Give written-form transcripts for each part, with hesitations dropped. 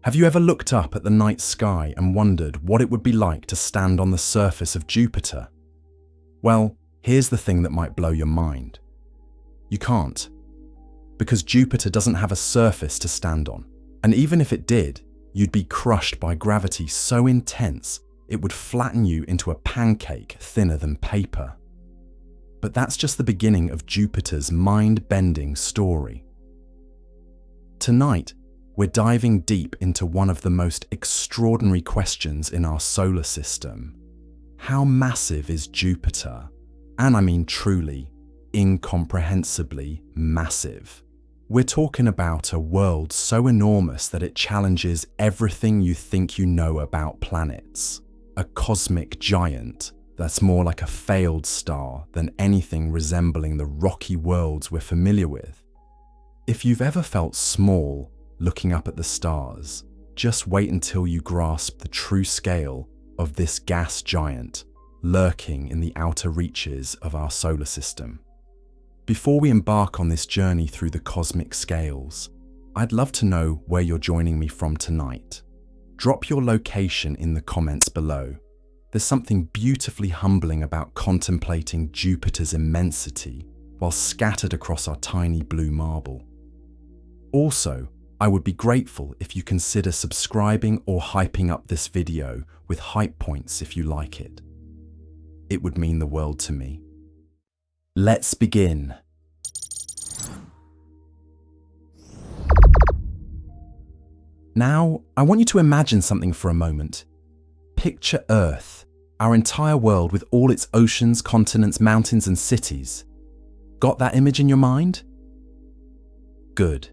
Have you ever looked up at the night sky and wondered what it would be like to stand on the surface of Jupiter? Well, here's the thing that might blow your mind. You can't, because Jupiter doesn't have a surface to stand on. And even if it did, you'd be crushed by gravity so intense it would flatten you into a pancake thinner than paper. But that's just the beginning of Jupiter's mind-bending story. Tonight, we're diving deep into one of the most extraordinary questions in our solar system. How massive is Jupiter? And I mean truly, incomprehensibly massive. We're talking about a world so enormous that it challenges everything you think you know about planets. A cosmic giant that's more like a failed star than anything resembling the rocky worlds we're familiar with. If you've ever felt small looking up at the stars, just wait until you grasp the true scale of this gas giant lurking in the outer reaches of our solar system. Before we embark on this journey through the cosmic scales, I'd love to know where you're joining me from tonight. Drop your location in the comments below. There's something beautifully humbling about contemplating Jupiter's immensity while scattered across our tiny blue marble. Also, I would be grateful if you consider subscribing or hyping up this video with hype points if you like it. It would mean the world to me. Let's begin. Now, I want you to imagine something for a moment. Picture Earth, our entire world with all its oceans, continents, mountains, and cities. Got that image in your mind? Good.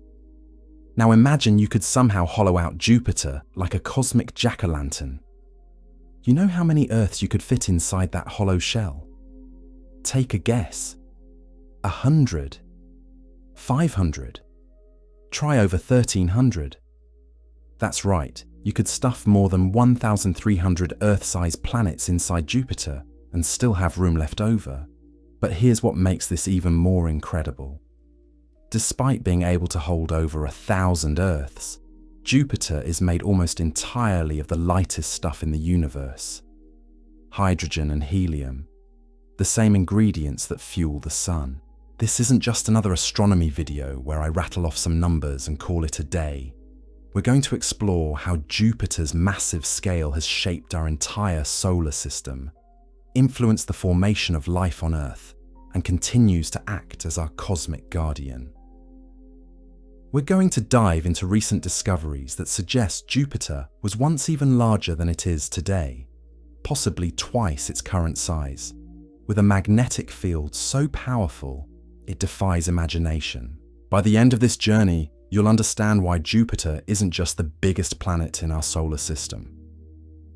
Now imagine you could somehow hollow out Jupiter like a cosmic jack-o'-lantern. You know how many Earths you could fit inside that hollow shell? Take a guess. 100? 500? Try over 1,300. That's right, you could stuff more than 1,300 Earth-sized planets inside Jupiter and still have room left over. But here's what makes this even more incredible. Despite being able to hold over 1,000 Earths, Jupiter is made almost entirely of the lightest stuff in the universe. Hydrogen and helium, the same ingredients that fuel the sun. This isn't just another astronomy video where I rattle off some numbers and call it a day. We're going to explore how Jupiter's massive scale has shaped our entire solar system, influenced the formation of life on Earth, and continues to act as our cosmic guardian. We're going to dive into recent discoveries that suggest Jupiter was once even larger than it is today, possibly twice its current size, with a magnetic field so powerful it defies imagination. By the end of this journey, you'll understand why Jupiter isn't just the biggest planet in our solar system.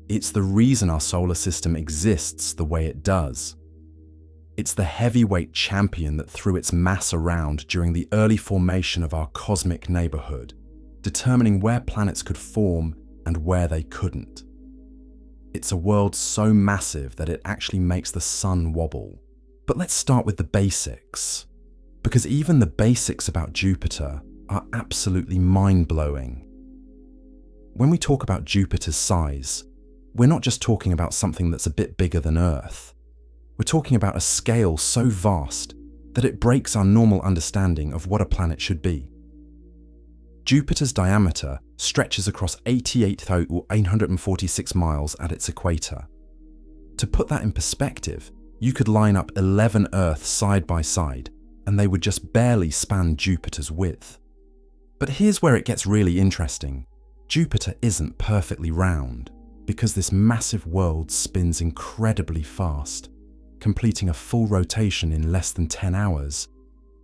It's the reason our solar system exists the way it does. It's the heavyweight champion that threw its mass around during the early formation of our cosmic neighborhood, determining where planets could form and where they couldn't. It's a world so massive that it actually makes the sun wobble. But let's start with the basics, because even the basics about Jupiter are absolutely mind-blowing. When we talk about Jupiter's size, we're not just talking about something that's a bit bigger than Earth. We're talking about a scale so vast that it breaks our normal understanding of what a planet should be. Jupiter's diameter stretches across 88,846 miles at its equator. To put that in perspective, you could line up 11 Earths side by side, and they would just barely span Jupiter's width. But here's where it gets really interesting. Jupiter isn't perfectly round, because this massive world spins incredibly fast. Completing a full rotation in less than 10 hours,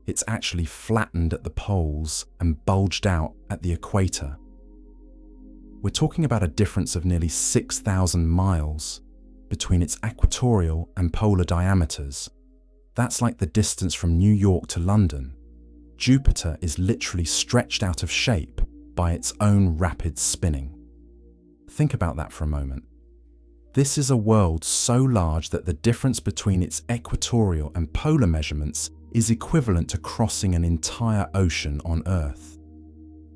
it's actually flattened at the poles and bulged out at the equator. We're talking about a difference of nearly 6,000 miles between its equatorial and polar diameters. That's like the distance from New York to London. Jupiter is literally stretched out of shape by its own rapid spinning. Think about that for a moment. This is a world so large that the difference between its equatorial and polar measurements is equivalent to crossing an entire ocean on Earth.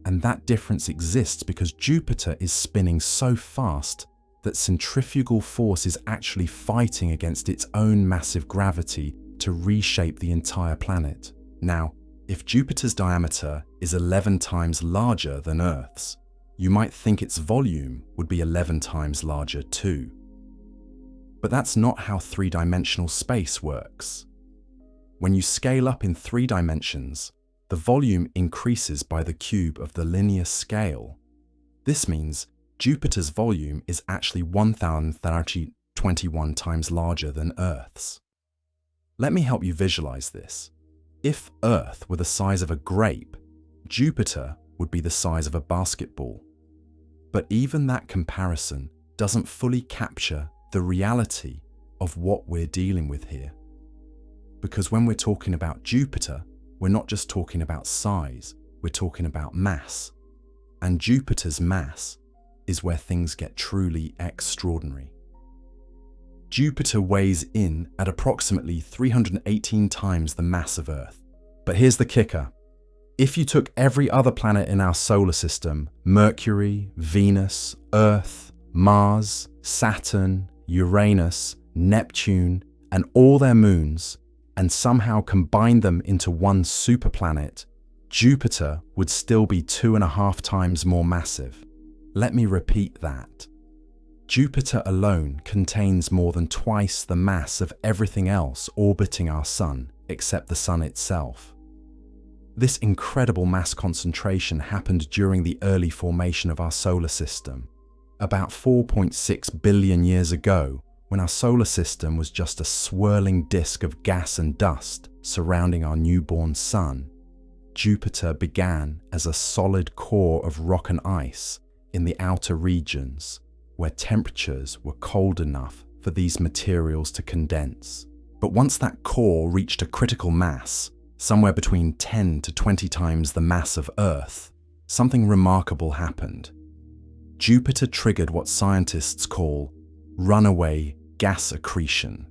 And that difference exists because Jupiter is spinning so fast that centrifugal force is actually fighting against its own massive gravity to reshape the entire planet. Now, if Jupiter's diameter is 11 times larger than Earth's, you might think its volume would be 11 times larger too. But that's not how three-dimensional space works. When you scale up in 3 dimensions, the volume increases by the cube of the linear scale. This means Jupiter's volume is actually 1,021 times larger than Earth's. Let me help you visualize this. If Earth were the size of a grape, Jupiter would be the size of a basketball. But even that comparison doesn't fully capture the reality of what we're dealing with here. Because when we're talking about Jupiter, we're not just talking about size, we're talking about mass. And Jupiter's mass is where things get truly extraordinary. Jupiter weighs in at approximately 318 times the mass of Earth. But here's the kicker. If you took every other planet in our solar system, Mercury, Venus, Earth, Mars, Saturn, Uranus, Neptune, and all their moons, and somehow combined them into one superplanet, Jupiter would still be 2.5 times more massive. Let me repeat that. Jupiter alone contains more than twice the mass of everything else orbiting our Sun, except the Sun itself. This incredible mass concentration happened during the early formation of our solar system, about 4.6 billion years ago, when our solar system was just a swirling disk of gas and dust surrounding our newborn Sun. Jupiter began as a solid core of rock and ice in the outer regions, where temperatures were cold enough for these materials to condense. But once that core reached a critical mass, somewhere between 10 to 20 times the mass of Earth, something remarkable happened. Jupiter triggered what scientists call runaway gas accretion.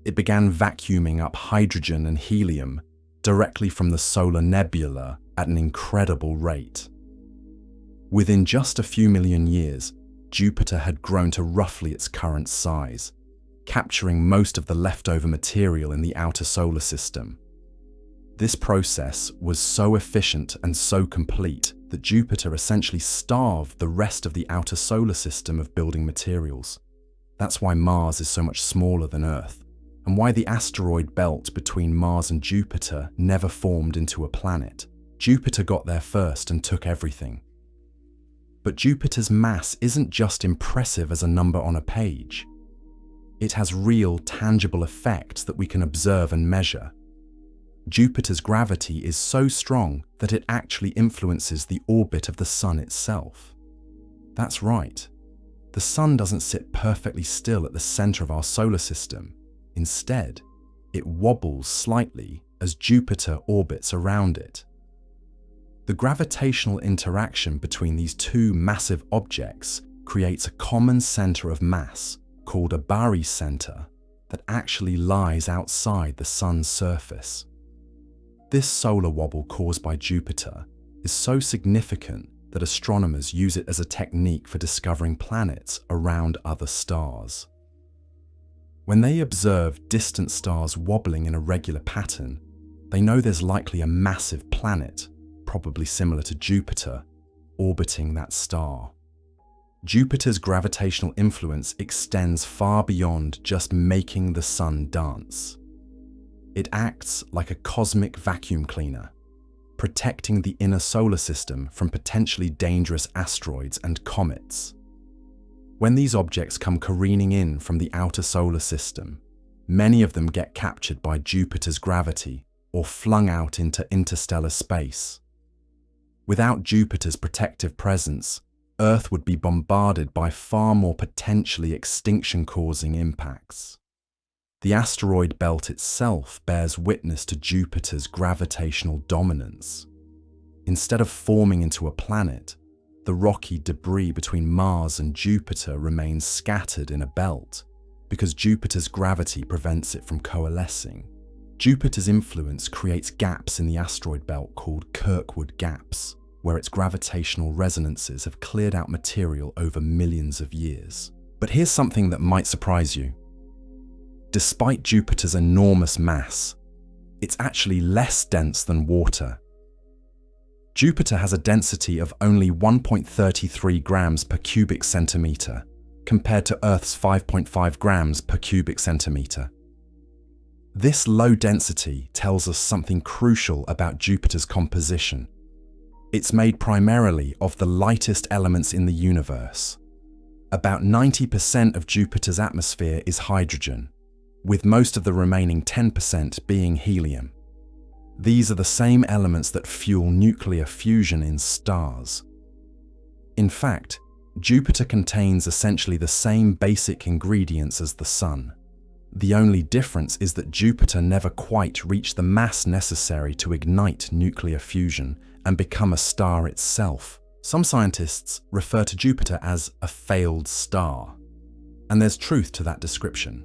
It began vacuuming up hydrogen and helium directly from the solar nebula at an incredible rate. Within just a few million years, Jupiter had grown to roughly its current size, capturing most of the leftover material in the outer solar system. This process was so efficient and so complete that Jupiter essentially starved the rest of the outer solar system of building materials. That's why Mars is so much smaller than Earth, and why the asteroid belt between Mars and Jupiter never formed into a planet. Jupiter got there first and took everything. But Jupiter's mass isn't just impressive as a number on a page. It has real, tangible effects that we can observe and measure. Jupiter's gravity is so strong that it actually influences the orbit of the Sun itself. That's right. The Sun doesn't sit perfectly still at the center of our solar system. Instead, it wobbles slightly as Jupiter orbits around it. The gravitational interaction between these two massive objects creates a common center of mass called a Bary's center that actually lies outside the Sun's surface. This solar wobble caused by Jupiter is so significant that astronomers use it as a technique for discovering planets around other stars. When they observe distant stars wobbling in a regular pattern, they know there's likely a massive planet, probably similar to Jupiter, orbiting that star. Jupiter's gravitational influence extends far beyond just making the Sun dance. It acts like a cosmic vacuum cleaner, protecting the inner solar system from potentially dangerous asteroids and comets. When these objects come careening in from the outer solar system, many of them get captured by Jupiter's gravity or flung out into interstellar space. Without Jupiter's protective presence, Earth would be bombarded by far more potentially extinction-causing impacts. The asteroid belt itself bears witness to Jupiter's gravitational dominance. Instead of forming into a planet, the rocky debris between Mars and Jupiter remains scattered in a belt because Jupiter's gravity prevents it from coalescing. Jupiter's influence creates gaps in the asteroid belt called Kirkwood gaps, where its gravitational resonances have cleared out material over millions of years. But here's something that might surprise you. Despite Jupiter's enormous mass, it's actually less dense than water. Jupiter has a density of only 1.33 grams per cubic centimeter, compared to Earth's 5.5 grams per cubic centimeter. This low density tells us something crucial about Jupiter's composition. It's made primarily of the lightest elements in the universe. About 90% of Jupiter's atmosphere is hydrogen, with most of the remaining 10% being helium. These are the same elements that fuel nuclear fusion in stars. In fact, Jupiter contains essentially the same basic ingredients as the Sun. The only difference is that Jupiter never quite reached the mass necessary to ignite nuclear fusion and become a star itself. Some scientists refer to Jupiter as a failed star, and there's truth to that description.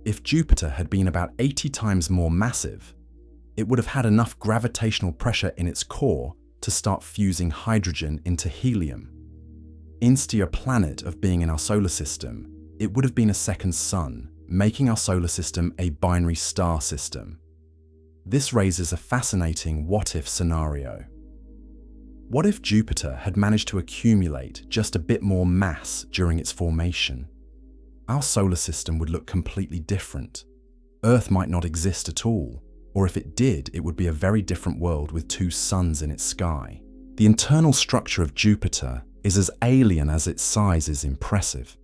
If Jupiter had been about 80 times more massive, it would have had enough gravitational pressure in its core to start fusing hydrogen into helium. Instead of a planet of being in our solar system, it would have been a second sun, making our solar system a binary star system. This raises a fascinating what-if scenario. What if Jupiter had managed to accumulate just a bit more mass during its formation? Our solar system would look completely different. Earth might not exist at all, or if it did, it would be a very different world with two suns in its sky. The internal structure of Jupiter is as alien as its size is impressive.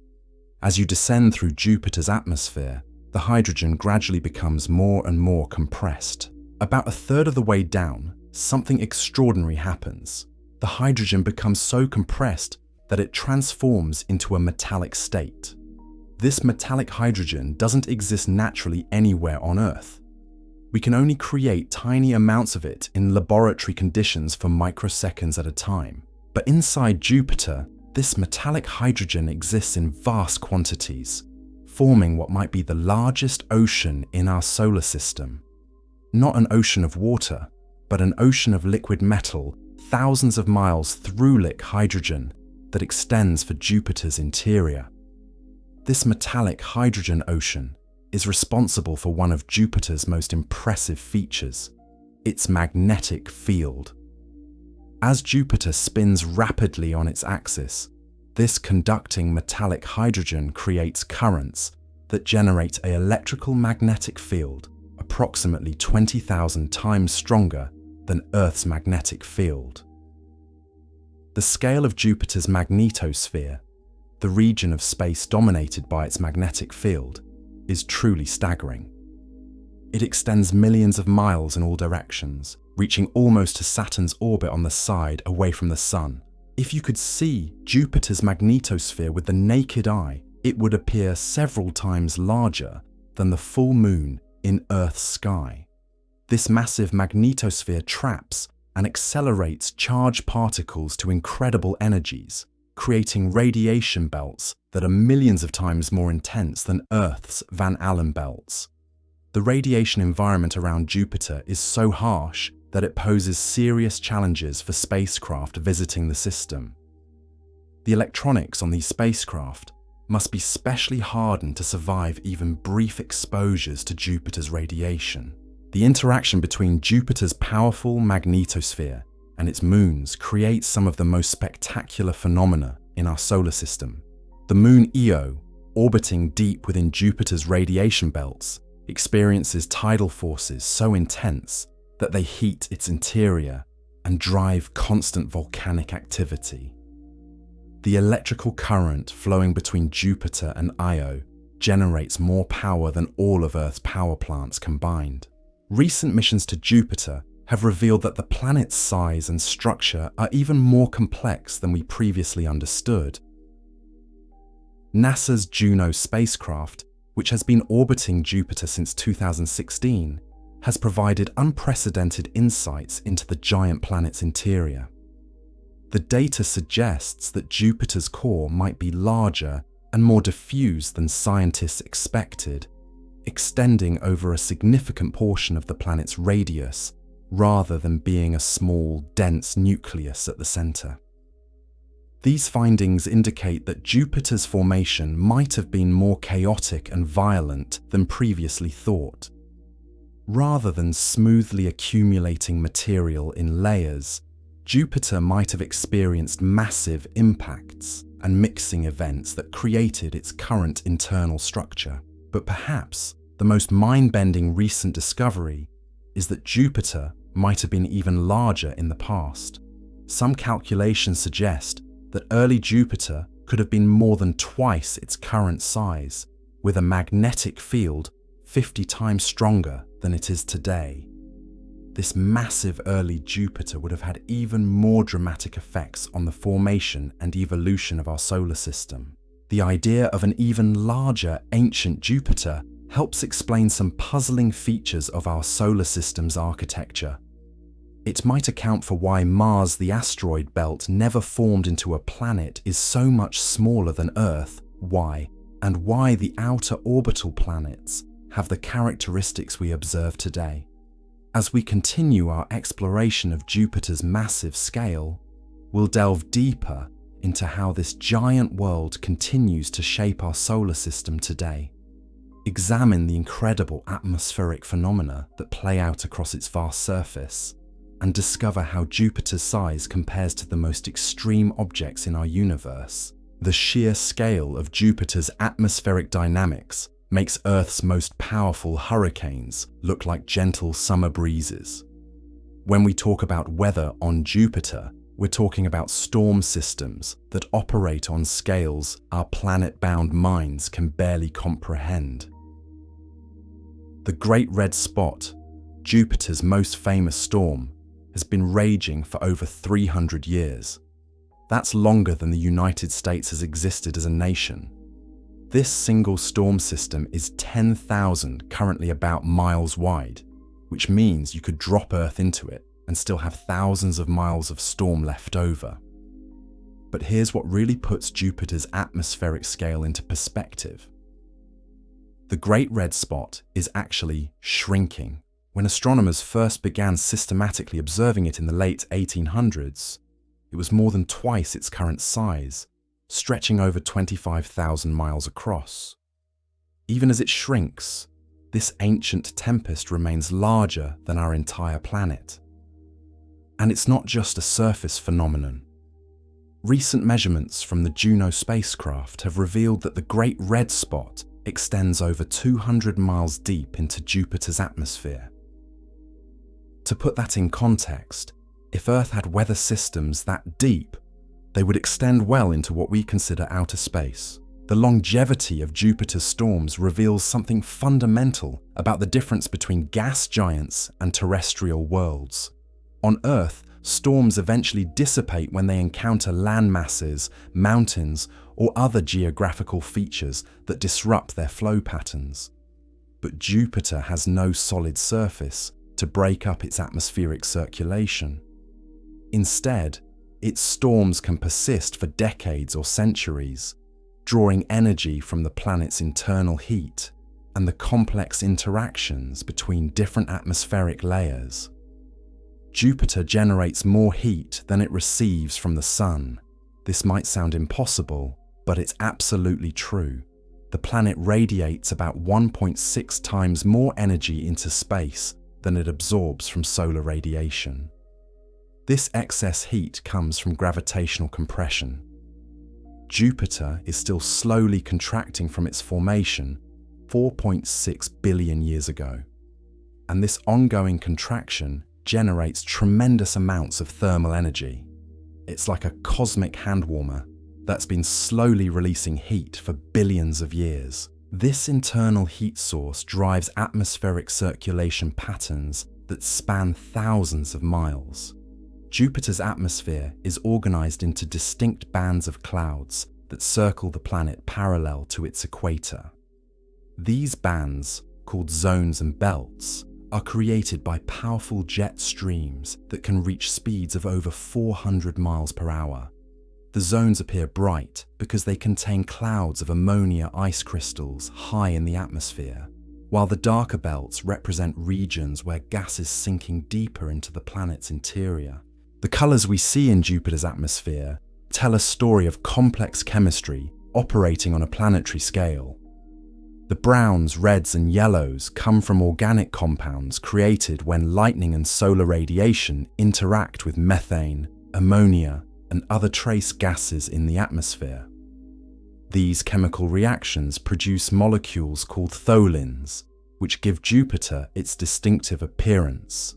As you descend through Jupiter's atmosphere, the hydrogen gradually becomes more and more compressed. About a third of the way down, something extraordinary happens. The hydrogen becomes so compressed that it transforms into a metallic state. This metallic hydrogen doesn't exist naturally anywhere on Earth. We can only create tiny amounts of it in laboratory conditions for microseconds at a time. But inside Jupiter, this metallic hydrogen exists in vast quantities, forming what might be the largest ocean in our solar system. Not an ocean of water, but an ocean of liquid metal, thousands of miles through-lit hydrogen that extends for Jupiter's interior. This metallic hydrogen ocean is responsible for one of Jupiter's most impressive features, its magnetic field. As Jupiter spins rapidly on its axis, this conducting metallic hydrogen creates currents that generate an electrical magnetic field approximately 20,000 times stronger than Earth's magnetic field. The scale of Jupiter's magnetosphere, the region of space dominated by its magnetic field, is truly staggering. It extends millions of miles in all directions, reaching almost to Saturn's orbit on the side away from the Sun. If you could see Jupiter's magnetosphere with the naked eye, it would appear several times larger than the full moon in Earth's sky. This massive magnetosphere traps and accelerates charged particles to incredible energies, creating radiation belts that are millions of times more intense than Earth's Van Allen belts. The radiation environment around Jupiter is so harsh that it poses serious challenges for spacecraft visiting the system. The electronics on these spacecraft must be specially hardened to survive even brief exposures to Jupiter's radiation. The interaction between Jupiter's powerful magnetosphere and its moons creates some of the most spectacular phenomena in our solar system. The moon Io, orbiting deep within Jupiter's radiation belts, experiences tidal forces so intense that they heat its interior and drive constant volcanic activity. The electrical current flowing between Jupiter and Io generates more power than all of Earth's power plants combined. Recent missions to Jupiter have revealed that the planet's size and structure are even more complex than we previously understood. NASA's Juno spacecraft, which has been orbiting Jupiter since 2016, has provided unprecedented insights into the giant planet's interior. The data suggests that Jupiter's core might be larger and more diffuse than scientists expected, extending over a significant portion of the planet's radius rather than being a small, dense nucleus at the center. These findings indicate that Jupiter's formation might have been more chaotic and violent than previously thought. Rather than smoothly accumulating material in layers, Jupiter might have experienced massive impacts and mixing events that created its current internal structure. But perhaps the most mind-bending recent discovery is that Jupiter might have been even larger in the past. Some calculations suggest that early Jupiter could have been more than twice its current size, with a magnetic field 50 times stronger than it is today. This massive early Jupiter would have had even more dramatic effects on the formation and evolution of our solar system. The idea of an even larger ancient Jupiter helps explain some puzzling features of our solar system's architecture. It might account for why Mars, the asteroid belt, never formed into a planet, is so much smaller than Earth, and why the outer orbital planets have the characteristics we observe today. As we continue our exploration of Jupiter's massive scale, we'll delve deeper into how this giant world continues to shape our solar system today. Examine the incredible atmospheric phenomena that play out across its vast surface, and discover how Jupiter's size compares to the most extreme objects in our universe. The sheer scale of Jupiter's atmospheric dynamics makes Earth's most powerful hurricanes look like gentle summer breezes. When we talk about weather on Jupiter, we're talking about storm systems that operate on scales our planet-bound minds can barely comprehend. The Great Red Spot, Jupiter's most famous storm, has been raging for over 300 years. That's longer than the United States has existed as a nation. This single storm system is 10,000 currently about miles wide, which means you could drop Earth into it and still have thousands of miles of storm left over. But here's what really puts Jupiter's atmospheric scale into perspective. The Great Red Spot is actually shrinking. When astronomers first began systematically observing it in the late 1800s, it was more than twice its current size, stretching over 25,000 miles across. Even as it shrinks, this ancient tempest remains larger than our entire planet. And it's not just a surface phenomenon. Recent measurements from the Juno spacecraft have revealed that the Great Red Spot extends over 200 miles deep into Jupiter's atmosphere. To put that in context, if Earth had weather systems that deep, they would extend well into what we consider outer space. The longevity of Jupiter's storms reveals something fundamental about the difference between gas giants and terrestrial worlds. On Earth, storms eventually dissipate when they encounter land masses, mountains, or other geographical features that disrupt their flow patterns. But Jupiter has no solid surface to break up its atmospheric circulation. Instead, its storms can persist for decades or centuries, drawing energy from the planet's internal heat and the complex interactions between different atmospheric layers. Jupiter generates more heat than it receives from the Sun. This might sound impossible, but it's absolutely true. The planet radiates about 1.6 times more energy into space than it absorbs from solar radiation. This excess heat comes from gravitational compression. Jupiter is still slowly contracting from its formation 4.6 billion years ago. And this ongoing contraction generates tremendous amounts of thermal energy. It's like a cosmic hand warmer that's been slowly releasing heat for billions of years. This internal heat source drives atmospheric circulation patterns that span thousands of miles. Jupiter's atmosphere is organized into distinct bands of clouds that circle the planet parallel to its equator. These bands, called zones and belts, are created by powerful jet streams that can reach speeds of over 400 miles per hour. The zones appear bright because they contain clouds of ammonia ice crystals high in the atmosphere. while the darker belts represent regions where gas is sinking deeper into the planet's interior. The colours we see in Jupiter's atmosphere tell a story of complex chemistry operating on a planetary scale. The browns, reds and yellows come from organic compounds created when lightning and solar radiation interact with methane, ammonia and other trace gases in the atmosphere. These chemical reactions produce molecules called tholins, which give Jupiter its distinctive appearance.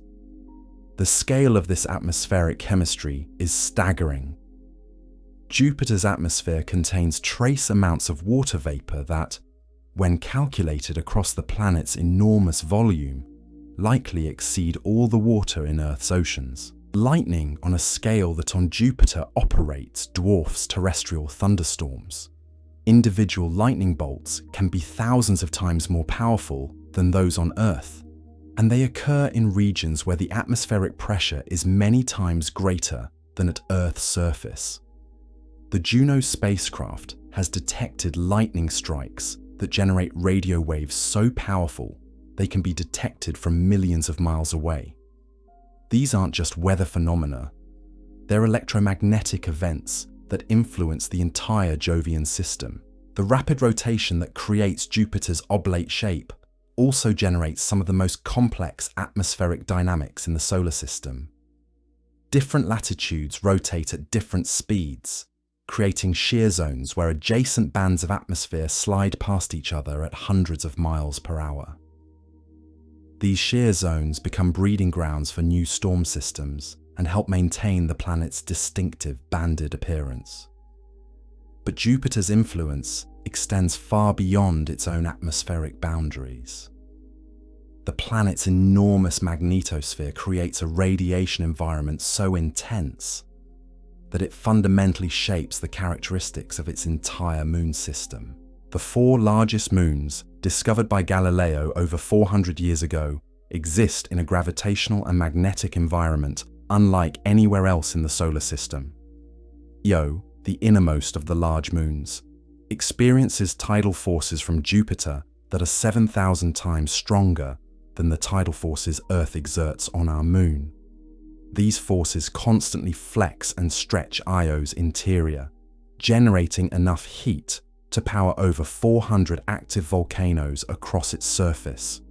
The scale of this atmospheric chemistry is staggering. Jupiter's atmosphere contains trace amounts of water vapor that, when calculated across the planet's enormous volume, likely exceed all the water in Earth's oceans. Lightning on a scale that on Jupiter operates dwarfs terrestrial thunderstorms. Individual lightning bolts can be thousands of times more powerful than those on Earth, and they occur in regions where the atmospheric pressure is many times greater than at Earth's surface. The Juno spacecraft has detected lightning strikes that generate radio waves so powerful they can be detected from millions of miles away. These aren't just weather phenomena, they're electromagnetic events that influence the entire Jovian system. The rapid rotation that creates Jupiter's oblate shape also generates some of the most complex atmospheric dynamics in the solar system. Different latitudes rotate at different speeds, creating shear zones where adjacent bands of atmosphere slide past each other at hundreds of miles per hour. These shear zones become breeding grounds for new storm systems and help maintain the planet's distinctive banded appearance. But Jupiter's influence extends far beyond its own atmospheric boundaries. The planet's enormous magnetosphere creates a radiation environment so intense that it fundamentally shapes the characteristics of its entire moon system. The 4 largest moons, discovered by Galileo over 400 years ago, exist in a gravitational and magnetic environment unlike anywhere else in the solar system. Io, the innermost of the large moons, experiences tidal forces from Jupiter that are 7,000 times stronger than the tidal forces Earth exerts on our moon. These forces constantly flex and stretch Io's interior, generating enough heat to power over 400 active volcanoes across its surface.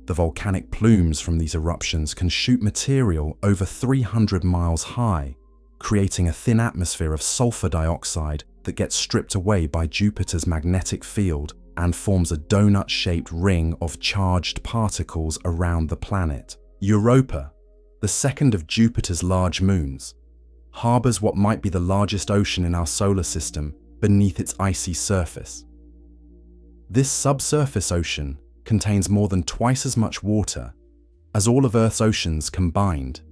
The volcanic plumes from these eruptions can shoot material over 300 miles high, creating a thin atmosphere of sulfur dioxide that gets stripped away by Jupiter's magnetic field and forms a donut-shaped ring of charged particles around the planet. Europa, the second of Jupiter's large moons, harbors what might be the largest ocean in our solar system beneath its icy surface. This subsurface ocean contains more than twice as much water as all of Earth's oceans combined.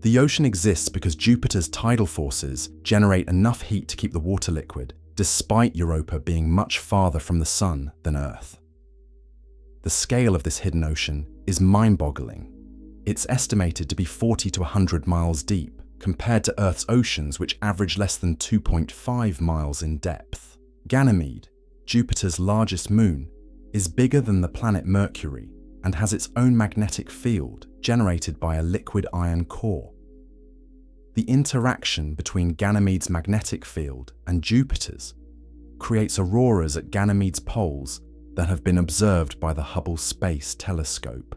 The ocean exists because Jupiter's tidal forces generate enough heat to keep the water liquid, despite Europa being much farther from the Sun than Earth. The scale of this hidden ocean is mind-boggling. It's estimated to be 40 to 100 miles deep, compared to Earth's oceans, which average less than 2.5 miles in depth. Ganymede, Jupiter's largest moon, is bigger than the planet Mercury and has its own magnetic field generated by a liquid iron core. The interaction between Ganymede's magnetic field and Jupiter's creates auroras at Ganymede's poles that have been observed by the Hubble Space Telescope.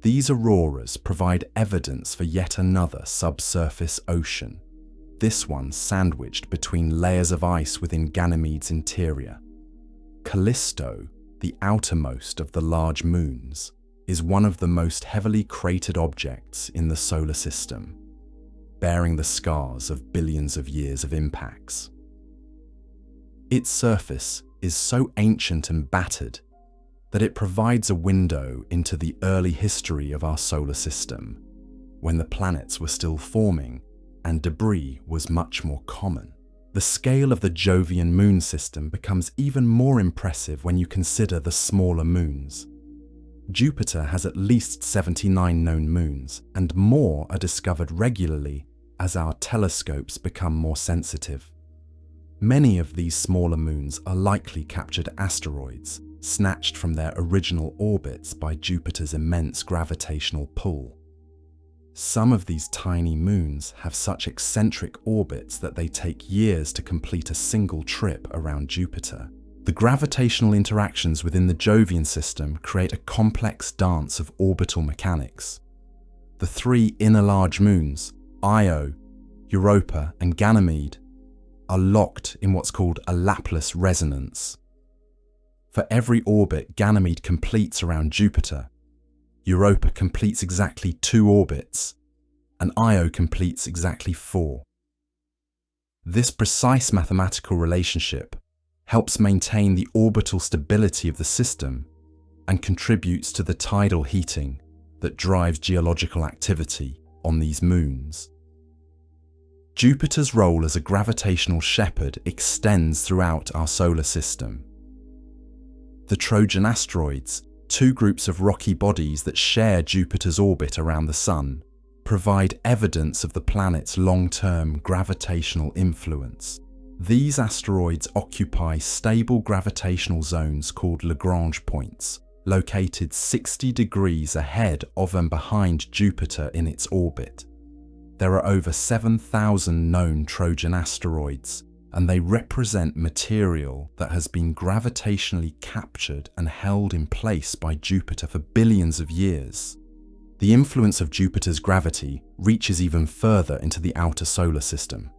These auroras provide evidence for yet another subsurface ocean, this one sandwiched between layers of ice within Ganymede's interior. Callisto, the outermost of the large moons, is one of the most heavily cratered objects in the solar system, bearing the scars of billions of years of impacts. Its surface is so ancient and battered that it provides a window into the early history of our solar system, when the planets were still forming and debris was much more common. The scale of the Jovian moon system becomes even more impressive when you consider the smaller moons. Jupiter has at least 79 known moons, and more are discovered regularly as our telescopes become more sensitive. Many of these smaller moons are likely captured asteroids, snatched from their original orbits by Jupiter's immense gravitational pull. Some of these tiny moons have such eccentric orbits that they take years to complete a single trip around Jupiter. The gravitational interactions within the Jovian system create a complex dance of orbital mechanics. The three inner large moons, Io, Europa, and Ganymede, are locked in what's called a Laplace resonance. For every orbit Ganymede completes around Jupiter, Europa completes exactly 2 orbits, and Io completes exactly 4. This precise mathematical relationship helps maintain the orbital stability of the system and contributes to the tidal heating that drives geological activity on these moons. Jupiter's role as a gravitational shepherd extends throughout our solar system. The Trojan asteroids, 2 groups of rocky bodies that share Jupiter's orbit around the Sun, provide evidence of the planet's long-term gravitational influence. These asteroids occupy stable gravitational zones called Lagrange points, located 60 degrees ahead of and behind Jupiter in its orbit. There are over 7,000 known Trojan asteroids, and they represent material that has been gravitationally captured and held in place by Jupiter for billions of years. The influence of Jupiter's gravity reaches even further into the outer solar system.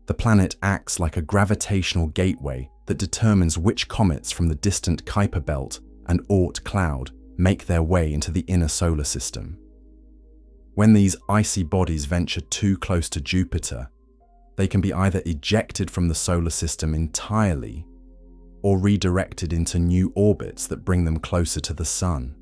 The planet acts like a gravitational gateway that determines which comets from the distant Kuiper belt and Oort cloud make their way into the inner solar system. When these icy bodies venture too close to Jupiter, they can be either ejected from the solar system entirely or redirected into new orbits that bring them closer to the Sun.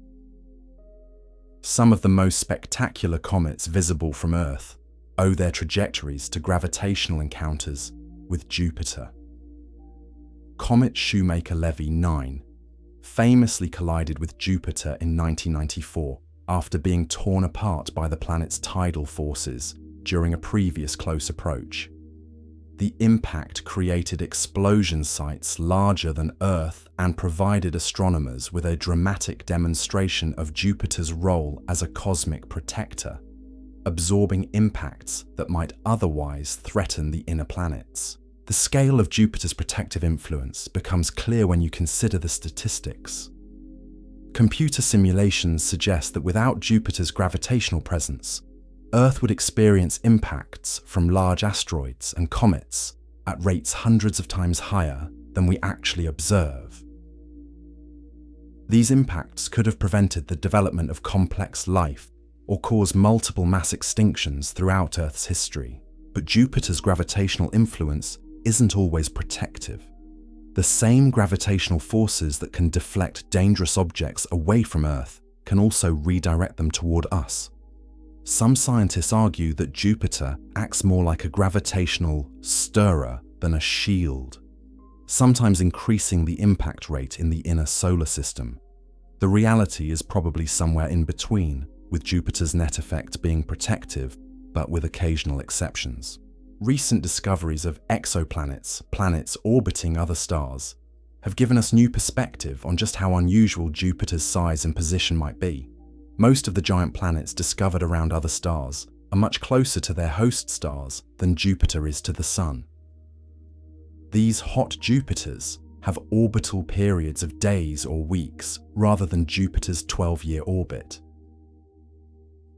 Some of the most spectacular comets visible from Earth owe their trajectories to gravitational encounters with Jupiter. Comet Shoemaker-Levy 9 famously collided with Jupiter in 1994 after being torn apart by the planet's tidal forces during a previous close approach. The impact created explosion sites larger than Earth and provided astronomers with a dramatic demonstration of Jupiter's role as a cosmic protector, absorbing impacts that might otherwise threaten the inner planets. The scale of Jupiter's protective influence becomes clear when you consider the statistics. Computer simulations suggest that without Jupiter's gravitational presence, Earth would experience impacts from large asteroids and comets at rates hundreds of times higher than we actually observe. These impacts could have prevented the development of complex life or caused multiple mass extinctions throughout Earth's history. But Jupiter's gravitational influence isn't always protective. The same gravitational forces that can deflect dangerous objects away from Earth can also redirect them toward us. Some scientists argue that Jupiter acts more like a gravitational stirrer than a shield, sometimes increasing the impact rate in the inner solar system. The reality is probably somewhere in between, with Jupiter's net effect being protective, but with occasional exceptions. Recent discoveries of exoplanets, planets orbiting other stars, have given us new perspective on just how unusual Jupiter's size and position might be. Most of the giant planets discovered around other stars are much closer to their host stars than Jupiter is to the Sun. These hot Jupiters have orbital periods of days or weeks rather than Jupiter's 12-year orbit.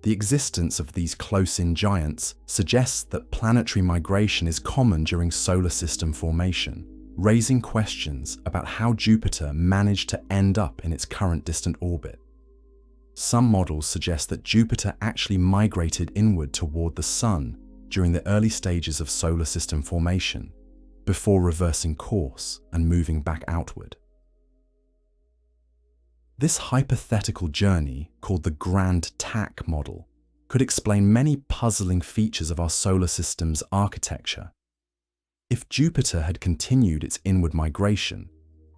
The existence of these close-in giants suggests that planetary migration is common during solar system formation, raising questions about how Jupiter managed to end up in its current distant orbit. Some models suggest that Jupiter actually migrated inward toward the Sun during the early stages of solar system formation, before reversing course and moving back outward. This hypothetical journey, called the Grand Tack model, could explain many puzzling features of our solar system's architecture. If Jupiter had continued its inward migration,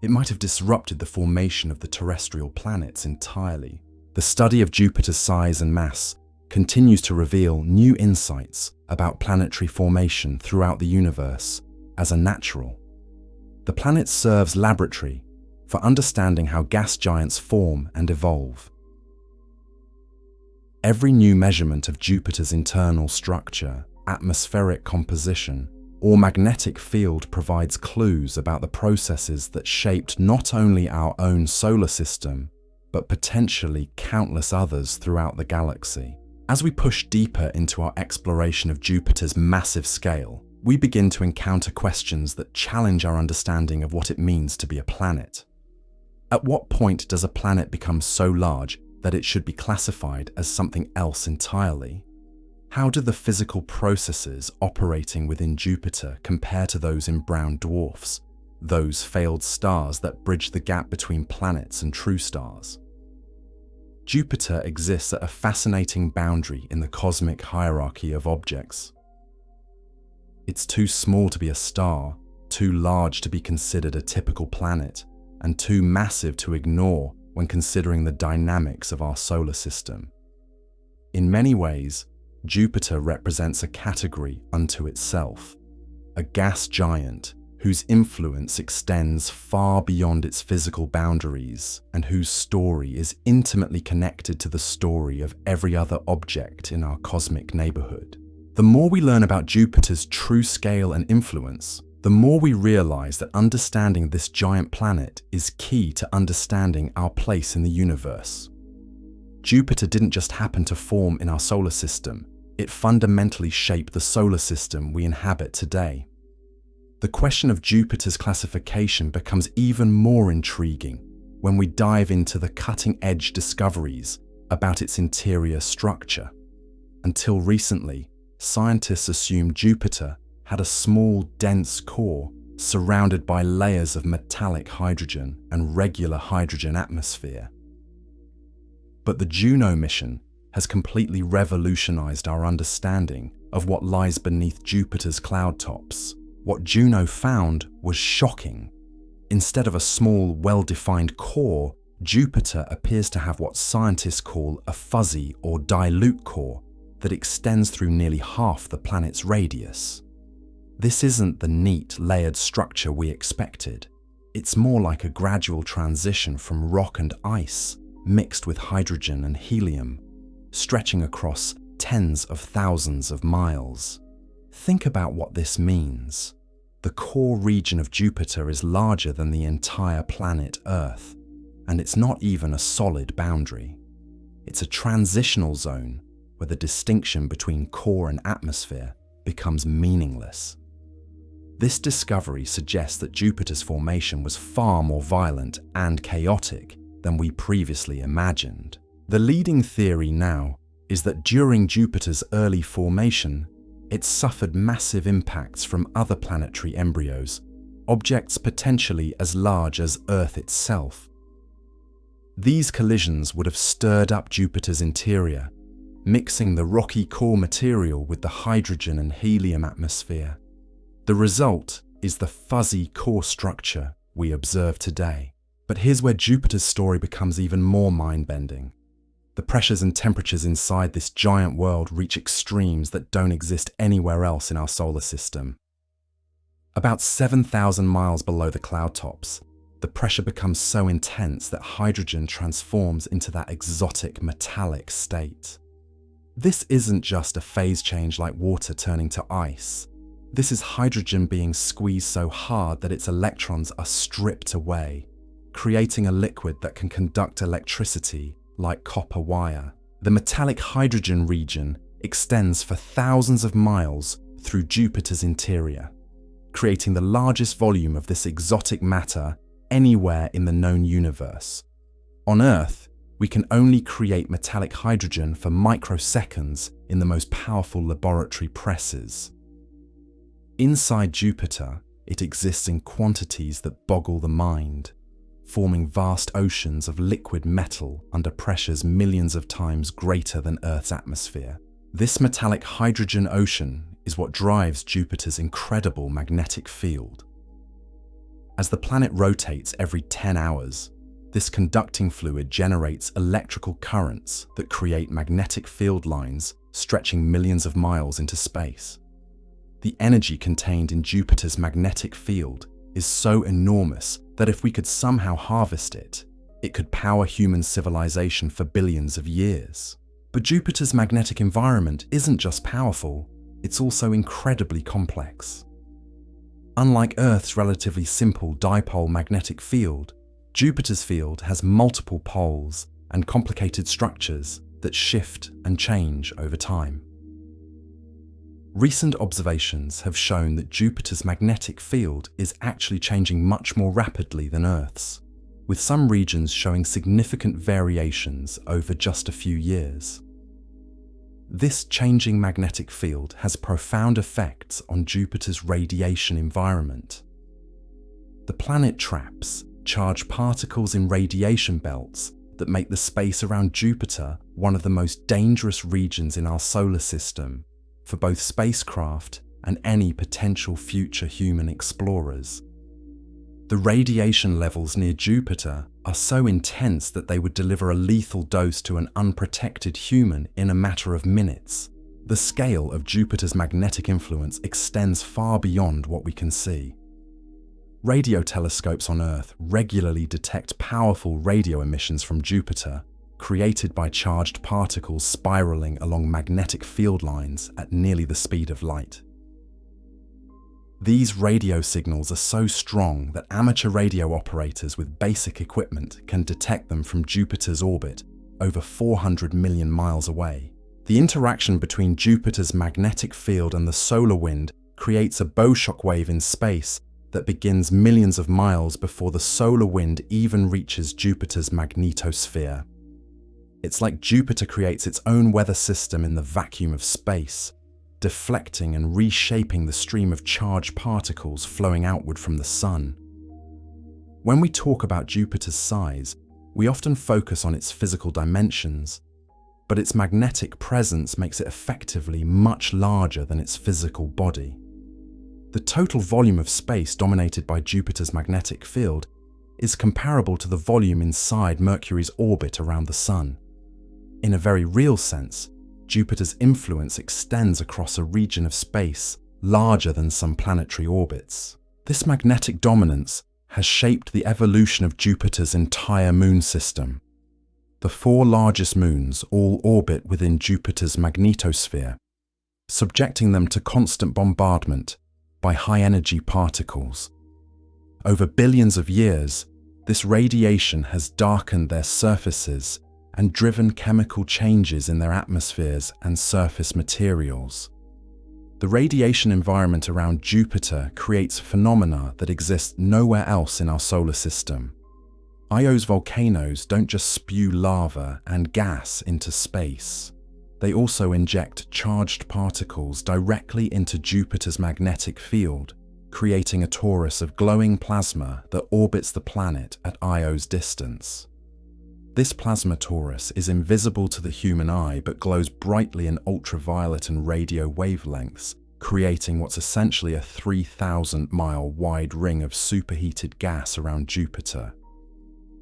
it might have disrupted the formation of the terrestrial planets entirely. The study of Jupiter's size and mass continues to reveal new insights about planetary formation throughout the universe as a natural. The planet serves laboratory for understanding how gas giants form and evolve. Every new measurement of Jupiter's internal structure, atmospheric composition, or magnetic field provides clues about the processes that shaped not only our own solar system, but potentially countless others throughout the galaxy. As we push deeper into our exploration of Jupiter's massive scale, we begin to encounter questions that challenge our understanding of what it means to be a planet. At what point does a planet become so large that it should be classified as something else entirely? How do the physical processes operating within Jupiter compare to those in brown dwarfs, those failed stars that bridge the gap between planets and true stars? Jupiter exists at a fascinating boundary in the cosmic hierarchy of objects. It's too small to be a star, too large to be considered a typical planet, and too massive to ignore when considering the dynamics of our solar system. In many ways, Jupiter represents a category unto itself, a gas giant whose influence extends far beyond its physical boundaries and whose story is intimately connected to the story of every other object in our cosmic neighborhood. The more we learn about Jupiter's true scale and influence, the more we realize that understanding this giant planet is key to understanding our place in the universe. Jupiter didn't just happen to form in our solar system, it fundamentally shaped the solar system we inhabit today. The question of Jupiter's classification becomes even more intriguing when we dive into the cutting-edge discoveries about its interior structure. Until recently, scientists assumed Jupiter had a small, dense core surrounded by layers of metallic hydrogen and regular hydrogen atmosphere. But the Juno mission has completely revolutionized our understanding of what lies beneath Jupiter's cloud tops. What Juno found was shocking. Instead of a small, well-defined core, Jupiter appears to have what scientists call a fuzzy or dilute core that extends through nearly half the planet's radius. This isn't the neat, layered structure we expected. It's more like a gradual transition from rock and ice, mixed with hydrogen and helium, stretching across tens of thousands of miles. Think about what this means. The core region of Jupiter is larger than the entire planet Earth, and it's not even a solid boundary. It's a transitional zone where the distinction between core and atmosphere becomes meaningless. This discovery suggests that Jupiter's formation was far more violent and chaotic than we previously imagined. The leading theory now is that during Jupiter's early formation, it suffered massive impacts from other planetary embryos, objects potentially as large as Earth itself. These collisions would have stirred up Jupiter's interior, mixing the rocky core material with the hydrogen and helium atmosphere. The result is the fuzzy core structure we observe today. But here's where Jupiter's story becomes even more mind-bending. The pressures and temperatures inside this giant world reach extremes that don't exist anywhere else in our solar system. About 7,000 miles below the cloud tops, the pressure becomes so intense that hydrogen transforms into that exotic metallic state. This isn't just a phase change like water turning to ice. This is hydrogen being squeezed so hard that its electrons are stripped away, creating a liquid that can conduct electricity like copper wire. The metallic hydrogen region extends for thousands of miles through Jupiter's interior, creating the largest volume of this exotic matter anywhere in the known universe. On Earth, we can only create metallic hydrogen for microseconds in the most powerful laboratory presses. Inside Jupiter, it exists in quantities that boggle the mind, forming vast oceans of liquid metal under pressures millions of times greater than Earth's atmosphere. This metallic hydrogen ocean is what drives Jupiter's incredible magnetic field. As the planet rotates every 10 hours, this conducting fluid generates electrical currents that create magnetic field lines stretching millions of miles into space. The energy contained in Jupiter's magnetic field is so enormous that if we could somehow harvest it, it could power human civilization for billions of years. But Jupiter's magnetic environment isn't just powerful, it's also incredibly complex. Unlike Earth's relatively simple dipole magnetic field, Jupiter's field has multiple poles and complicated structures that shift and change over time. Recent observations have shown that Jupiter's magnetic field is actually changing much more rapidly than Earth's, with some regions showing significant variations over just a few years. This changing magnetic field has profound effects on Jupiter's radiation environment. The planet traps charged particles in radiation belts that make the space around Jupiter one of the most dangerous regions in our solar system for both spacecraft and any potential future human explorers. The radiation levels near Jupiter are so intense that they would deliver a lethal dose to an unprotected human in a matter of minutes. The scale of Jupiter's magnetic influence extends far beyond what we can see. Radio telescopes on Earth regularly detect powerful radio emissions from Jupiter, created by charged particles spiraling along magnetic field lines at nearly the speed of light. These radio signals are so strong that amateur radio operators with basic equipment can detect them from Jupiter's orbit, over 400 million miles away. The interaction between Jupiter's magnetic field and the solar wind creates a bow shockwave in space that begins millions of miles before the solar wind even reaches Jupiter's magnetosphere. It's like Jupiter creates its own weather system in the vacuum of space, deflecting and reshaping the stream of charged particles flowing outward from the Sun. When we talk about Jupiter's size, we often focus on its physical dimensions, but its magnetic presence makes it effectively much larger than its physical body. The total volume of space dominated by Jupiter's magnetic field is comparable to the volume inside Mercury's orbit around the Sun. In a very real sense, Jupiter's influence extends across a region of space larger than some planetary orbits. This magnetic dominance has shaped the evolution of Jupiter's entire moon system. The 4 largest moons all orbit within Jupiter's magnetosphere, subjecting them to constant bombardment by high-energy particles. Over billions of years, this radiation has darkened their surfaces and driven chemical changes in their atmospheres and surface materials. The radiation environment around Jupiter creates phenomena that exist nowhere else in our solar system. Io's volcanoes don't just spew lava and gas into space. They also inject charged particles directly into Jupiter's magnetic field, creating a torus of glowing plasma that orbits the planet at Io's distance. This plasma torus is invisible to the human eye but glows brightly in ultraviolet and radio wavelengths, creating what's essentially a 3,000-mile wide ring of superheated gas around Jupiter.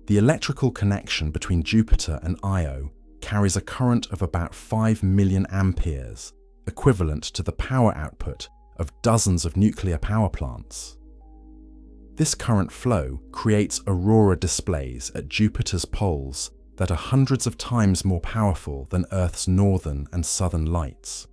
The electrical connection between Jupiter and Io carries a current of about 5 million amperes, equivalent to the power output of dozens of nuclear power plants. This current flow creates aurora displays at Jupiter's poles that are hundreds of times more powerful than Earth's northern and southern lights.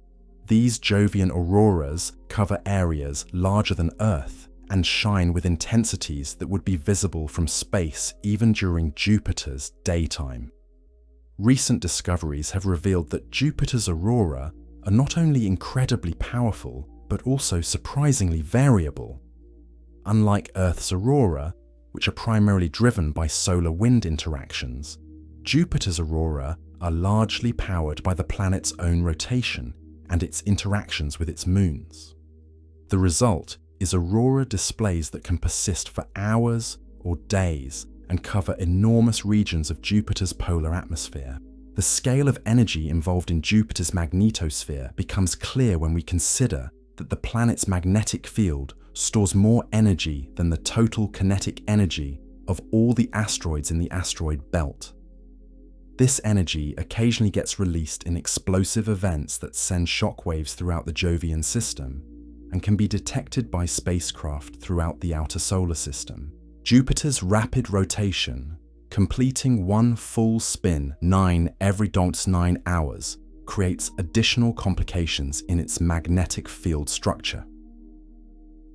These Jovian auroras cover areas larger than Earth and shine with intensities that would be visible from space even during Jupiter's daytime. Recent discoveries have revealed that Jupiter's aurora are not only incredibly powerful, but also surprisingly variable. Unlike Earth's aurora, which are primarily driven by solar wind interactions, Jupiter's aurora are largely powered by the planet's own rotation and its interactions with its moons. The result is aurora displays that can persist for hours or days and cover enormous regions of Jupiter's polar atmosphere. The scale of energy involved in Jupiter's magnetosphere becomes clear when we consider that the planet's magnetic field stores more energy than the total kinetic energy of all the asteroids in the asteroid belt. This energy occasionally gets released in explosive events that send shockwaves throughout the Jovian system, and can be detected by spacecraft throughout the outer solar system. Jupiter's rapid rotation, completing one full spin 9 every 9 hours, creates additional complications in its magnetic field structure.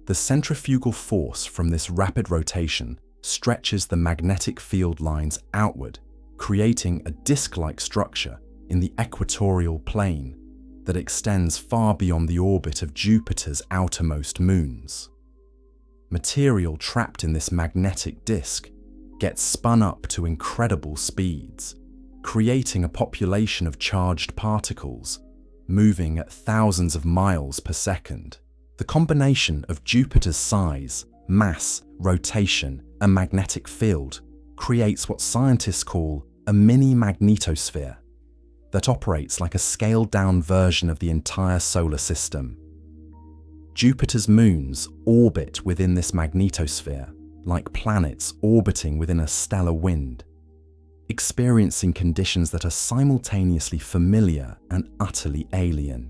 The centrifugal force from this rapid rotation stretches the magnetic field lines outward, creating a disc-like structure in the equatorial plane that extends far beyond the orbit of Jupiter's outermost moons. Material trapped in this magnetic disk gets spun up to incredible speeds, creating a population of charged particles moving at thousands of miles per second. The combination of Jupiter's size, mass, rotation, and magnetic field creates what scientists call a mini magnetosphere that operates like a scaled-down version of the entire solar system. Jupiter's moons orbit within this magnetosphere, like planets orbiting within a stellar wind, experiencing conditions that are simultaneously familiar and utterly alien.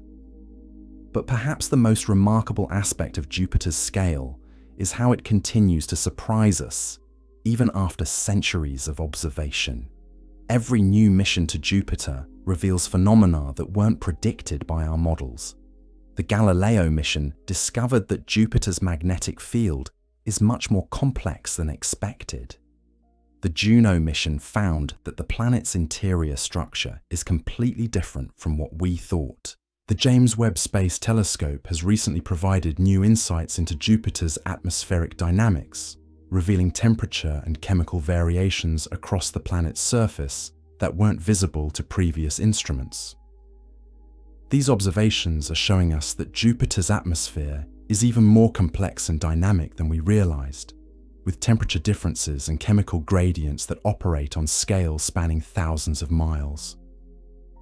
But perhaps the most remarkable aspect of Jupiter's scale is how it continues to surprise us, even after centuries of observation. Every new mission to Jupiter reveals phenomena that weren't predicted by our models. The Galileo mission discovered that Jupiter's magnetic field is much more complex than expected. The Juno mission found that the planet's interior structure is completely different from what we thought. The James Webb Space Telescope has recently provided new insights into Jupiter's atmospheric dynamics, revealing temperature and chemical variations across the planet's surface that weren't visible to previous instruments. These observations are showing us that Jupiter's atmosphere is even more complex and dynamic than we realized, with temperature differences and chemical gradients that operate on scales spanning thousands of miles.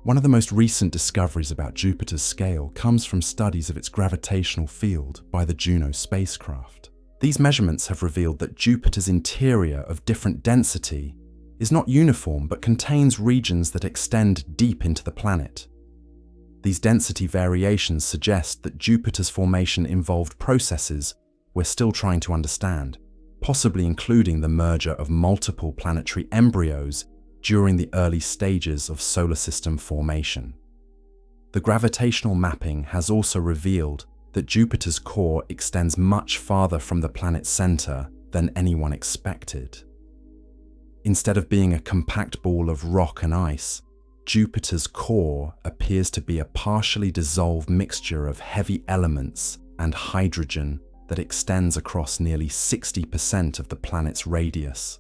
One of the most recent discoveries about Jupiter's scale comes from studies of its gravitational field by the Juno spacecraft. These measurements have revealed that Jupiter's interior of different density is not uniform but contains regions that extend deep into the planet. These density variations suggest that Jupiter's formation involved processes we're still trying to understand, possibly including the merger of multiple planetary embryos during the early stages of solar system formation. The gravitational mapping has also revealed that Jupiter's core extends much farther from the planet's center than anyone expected. Instead of being a compact ball of rock and ice, Jupiter's core appears to be a partially dissolved mixture of heavy elements and hydrogen that extends across nearly 60% of the planet's radius.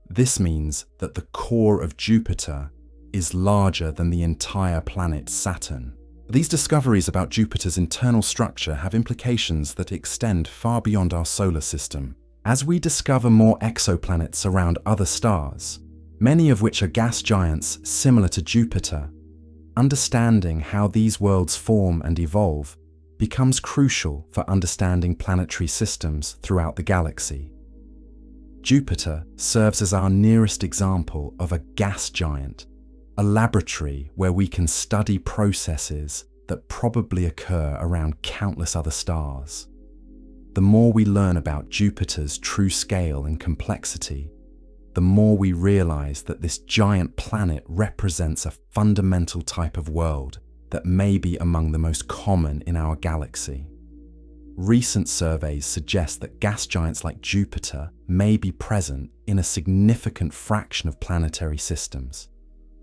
This means that the core of Jupiter is larger than the entire planet Saturn. These discoveries about Jupiter's internal structure have implications that extend far beyond our solar system. As we discover more exoplanets around other stars, many of which are gas giants similar to Jupiter, understanding how these worlds form and evolve becomes crucial for understanding planetary systems throughout the galaxy. Jupiter serves as our nearest example of a gas giant, a laboratory where we can study processes that probably occur around countless other stars. The more we learn about Jupiter's true scale and complexity, the more we realize that this giant planet represents a fundamental type of world that may be among the most common in our galaxy. Recent surveys suggest that gas giants like Jupiter may be present in a significant fraction of planetary systems,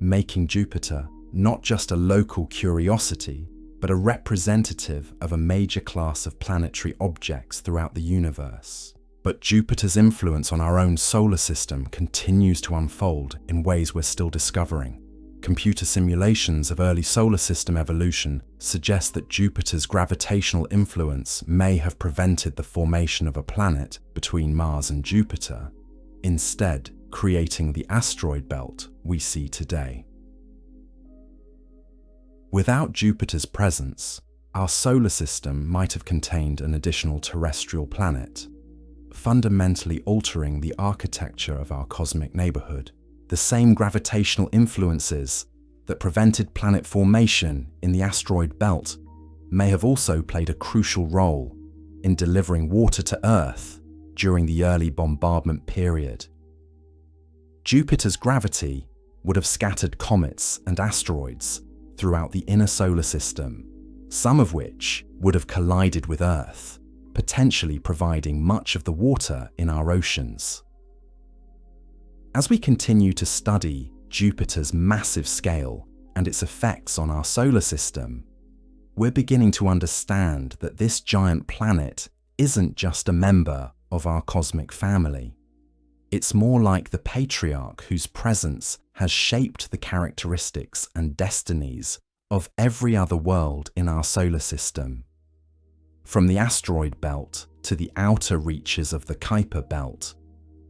making Jupiter not just a local curiosity, but a representative of a major class of planetary objects throughout the universe. But Jupiter's influence on our own solar system continues to unfold in ways we're still discovering. Computer simulations of early solar system evolution suggest that Jupiter's gravitational influence may have prevented the formation of a planet between Mars and Jupiter, instead creating the asteroid belt we see today. Without Jupiter's presence, our solar system might have contained an additional terrestrial planet, fundamentally altering the architecture of our cosmic neighborhood. The same gravitational influences that prevented planet formation in the asteroid belt may have also played a crucial role in delivering water to Earth during the early bombardment period. Jupiter's gravity would have scattered comets and asteroids throughout the inner solar system, some of which would have collided with Earth, potentially providing much of the water in our oceans. As we continue to study Jupiter's massive scale and its effects on our solar system, we're beginning to understand that this giant planet isn't just a member of our cosmic family. It's more like the patriarch whose presence has shaped the characteristics and destinies of every other world in our solar system. From the asteroid belt to the outer reaches of the Kuiper belt,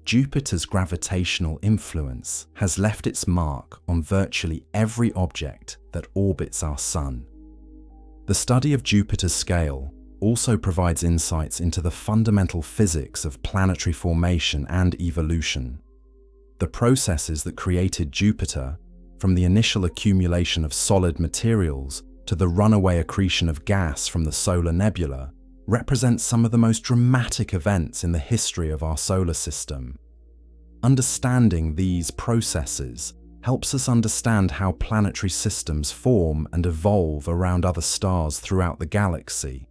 Jupiter's gravitational influence has left its mark on virtually every object that orbits our Sun. The study of Jupiter's scale also provides insights into the fundamental physics of planetary formation and evolution. The processes that created Jupiter, from the initial accumulation of solid materials to the runaway accretion of gas from the solar nebula, represent some of the most dramatic events in the history of our solar system. Understanding these processes helps us understand how planetary systems form and evolve around other stars throughout the galaxy.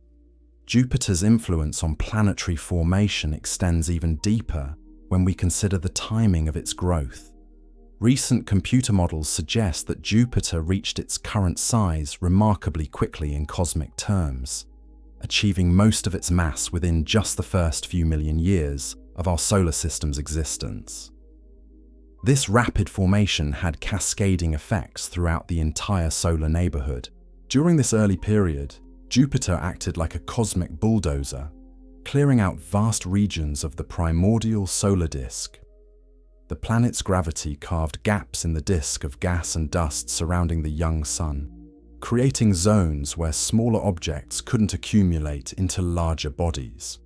Jupiter's influence on planetary formation extends even deeper when we consider the timing of its growth. Recent computer models suggest that Jupiter reached its current size remarkably quickly in cosmic terms, achieving most of its mass within just the first few million years of our solar system's existence. This rapid formation had cascading effects throughout the entire solar neighborhood. During this early period, Jupiter acted like a cosmic bulldozer, clearing out vast regions of the primordial solar disk. The planet's gravity carved gaps in the disk of gas and dust surrounding the young Sun, creating zones where smaller objects couldn't accumulate into larger bodies.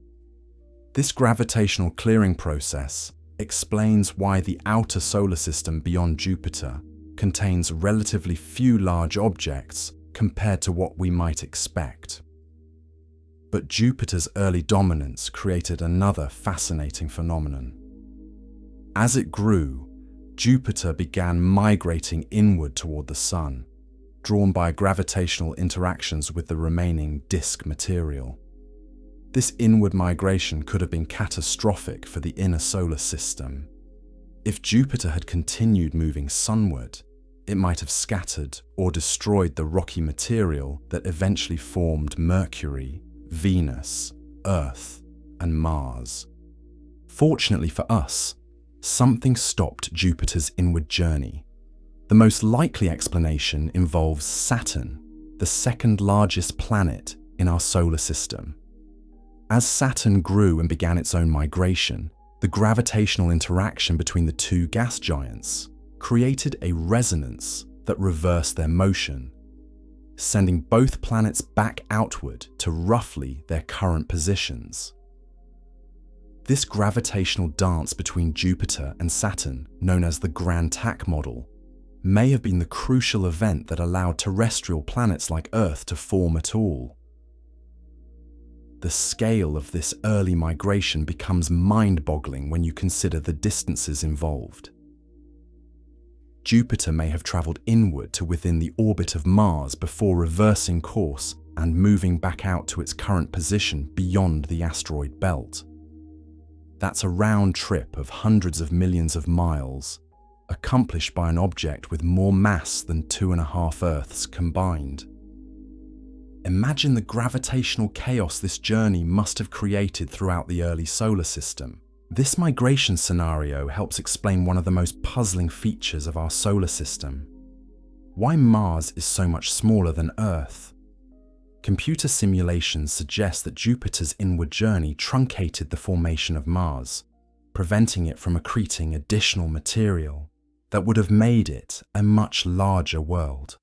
This gravitational clearing process explains why the outer solar system beyond Jupiter contains relatively few large objects compared to what we might expect. But Jupiter's early dominance created another fascinating phenomenon. As it grew, Jupiter began migrating inward toward the Sun, drawn by gravitational interactions with the remaining disk material. This inward migration could have been catastrophic for the inner solar system. If Jupiter had continued moving sunward, it might have scattered or destroyed the rocky material that eventually formed Mercury, Venus, Earth, and Mars. Fortunately for us, something stopped Jupiter's inward journey. The most likely explanation involves Saturn, the second largest planet in our solar system. As Saturn grew and began its own migration, the gravitational interaction between the two gas giants created a resonance that reversed their motion, sending both planets back outward to roughly their current positions. This gravitational dance between Jupiter and Saturn, known as the Grand Tack model, may have been the crucial event that allowed terrestrial planets like Earth to form at all. The scale of this early migration becomes mind-boggling when you consider the distances involved. Jupiter may have traveled inward to within the orbit of Mars before reversing course and moving back out to its current position beyond the asteroid belt. That's a round trip of hundreds of millions of miles, accomplished by an object with more mass than 2.5 Earths combined. Imagine the gravitational chaos this journey must have created throughout the early solar system. This migration scenario helps explain one of the most puzzling features of our solar system: why Mars is so much smaller than Earth. Computer simulations suggest that Jupiter's inward journey truncated the formation of Mars, preventing it from accreting additional material that would have made it a much larger world.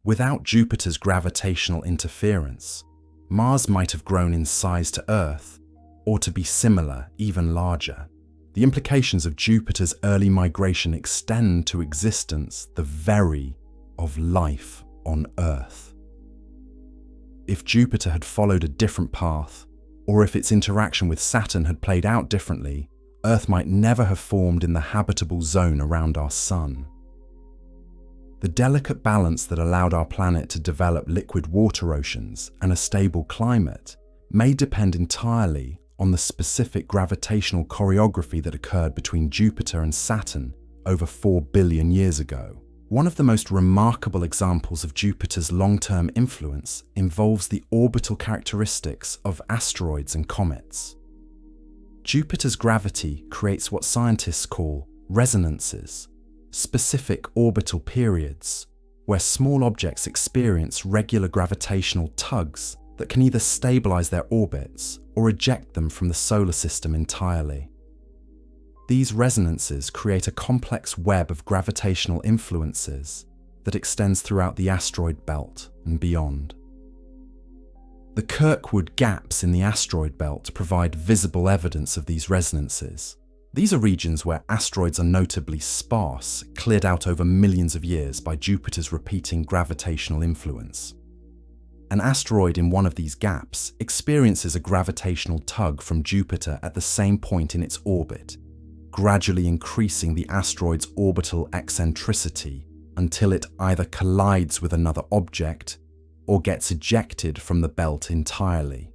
Without Jupiter's gravitational interference, Mars might have grown in size to Earth, or to be similar, even larger. The implications of Jupiter's early migration extend to existence the very of life on Earth. If Jupiter had followed a different path, or if its interaction with Saturn had played out differently, Earth might never have formed in the habitable zone around our Sun. The delicate balance that allowed our planet to develop liquid water oceans and a stable climate may depend entirely on the specific gravitational choreography that occurred between Jupiter and Saturn over 4 billion years ago. One of the most remarkable examples of Jupiter's long-term influence involves the orbital characteristics of asteroids and comets. Jupiter's gravity creates what scientists call resonances, specific orbital periods, where small objects experience regular gravitational tugs that can either stabilize their orbits or eject them from the solar system entirely. These resonances create a complex web of gravitational influences that extends throughout the asteroid belt and beyond. The Kirkwood gaps in the asteroid belt provide visible evidence of these resonances. These are regions where asteroids are notably sparse, cleared out over millions of years by Jupiter's repeating gravitational influence. An asteroid in one of these gaps experiences a gravitational tug from Jupiter at the same point in its orbit, gradually increasing the asteroid's orbital eccentricity until it either collides with another object or gets ejected from the belt entirely.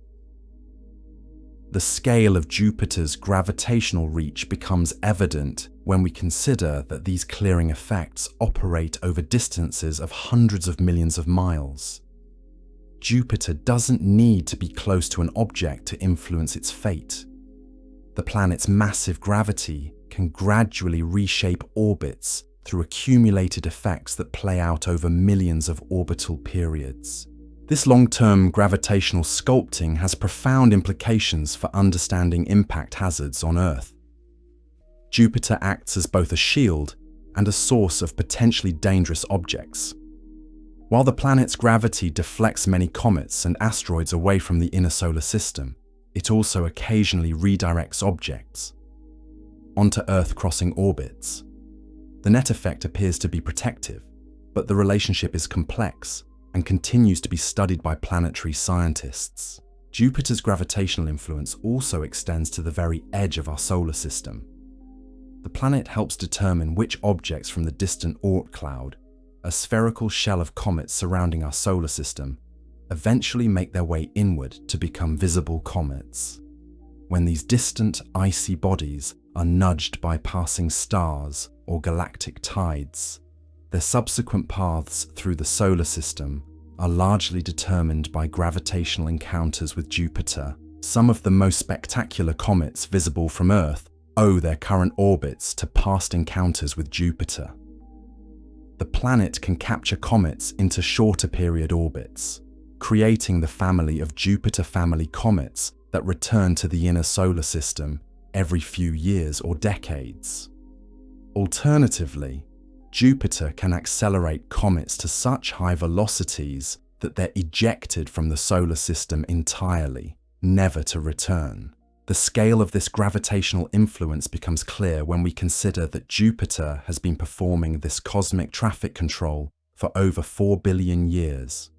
The scale of Jupiter's gravitational reach becomes evident when we consider that these clearing effects operate over distances of hundreds of millions of miles. Jupiter doesn't need to be close to an object to influence its fate. The planet's massive gravity can gradually reshape orbits through accumulated effects that play out over millions of orbital periods. This long-term gravitational sculpting has profound implications for understanding impact hazards on Earth. Jupiter acts as both a shield and a source of potentially dangerous objects. While the planet's gravity deflects many comets and asteroids away from the inner solar system, it also occasionally redirects objects onto Earth-crossing orbits. The net effect appears to be protective, but the relationship is complex and continues to be studied by planetary scientists. Jupiter's gravitational influence also extends to the very edge of our solar system. The planet helps determine which objects from the distant Oort cloud, a spherical shell of comets surrounding our solar system, eventually make their way inward to become visible comets. When these distant, icy bodies are nudged by passing stars or galactic tides, their subsequent paths through the solar system are largely determined by gravitational encounters with Jupiter. Some of the most spectacular comets visible from Earth owe their current orbits to past encounters with Jupiter. The planet can capture comets into shorter period orbits, creating the family of Jupiter family comets that return to the inner solar system every few years or decades. Alternatively, Jupiter can accelerate comets to such high velocities that they're ejected from the solar system entirely, never to return. The scale of this gravitational influence becomes clear when we consider that Jupiter has been performing this cosmic traffic control for over 4 billion years.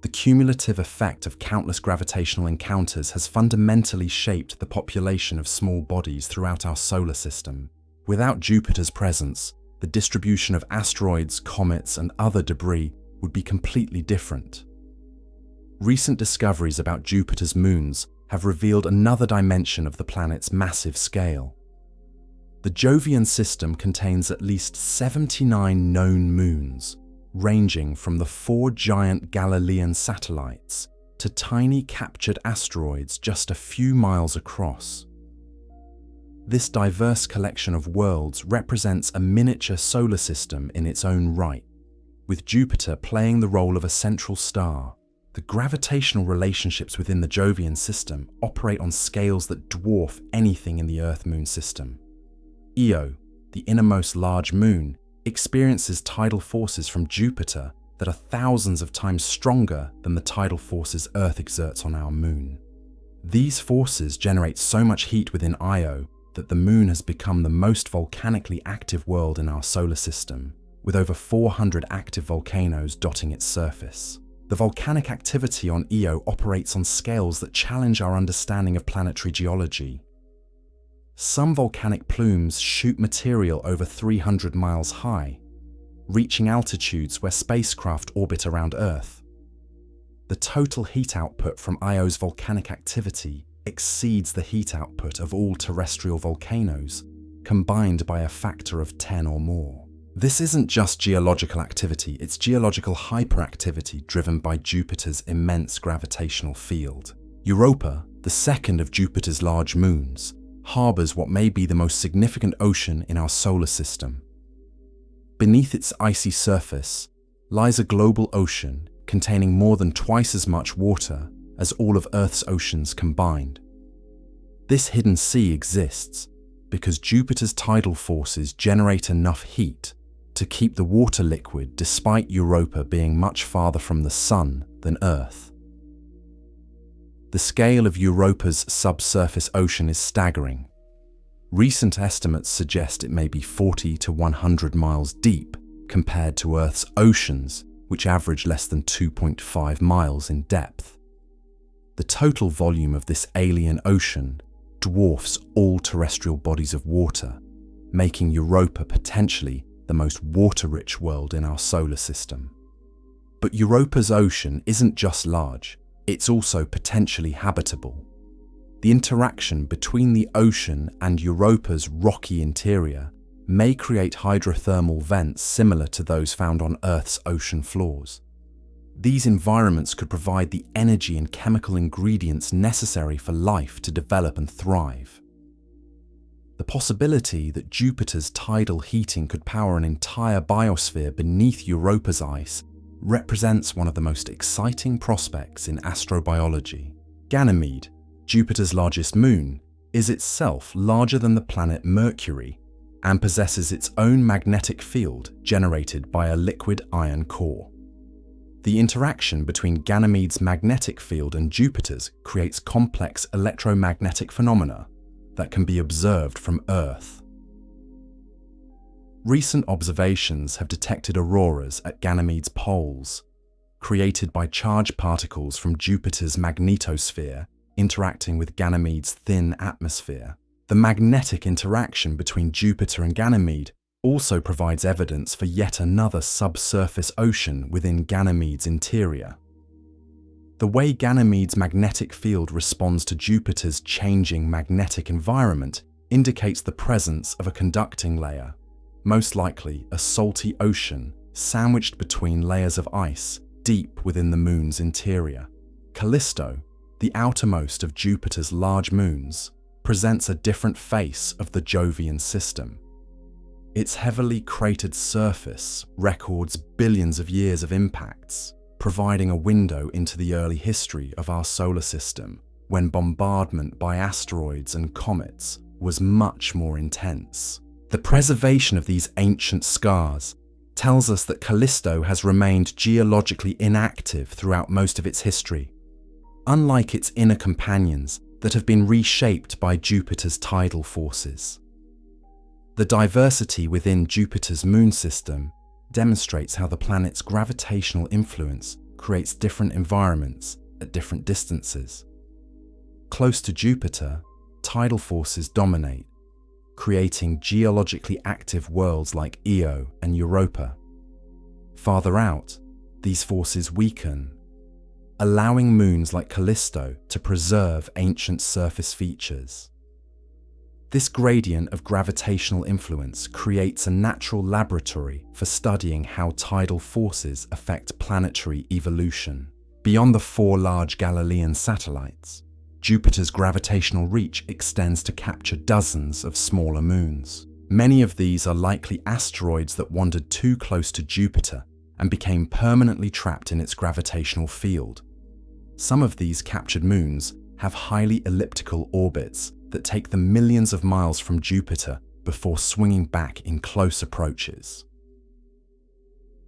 The cumulative effect of countless gravitational encounters has fundamentally shaped the population of small bodies throughout our solar system. Without Jupiter's presence, the distribution of asteroids, comets, and other debris would be completely different. Recent discoveries about Jupiter's moons have revealed another dimension of the planet's massive scale. The Jovian system contains at least 79 known moons, ranging from the 4 giant Galilean satellites to tiny captured asteroids just a few miles across. This diverse collection of worlds represents a miniature solar system in its own right, with Jupiter playing the role of a central star. The gravitational relationships within the Jovian system operate on scales that dwarf anything in the Earth-Moon system. Io, the innermost large moon, experiences tidal forces from Jupiter that are thousands of times stronger than the tidal forces Earth exerts on our moon. These forces generate so much heat within Io that the moon has become the most volcanically active world in our solar system, with over 400 active volcanoes dotting its surface. The volcanic activity on Io operates on scales that challenge our understanding of planetary geology. Some volcanic plumes shoot material over 300 miles high, reaching altitudes where spacecraft orbit around Earth. The total heat output from Io's volcanic activity exceeds the heat output of all terrestrial volcanoes, combined by a factor of 10 or more. This isn't just geological activity, it's geological hyperactivity driven by Jupiter's immense gravitational field. Europa, the second of Jupiter's large moons, harbors what may be the most significant ocean in our solar system. Beneath its icy surface lies a global ocean containing more than twice as much water as all of Earth's oceans combined. This hidden sea exists because Jupiter's tidal forces generate enough heat to keep the water liquid despite Europa being much farther from the Sun than Earth. The scale of Europa's subsurface ocean is staggering. Recent estimates suggest it may be 40 to 100 miles deep compared to Earth's oceans, which average less than 2.5 miles in depth. The total volume of this alien ocean dwarfs all terrestrial bodies of water, making Europa potentially the most water-rich world in our solar system. But Europa's ocean isn't just large, it's also potentially habitable. The interaction between the ocean and Europa's rocky interior may create hydrothermal vents similar to those found on Earth's ocean floors. These environments could provide the energy and chemical ingredients necessary for life to develop and thrive. The possibility that Jupiter's tidal heating could power an entire biosphere beneath Europa's ice represents one of the most exciting prospects in astrobiology. Ganymede, Jupiter's largest moon, is itself larger than the planet Mercury and possesses its own magnetic field generated by a liquid iron core. The interaction between Ganymede's magnetic field and Jupiter's creates complex electromagnetic phenomena that can be observed from Earth. Recent observations have detected auroras at Ganymede's poles, created by charged particles from Jupiter's magnetosphere interacting with Ganymede's thin atmosphere. The magnetic interaction between Jupiter and Ganymede also provides evidence for yet another subsurface ocean within Ganymede's interior. The way Ganymede's magnetic field responds to Jupiter's changing magnetic environment indicates the presence of a conducting layer, most likely a salty ocean sandwiched between layers of ice deep within the moon's interior. Callisto, the outermost of Jupiter's large moons, presents a different face of the Jovian system. Its heavily cratered surface records billions of years of impacts, providing a window into the early history of our solar system, when bombardment by asteroids and comets was much more intense. The preservation of these ancient scars tells us that Callisto has remained geologically inactive throughout most of its history, unlike its inner companions that have been reshaped by Jupiter's tidal forces. The diversity within Jupiter's moon system demonstrates how the planet's gravitational influence creates different environments at different distances. Close to Jupiter, tidal forces dominate, creating geologically active worlds like Io and Europa. Farther out, these forces weaken, allowing moons like Callisto to preserve ancient surface features. This gradient of gravitational influence creates a natural laboratory for studying how tidal forces affect planetary evolution. Beyond the 4 large Galilean satellites, Jupiter's gravitational reach extends to capture dozens of smaller moons. Many of these are likely asteroids that wandered too close to Jupiter and became permanently trapped in its gravitational field. Some of these captured moons have highly elliptical orbits that take them millions of miles from Jupiter before swinging back in close approaches.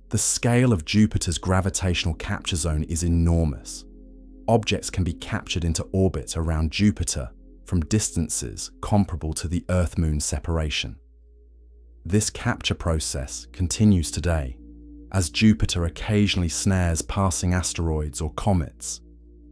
The scale of Jupiter's gravitational capture zone is enormous. Objects can be captured into orbit around Jupiter from distances comparable to the Earth-Moon separation. This capture process continues today, as Jupiter occasionally snares passing asteroids or comets,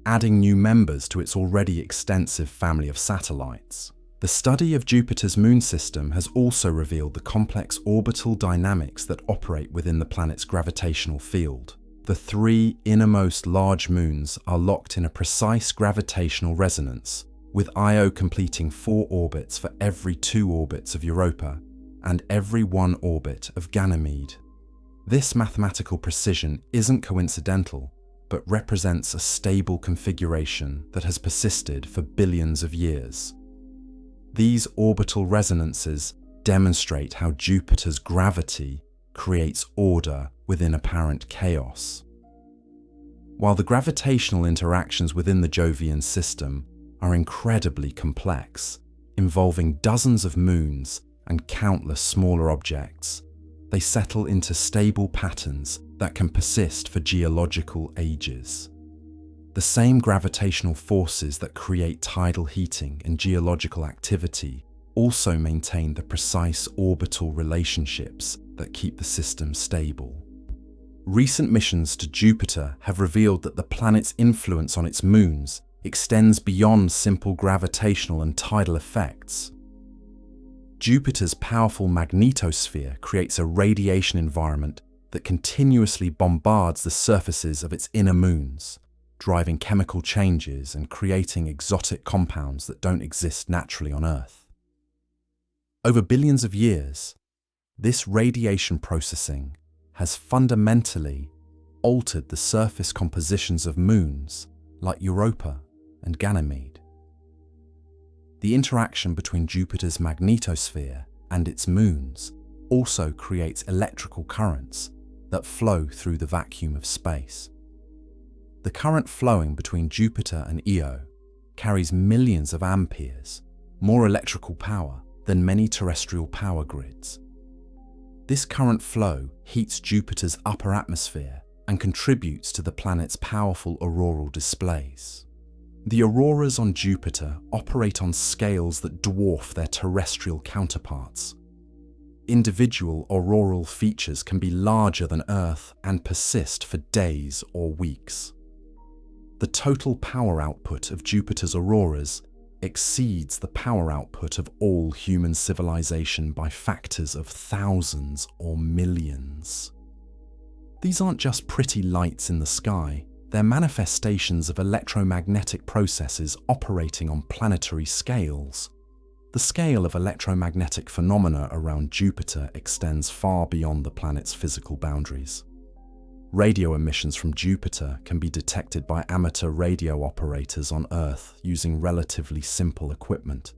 adding new members to its already extensive family of satellites. The study of Jupiter's moon system has also revealed the complex orbital dynamics that operate within the planet's gravitational field. The three innermost large moons are locked in a precise gravitational resonance, with Io completing 4 orbits for every 2 orbits of Europa and every 1 orbit of Ganymede. This mathematical precision isn't coincidental, but represents a stable configuration that has persisted for billions of years. These orbital resonances demonstrate how Jupiter's gravity creates order within apparent chaos. While the gravitational interactions within the Jovian system are incredibly complex, involving dozens of moons and countless smaller objects, they settle into stable patterns that can persist for geological ages. The same gravitational forces that create tidal heating and geological activity also maintain the precise orbital relationships that keep the system stable. Recent missions to Jupiter have revealed that the planet's influence on its moons extends beyond simple gravitational and tidal effects. Jupiter's powerful magnetosphere creates a radiation environment that continuously bombards the surfaces of its inner moons, driving chemical changes and creating exotic compounds that don't exist naturally on Earth. Over billions of years, this radiation processing has fundamentally altered the surface compositions of moons like Europa and Ganymede. The interaction between Jupiter's magnetosphere and its moons also creates electrical currents that flow through the vacuum of space. The current flowing between Jupiter and Io carries millions of amperes, more electrical power than many terrestrial power grids. This current flow heats Jupiter's upper atmosphere and contributes to the planet's powerful auroral displays. The auroras on Jupiter operate on scales that dwarf their terrestrial counterparts. Individual auroral features can be larger than Earth and persist for days or weeks. The total power output of Jupiter's auroras exceeds the power output of all human civilization by factors of thousands or millions. These aren't just pretty lights in the sky, they're manifestations of electromagnetic processes operating on planetary scales. The scale of electromagnetic phenomena around Jupiter extends far beyond the planet's physical boundaries. Radio emissions from Jupiter can be detected by amateur radio operators on Earth using relatively simple equipment.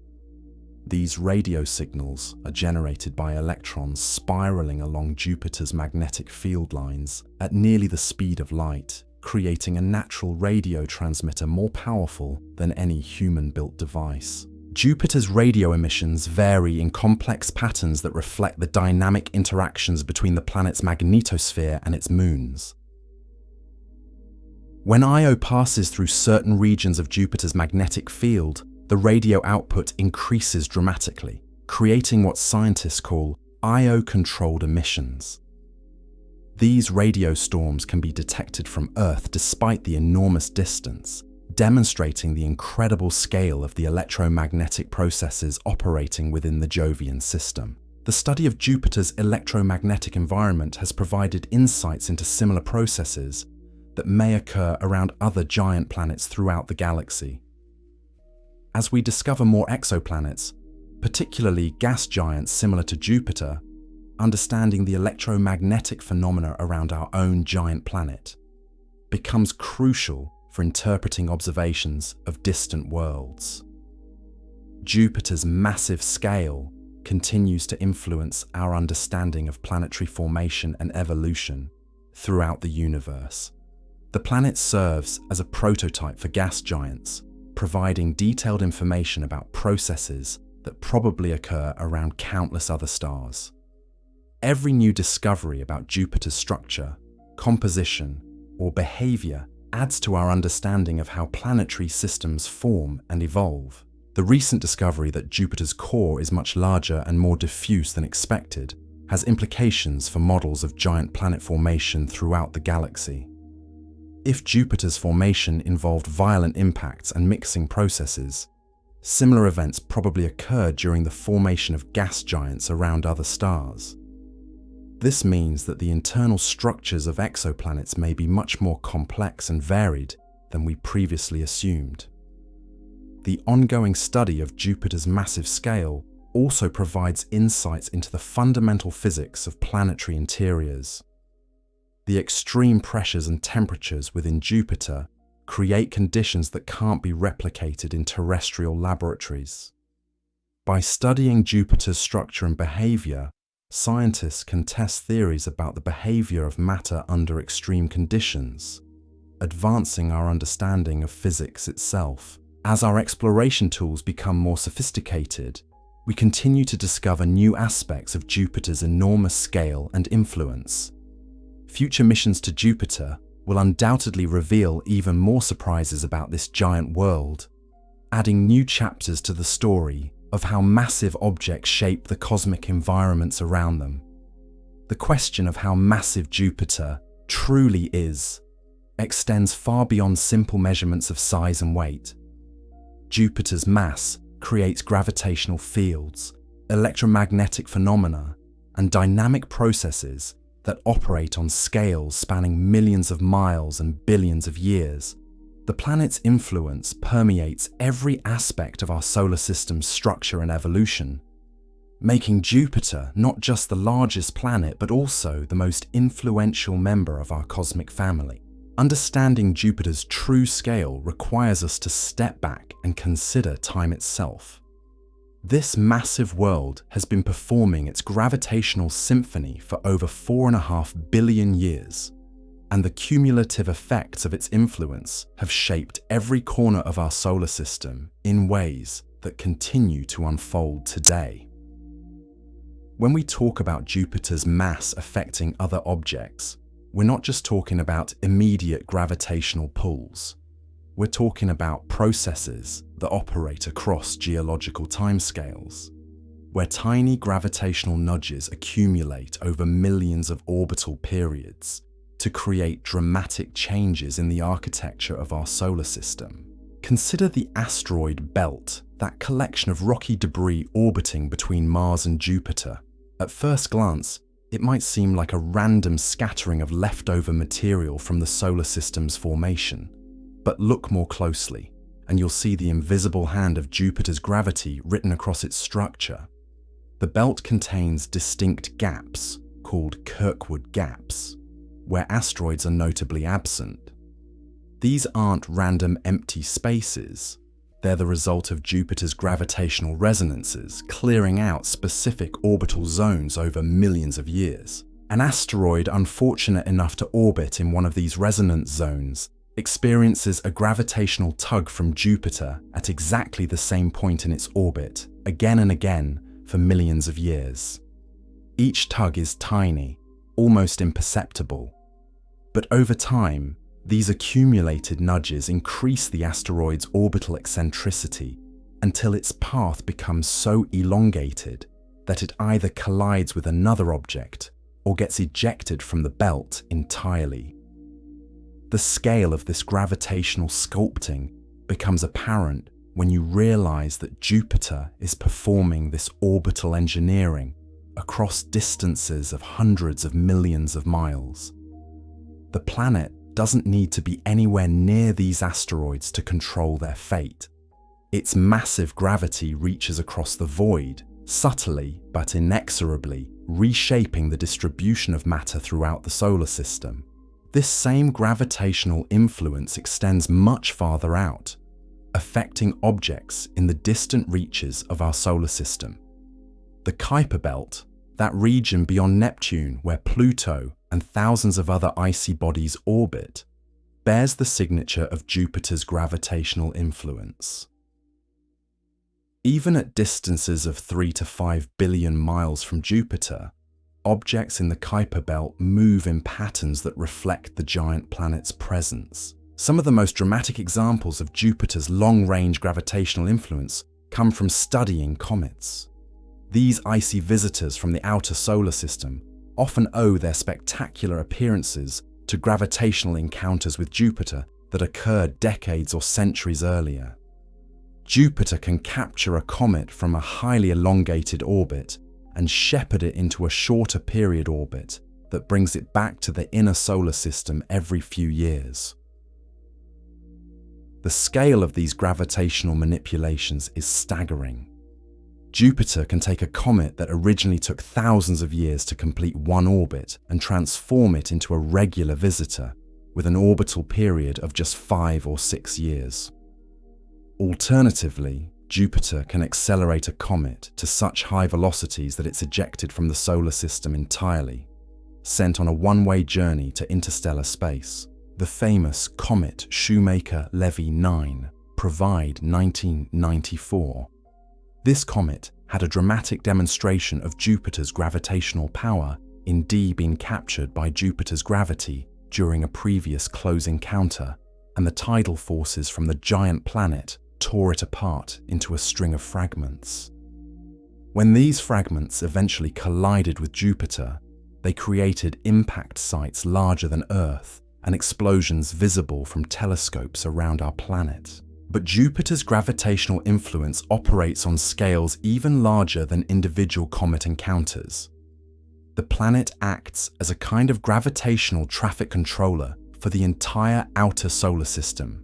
These radio signals are generated by electrons spiraling along Jupiter's magnetic field lines at nearly the speed of light, creating a natural radio transmitter more powerful than any human-built device. Jupiter's radio emissions vary in complex patterns that reflect the dynamic interactions between the planet's magnetosphere and its moons. When Io passes through certain regions of Jupiter's magnetic field, the radio output increases dramatically, creating what scientists call Io-controlled emissions. These radio storms can be detected from Earth despite the enormous distance, demonstrating the incredible scale of the electromagnetic processes operating within the Jovian system. The study of Jupiter's electromagnetic environment has provided insights into similar processes that may occur around other giant planets throughout the galaxy. As we discover more exoplanets, particularly gas giants similar to Jupiter, understanding the electromagnetic phenomena around our own giant planet becomes crucial for interpreting observations of distant worlds. Jupiter's massive scale continues to influence our understanding of planetary formation and evolution throughout the universe. The planet serves as a prototype for gas giants, providing detailed information about processes that probably occur around countless other stars. Every new discovery about Jupiter's structure, composition, or behavior adds to our understanding of how planetary systems form and evolve. The recent discovery that Jupiter's core is much larger and more diffuse than expected has implications for models of giant planet formation throughout the galaxy. If Jupiter's formation involved violent impacts and mixing processes, similar events probably occurred during the formation of gas giants around other stars. This means that the internal structures of exoplanets may be much more complex and varied than we previously assumed. The ongoing study of Jupiter's massive scale also provides insights into the fundamental physics of planetary interiors. The extreme pressures and temperatures within Jupiter create conditions that can't be replicated in terrestrial laboratories. By studying Jupiter's structure and behavior, scientists can test theories about the behavior of matter under extreme conditions, advancing our understanding of physics itself. As our exploration tools become more sophisticated, we continue to discover new aspects of Jupiter's enormous scale and influence. Future missions to Jupiter will undoubtedly reveal even more surprises about this giant world, adding new chapters to the story of how massive objects shape the cosmic environments around them. The question of how massive Jupiter truly is extends far beyond simple measurements of size and weight. Jupiter's mass creates gravitational fields, electromagnetic phenomena, and dynamic processes that operate on scales spanning millions of miles and billions of years. The planet's influence permeates every aspect of our solar system's structure and evolution, making Jupiter not just the largest planet but also the most influential member of our cosmic family. Understanding Jupiter's true scale requires us to step back and consider time itself. This massive world has been performing its gravitational symphony for over 4.5 billion years, and the cumulative effects of its influence have shaped every corner of our solar system in ways that continue to unfold today. When we talk about Jupiter's mass affecting other objects, we're not just talking about immediate gravitational pulls. We're talking about processes that operate across geological timescales, where tiny gravitational nudges accumulate over millions of orbital periods to create dramatic changes in the architecture of our solar system. Consider the asteroid belt, that collection of rocky debris orbiting between Mars and Jupiter. At first glance, it might seem like a random scattering of leftover material from the solar system's formation. But look more closely, and you'll see the invisible hand of Jupiter's gravity written across its structure. The belt contains distinct gaps, called Kirkwood gaps, where asteroids are notably absent. These aren't random empty spaces. They're the result of Jupiter's gravitational resonances clearing out specific orbital zones over millions of years. An asteroid unfortunate enough to orbit in one of these resonance zones experiences a gravitational tug from Jupiter at exactly the same point in its orbit, again and again, for millions of years. Each tug is tiny, almost imperceptible. But over time, these accumulated nudges increase the asteroid's orbital eccentricity until its path becomes so elongated that it either collides with another object or gets ejected from the belt entirely. The scale of this gravitational sculpting becomes apparent when you realize that Jupiter is performing this orbital engineering across distances of hundreds of millions of miles. The planet doesn't need to be anywhere near these asteroids to control their fate. Its massive gravity reaches across the void, subtly but inexorably reshaping the distribution of matter throughout the solar system. This same gravitational influence extends much farther out, affecting objects in the distant reaches of our solar system. The Kuiper belt, that region beyond Neptune where Pluto and thousands of other icy bodies orbit, bears the signature of Jupiter's gravitational influence. Even at distances of 3 to 5 billion miles from Jupiter, objects in the Kuiper belt move in patterns that reflect the giant planet's presence. Some of the most dramatic examples of Jupiter's long-range gravitational influence come from studying comets. These icy visitors from the outer solar system often owe their spectacular appearances to gravitational encounters with Jupiter that occurred decades or centuries earlier. Jupiter can capture a comet from a highly elongated orbit and shepherd it into a shorter period orbit that brings it back to the inner solar system every few years. The scale of these gravitational manipulations is staggering. Jupiter can take a comet that originally took thousands of years to complete one orbit and transform it into a regular visitor with an orbital period of just 5 or 6 years. Alternatively, Jupiter can accelerate a comet to such high velocities that it's ejected from the solar system entirely, sent on a one-way journey to interstellar space. The famous comet Shoemaker-Levy 9 provide 1994. This comet had a dramatic demonstration of Jupiter's gravitational power indeed being captured by Jupiter's gravity during a previous close encounter, and the tidal forces from the giant planet tore it apart into a string of fragments. When these fragments eventually collided with Jupiter, they created impact sites larger than Earth and explosions visible from telescopes around our planet. But Jupiter's gravitational influence operates on scales even larger than individual comet encounters. The planet acts as a kind of gravitational traffic controller for the entire outer solar system,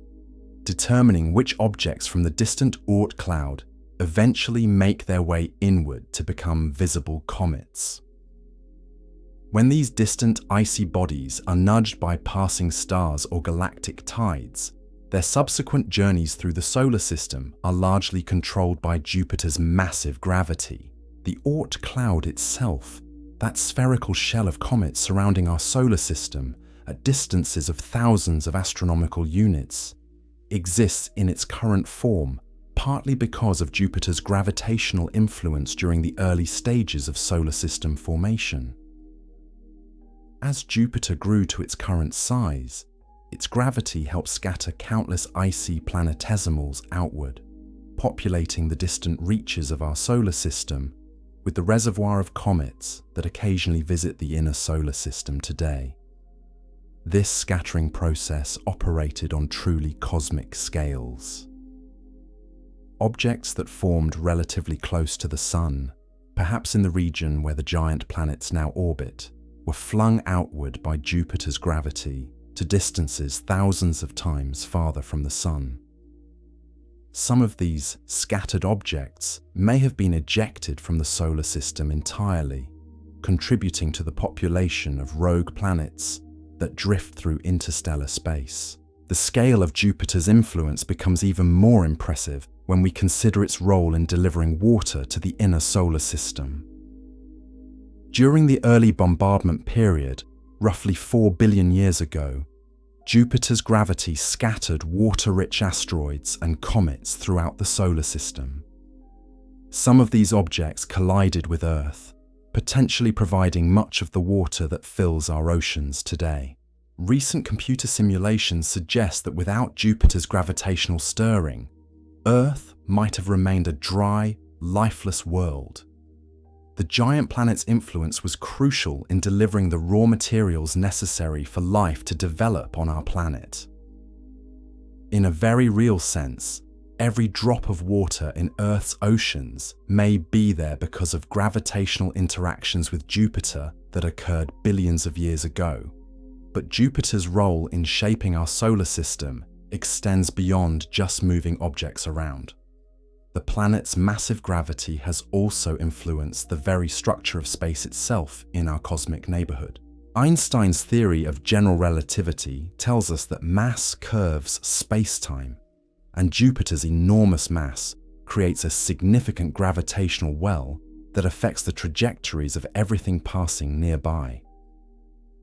determining which objects from the distant Oort cloud eventually make their way inward to become visible comets. When these distant icy bodies are nudged by passing stars or galactic tides, their subsequent journeys through the solar system are largely controlled by Jupiter's massive gravity. The Oort cloud itself, that spherical shell of comets surrounding our solar system at distances of thousands of astronomical units, exists in its current form partly because of Jupiter's gravitational influence during the early stages of solar system formation. As Jupiter grew to its current size, its gravity helped scatter countless icy planetesimals outward, populating the distant reaches of our solar system with the reservoir of comets that occasionally visit the inner solar system today. This scattering process operated on truly cosmic scales. Objects that formed relatively close to the Sun, perhaps in the region where the giant planets now orbit, were flung outward by Jupiter's gravity to distances thousands of times farther from the Sun. Some of these scattered objects may have been ejected from the solar system entirely, contributing to the population of rogue planets that drift through interstellar space. The scale of Jupiter's influence becomes even more impressive when we consider its role in delivering water to the inner solar system. During the early bombardment period, roughly 4 billion years ago, Jupiter's gravity scattered water-rich asteroids and comets throughout the solar system. Some of these objects collided with Earth, potentially providing much of the water that fills our oceans today. Recent computer simulations suggest that without Jupiter's gravitational stirring, Earth might have remained a dry, lifeless world. The giant planet's influence was crucial in delivering the raw materials necessary for life to develop on our planet. In a very real sense, every drop of water in Earth's oceans may be there because of gravitational interactions with Jupiter that occurred billions of years ago. But Jupiter's role in shaping our solar system extends beyond just moving objects around. The planet's massive gravity has also influenced the very structure of space itself in our cosmic neighborhood. Einstein's theory of general relativity tells us that mass curves spacetime, and Jupiter's enormous mass creates a significant gravitational well that affects the trajectories of everything passing nearby.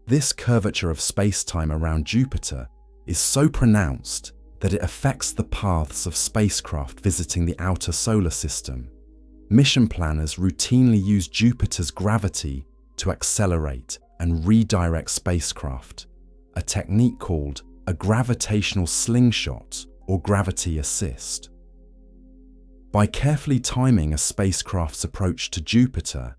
This curvature of spacetime around Jupiter is so pronounced that it affects the paths of spacecraft visiting the outer solar system. Mission planners routinely use Jupiter's gravity to accelerate and redirect spacecraft, a technique called a gravitational slingshot or gravity assist. By carefully timing a spacecraft's approach to Jupiter,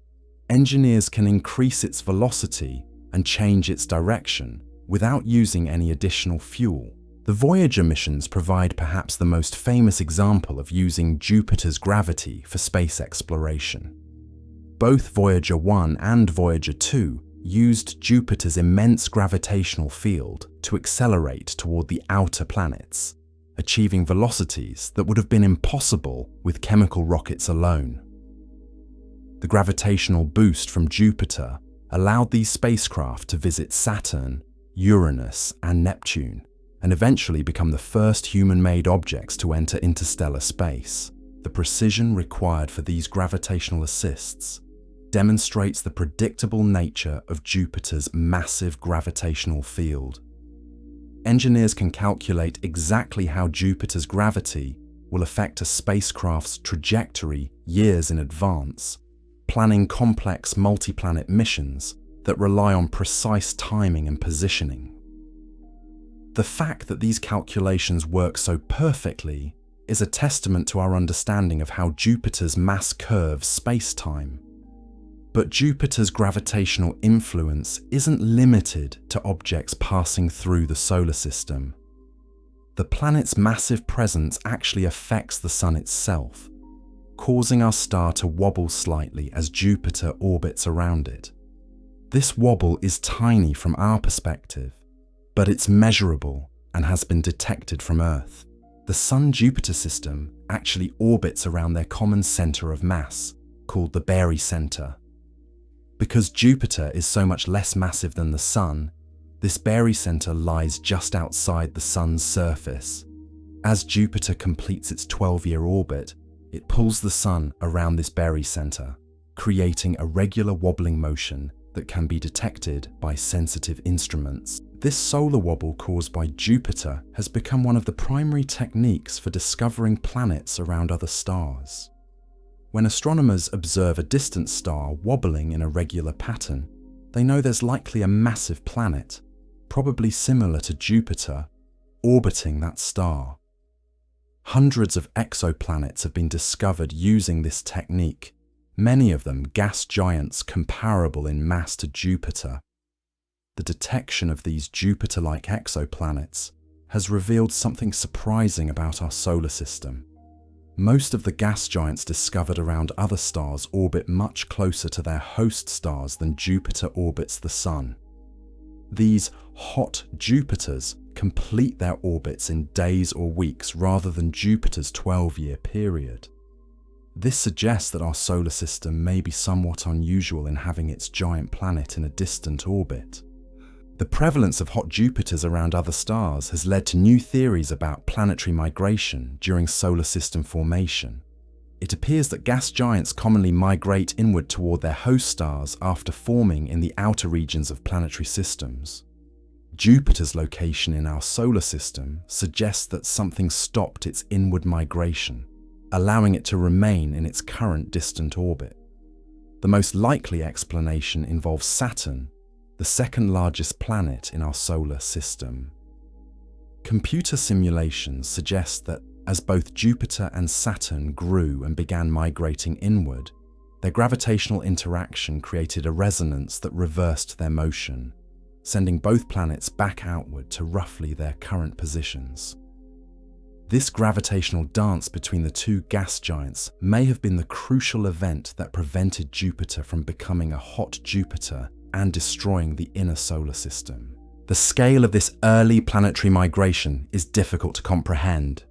engineers can increase its velocity and change its direction without using any additional fuel. The Voyager missions provide perhaps the most famous example of using Jupiter's gravity for space exploration. Both Voyager 1 and Voyager 2 used Jupiter's immense gravitational field to accelerate toward the outer planets, achieving velocities that would have been impossible with chemical rockets alone. The gravitational boost from Jupiter allowed these spacecraft to visit Saturn, Uranus, and Neptune, and eventually become the first human-made objects to enter interstellar space. The precision required for these gravitational assists demonstrates the predictable nature of Jupiter's massive gravitational field. Engineers can calculate exactly how Jupiter's gravity will affect a spacecraft's trajectory years in advance, planning complex multi-planet missions that rely on precise timing and positioning. The fact that these calculations work so perfectly is a testament to our understanding of how Jupiter's mass curves space-time. But Jupiter's gravitational influence isn't limited to objects passing through the solar system. The planet's massive presence actually affects the Sun itself, causing our star to wobble slightly as Jupiter orbits around it. This wobble is tiny from our perspective, but it's measurable and has been detected from Earth. The Sun-Jupiter system actually orbits around their common center of mass, called the barycenter. Because Jupiter is so much less massive than the Sun, this barycenter lies just outside the Sun's surface. As Jupiter completes its 12-year orbit, it pulls the Sun around this barycenter, creating a regular wobbling motion that can be detected by sensitive instruments. This solar wobble caused by Jupiter has become one of the primary techniques for discovering planets around other stars. When astronomers observe a distant star wobbling in a regular pattern, they know there's likely a massive planet, probably similar to Jupiter, orbiting that star. Hundreds of exoplanets have been discovered using this technique, many of them gas giants comparable in mass to Jupiter. The detection of these Jupiter-like exoplanets has revealed something surprising about our solar system. Most of the gas giants discovered around other stars orbit much closer to their host stars than Jupiter orbits the Sun. These hot Jupiters complete their orbits in days or weeks rather than Jupiter's 12-year period. This suggests that our solar system may be somewhat unusual in having its giant planet in a distant orbit. The prevalence of hot Jupiters around other stars has led to new theories about planetary migration during solar system formation. It appears that gas giants commonly migrate inward toward their host stars after forming in the outer regions of planetary systems. Jupiter's location in our solar system suggests that something stopped its inward migration, allowing it to remain in its current distant orbit. The most likely explanation involves Saturn, the second largest planet in our solar system. Computer simulations suggest that as both Jupiter and Saturn grew and began migrating inward, their gravitational interaction created a resonance that reversed their motion, sending both planets back outward to roughly their current positions. This gravitational dance between the two gas giants may have been the crucial event that prevented Jupiter from becoming a hot Jupiter and destroying the inner solar system. The scale of this early planetary migration is difficult to comprehend.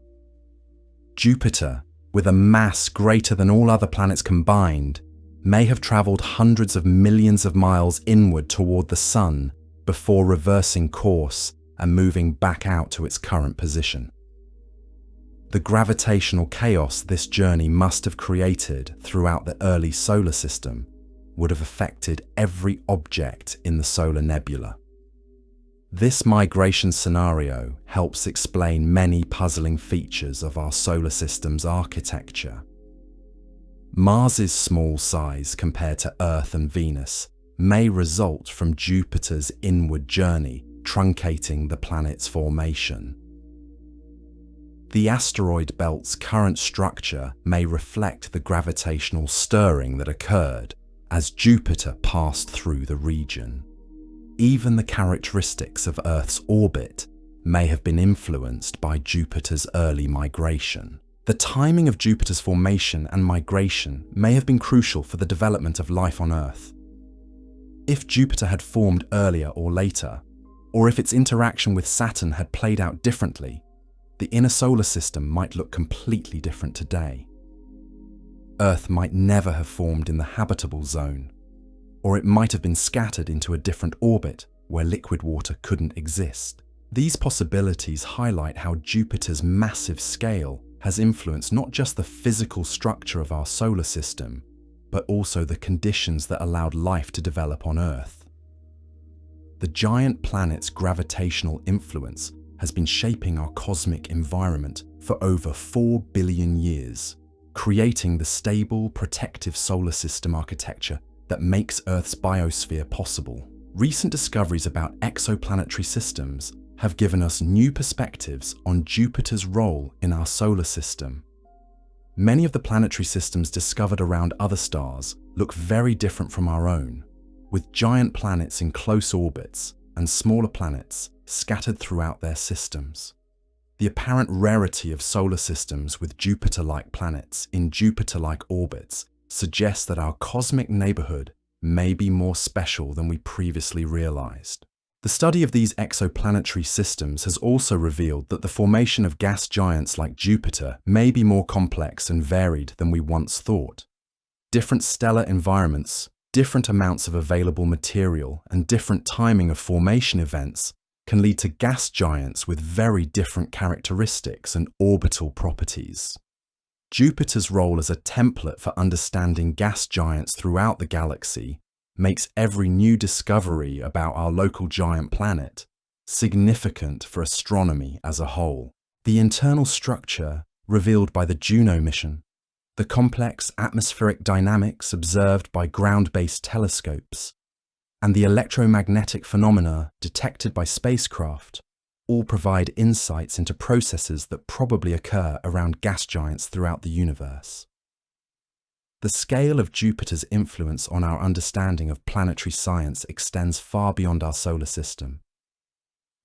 Jupiter, with a mass greater than all other planets combined, may have traveled hundreds of millions of miles inward toward the Sun before reversing course and moving back out to its current position. The gravitational chaos this journey must have created throughout the early solar system would have affected every object in the solar nebula. This migration scenario helps explain many puzzling features of our solar system's architecture. Mars's small size compared to Earth and Venus may result from Jupiter's inward journey, truncating the planet's formation. The asteroid belt's current structure may reflect the gravitational stirring that occurred as Jupiter passed through the region. Even the characteristics of Earth's orbit may have been influenced by Jupiter's early migration. The timing of Jupiter's formation and migration may have been crucial for the development of life on Earth. If Jupiter had formed earlier or later, or if its interaction with Saturn had played out differently, the inner solar system might look completely different today. Earth might never have formed in the habitable zone, or it might have been scattered into a different orbit where liquid water couldn't exist. These possibilities highlight how Jupiter's massive scale has influenced not just the physical structure of our solar system, but also the conditions that allowed life to develop on Earth. The giant planet's gravitational influence has been shaping our cosmic environment for over 4 billion years, creating the stable, protective solar system architecture that makes Earth's biosphere possible. Recent discoveries about exoplanetary systems have given us new perspectives on Jupiter's role in our solar system. Many of the planetary systems discovered around other stars look very different from our own, with giant planets in close orbits and smaller planets scattered throughout their systems. The apparent rarity of solar systems with Jupiter-like planets in Jupiter-like orbits suggests that our cosmic neighborhood may be more special than we previously realized. The study of these exoplanetary systems has also revealed that the formation of gas giants like Jupiter may be more complex and varied than we once thought. Different stellar environments, different amounts of available material, and different timing of formation events can lead to gas giants with very different characteristics and orbital properties. Jupiter's role as a template for understanding gas giants throughout the galaxy makes every new discovery about our local giant planet significant for astronomy as a whole. The internal structure revealed by the Juno mission, the complex atmospheric dynamics observed by ground-based telescopes, and the electromagnetic phenomena detected by spacecraft all provide insights into processes that probably occur around gas giants throughout the universe. The scale of Jupiter's influence on our understanding of planetary science extends far beyond our solar system.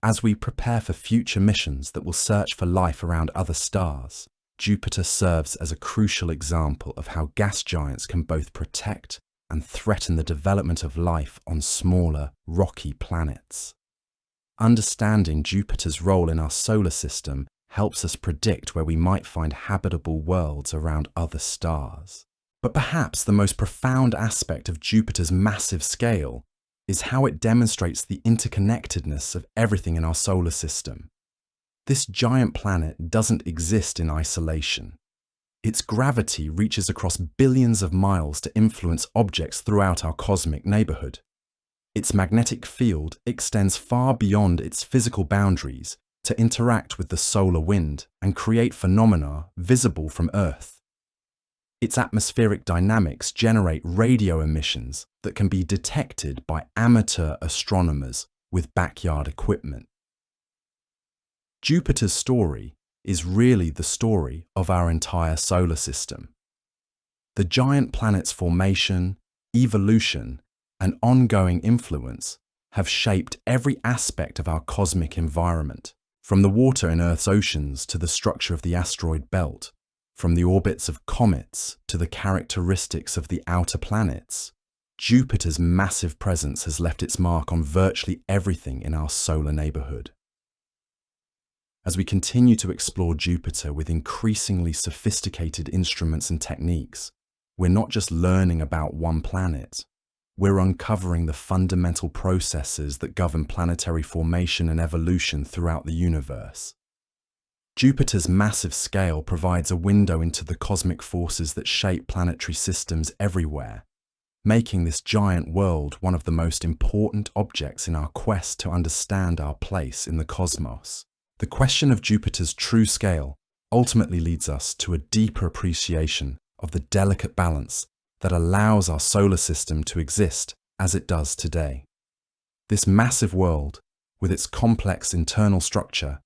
As we prepare for future missions that will search for life around other stars, Jupiter serves as a crucial example of how gas giants can both protect and threaten the development of life on smaller, rocky planets. Understanding Jupiter's role in our solar system helps us predict where we might find habitable worlds around other stars. But perhaps the most profound aspect of Jupiter's massive scale is how it demonstrates the interconnectedness of everything in our solar system. This giant planet doesn't exist in isolation. Its gravity reaches across billions of miles to influence objects throughout our cosmic neighborhood. Its magnetic field extends far beyond its physical boundaries to interact with the solar wind and create phenomena visible from Earth. Its atmospheric dynamics generate radio emissions that can be detected by amateur astronomers with backyard equipment. Jupiter's story is really the story of our entire solar system. The giant planet's formation, evolution, and ongoing influence have shaped every aspect of our cosmic environment, from the water in Earth's oceans to the structure of the asteroid belt, from the orbits of comets to the characteristics of the outer planets. Jupiter's massive presence has left its mark on virtually everything in our solar neighborhood. As we continue to explore Jupiter with increasingly sophisticated instruments and techniques, we're not just learning about one planet, we're uncovering the fundamental processes that govern planetary formation and evolution throughout the universe. Jupiter's massive scale provides a window into the cosmic forces that shape planetary systems everywhere, making this giant world one of the most important objects in our quest to understand our place in the cosmos. The question of Jupiter's true scale ultimately leads us to a deeper appreciation of the delicate balance that allows our solar system to exist as it does today. This massive world, with its complex internal structure,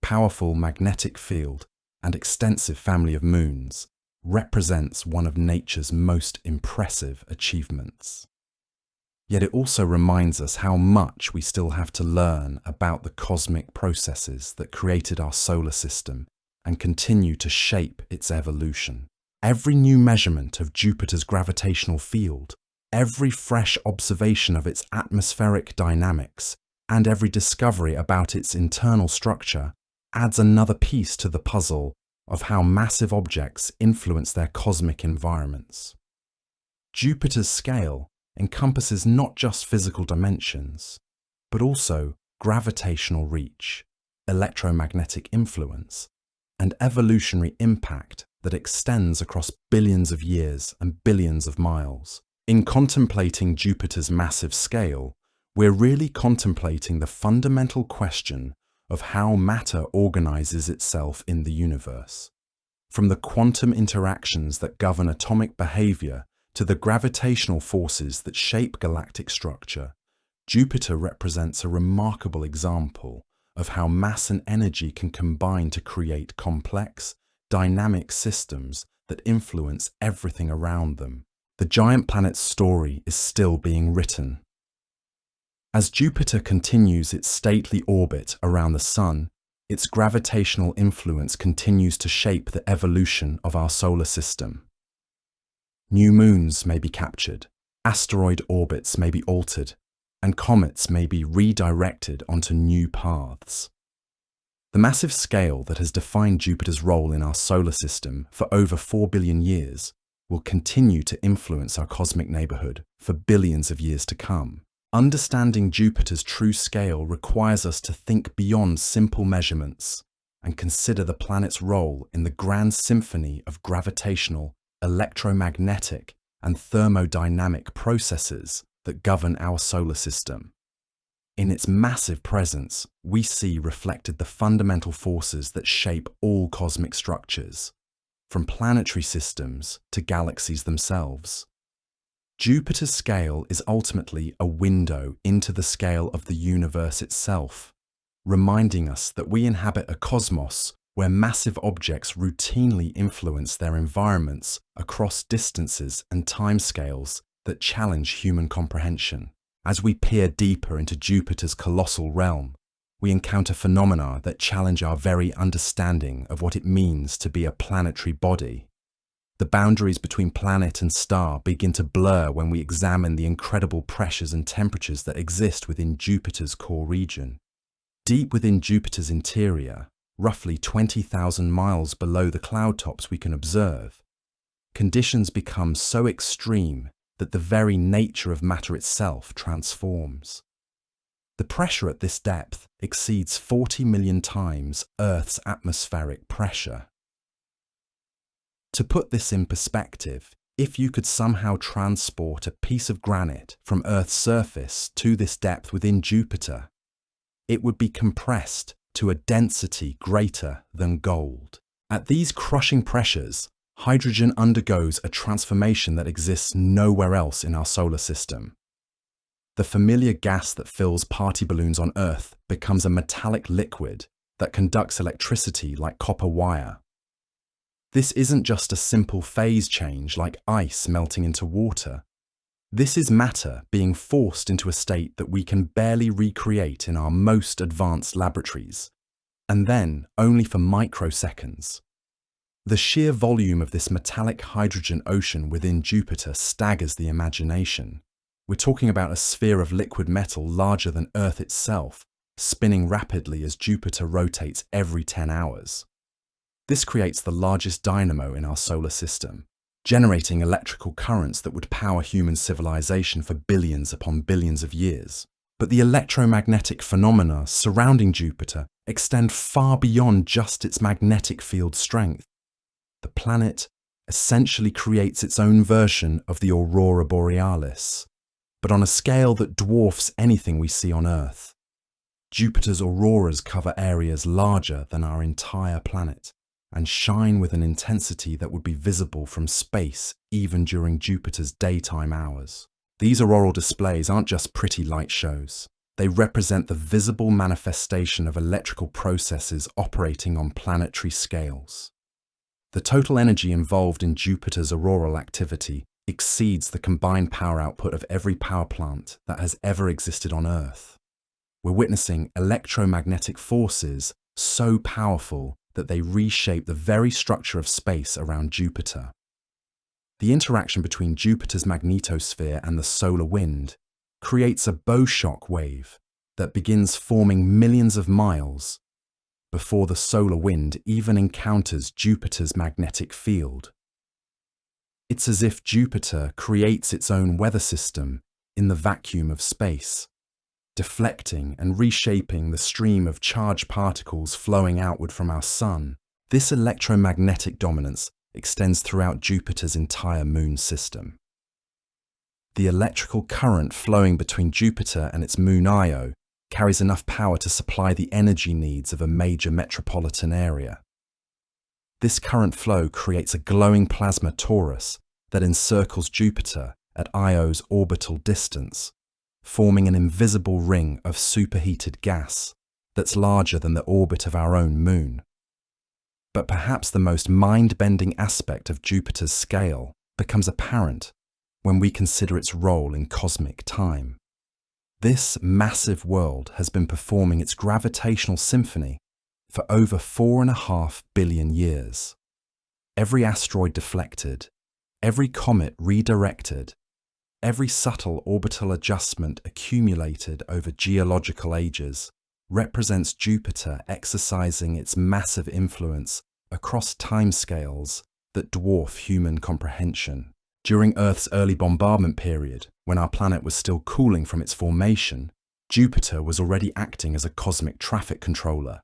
powerful magnetic field, and extensive family of moons, represents one of nature's most impressive achievements. Yet it also reminds us how much we still have to learn about the cosmic processes that created our solar system and continue to shape its evolution. Every new measurement of Jupiter's gravitational field, every fresh observation of its atmospheric dynamics, and every discovery about its internal structure adds another piece to the puzzle of how massive objects influence their cosmic environments. Jupiter's scale encompasses not just physical dimensions, but also gravitational reach, electromagnetic influence, and evolutionary impact that extends across billions of years and billions of miles. In contemplating Jupiter's massive scale, we're really contemplating the fundamental question of how matter organizes itself in the universe. From the quantum interactions that govern atomic behavior to the gravitational forces that shape galactic structure, Jupiter represents a remarkable example of how mass and energy can combine to create complex, dynamic systems that influence everything around them. The giant planet's story is still being written. As Jupiter continues its stately orbit around the Sun, its gravitational influence continues to shape the evolution of our solar system. New moons may be captured, asteroid orbits may be altered, and comets may be redirected onto new paths. The massive scale that has defined Jupiter's role in our solar system for over 4 billion years will continue to influence our cosmic neighborhood for billions of years to come. Understanding Jupiter's true scale requires us to think beyond simple measurements and consider the planet's role in the grand symphony of gravitational, electromagnetic, and thermodynamic processes that govern our solar system. In its massive presence, we see reflected the fundamental forces that shape all cosmic structures, from planetary systems to galaxies themselves. Jupiter's scale is ultimately a window into the scale of the universe itself, reminding us that we inhabit a cosmos where massive objects routinely influence their environments across distances and timescales that challenge human comprehension. As we peer deeper into Jupiter's colossal realm, we encounter phenomena that challenge our very understanding of what it means to be a planetary body. The boundaries between planet and star begin to blur when we examine the incredible pressures and temperatures that exist within Jupiter's core region. Deep within Jupiter's interior, roughly 20,000 miles below the cloud tops we can observe, conditions become so extreme that the very nature of matter itself transforms. The pressure at this depth exceeds 40 million times Earth's atmospheric pressure. To put this in perspective, if you could somehow transport a piece of granite from Earth's surface to this depth within Jupiter, it would be compressed to a density greater than gold. At these crushing pressures, hydrogen undergoes a transformation that exists nowhere else in our solar system. The familiar gas that fills party balloons on Earth becomes a metallic liquid that conducts electricity like copper wire. This isn't just a simple phase change like ice melting into water. This is matter being forced into a state that we can barely recreate in our most advanced laboratories, and then only for microseconds. The sheer volume of this metallic hydrogen ocean within Jupiter staggers the imagination. We're talking about a sphere of liquid metal larger than Earth itself, spinning rapidly as Jupiter rotates every 10 hours. This creates the largest dynamo in our solar system, generating electrical currents that would power human civilization for billions upon billions of years. But the electromagnetic phenomena surrounding Jupiter extend far beyond just its magnetic field strength. The planet essentially creates its own version of the aurora borealis, but on a scale that dwarfs anything we see on Earth. Jupiter's auroras cover areas larger than our entire planet and shine with an intensity that would be visible from space even during Jupiter's daytime hours. These auroral displays aren't just pretty light shows. They represent the visible manifestation of electrical processes operating on planetary scales. The total energy involved in Jupiter's auroral activity exceeds the combined power output of every power plant that has ever existed on Earth. We're witnessing electromagnetic forces so powerful that they reshape the very structure of space around Jupiter. The interaction between Jupiter's magnetosphere and the solar wind creates a bow-shock wave that begins forming millions of miles before the solar wind even encounters Jupiter's magnetic field. It's as if Jupiter creates its own weather system in the vacuum of space, deflecting and reshaping the stream of charged particles flowing outward from our Sun. This electromagnetic dominance extends throughout Jupiter's entire moon system. The electrical current flowing between Jupiter and its moon Io carries enough power to supply the energy needs of a major metropolitan area. This current flow creates a glowing plasma torus that encircles Jupiter at Io's orbital distance, forming an invisible ring of superheated gas that's larger than the orbit of our own moon. But perhaps the most mind-bending aspect of Jupiter's scale becomes apparent when we consider its role in cosmic time. This massive world has been performing its gravitational symphony for over 4.5 billion years. Every asteroid deflected, every comet redirected, every subtle orbital adjustment accumulated over geological ages represents Jupiter exercising its massive influence across timescales that dwarf human comprehension. During Earth's early bombardment period, when our planet was still cooling from its formation, Jupiter was already acting as a cosmic traffic controller.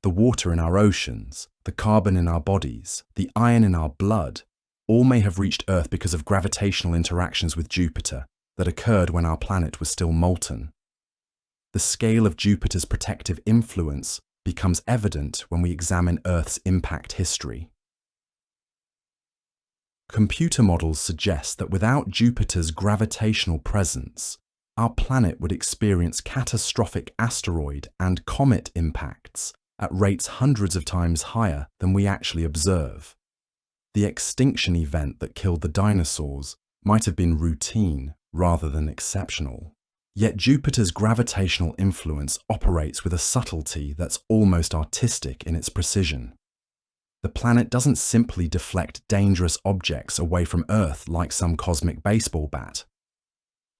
The water in our oceans, the carbon in our bodies, the iron in our blood, all may have reached Earth because of gravitational interactions with Jupiter that occurred when our planet was still molten. The scale of Jupiter's protective influence becomes evident when we examine Earth's impact history. Computer models suggest that without Jupiter's gravitational presence, our planet would experience catastrophic asteroid and comet impacts at rates hundreds of times higher than we actually observe. The extinction event that killed the dinosaurs might have been routine rather than exceptional. Yet Jupiter's gravitational influence operates with a subtlety that's almost artistic in its precision. The planet doesn't simply deflect dangerous objects away from Earth like some cosmic baseball bat.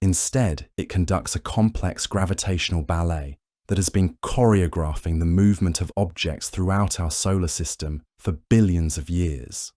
Instead, it conducts a complex gravitational ballet that has been choreographing the movement of objects throughout our solar system for billions of years.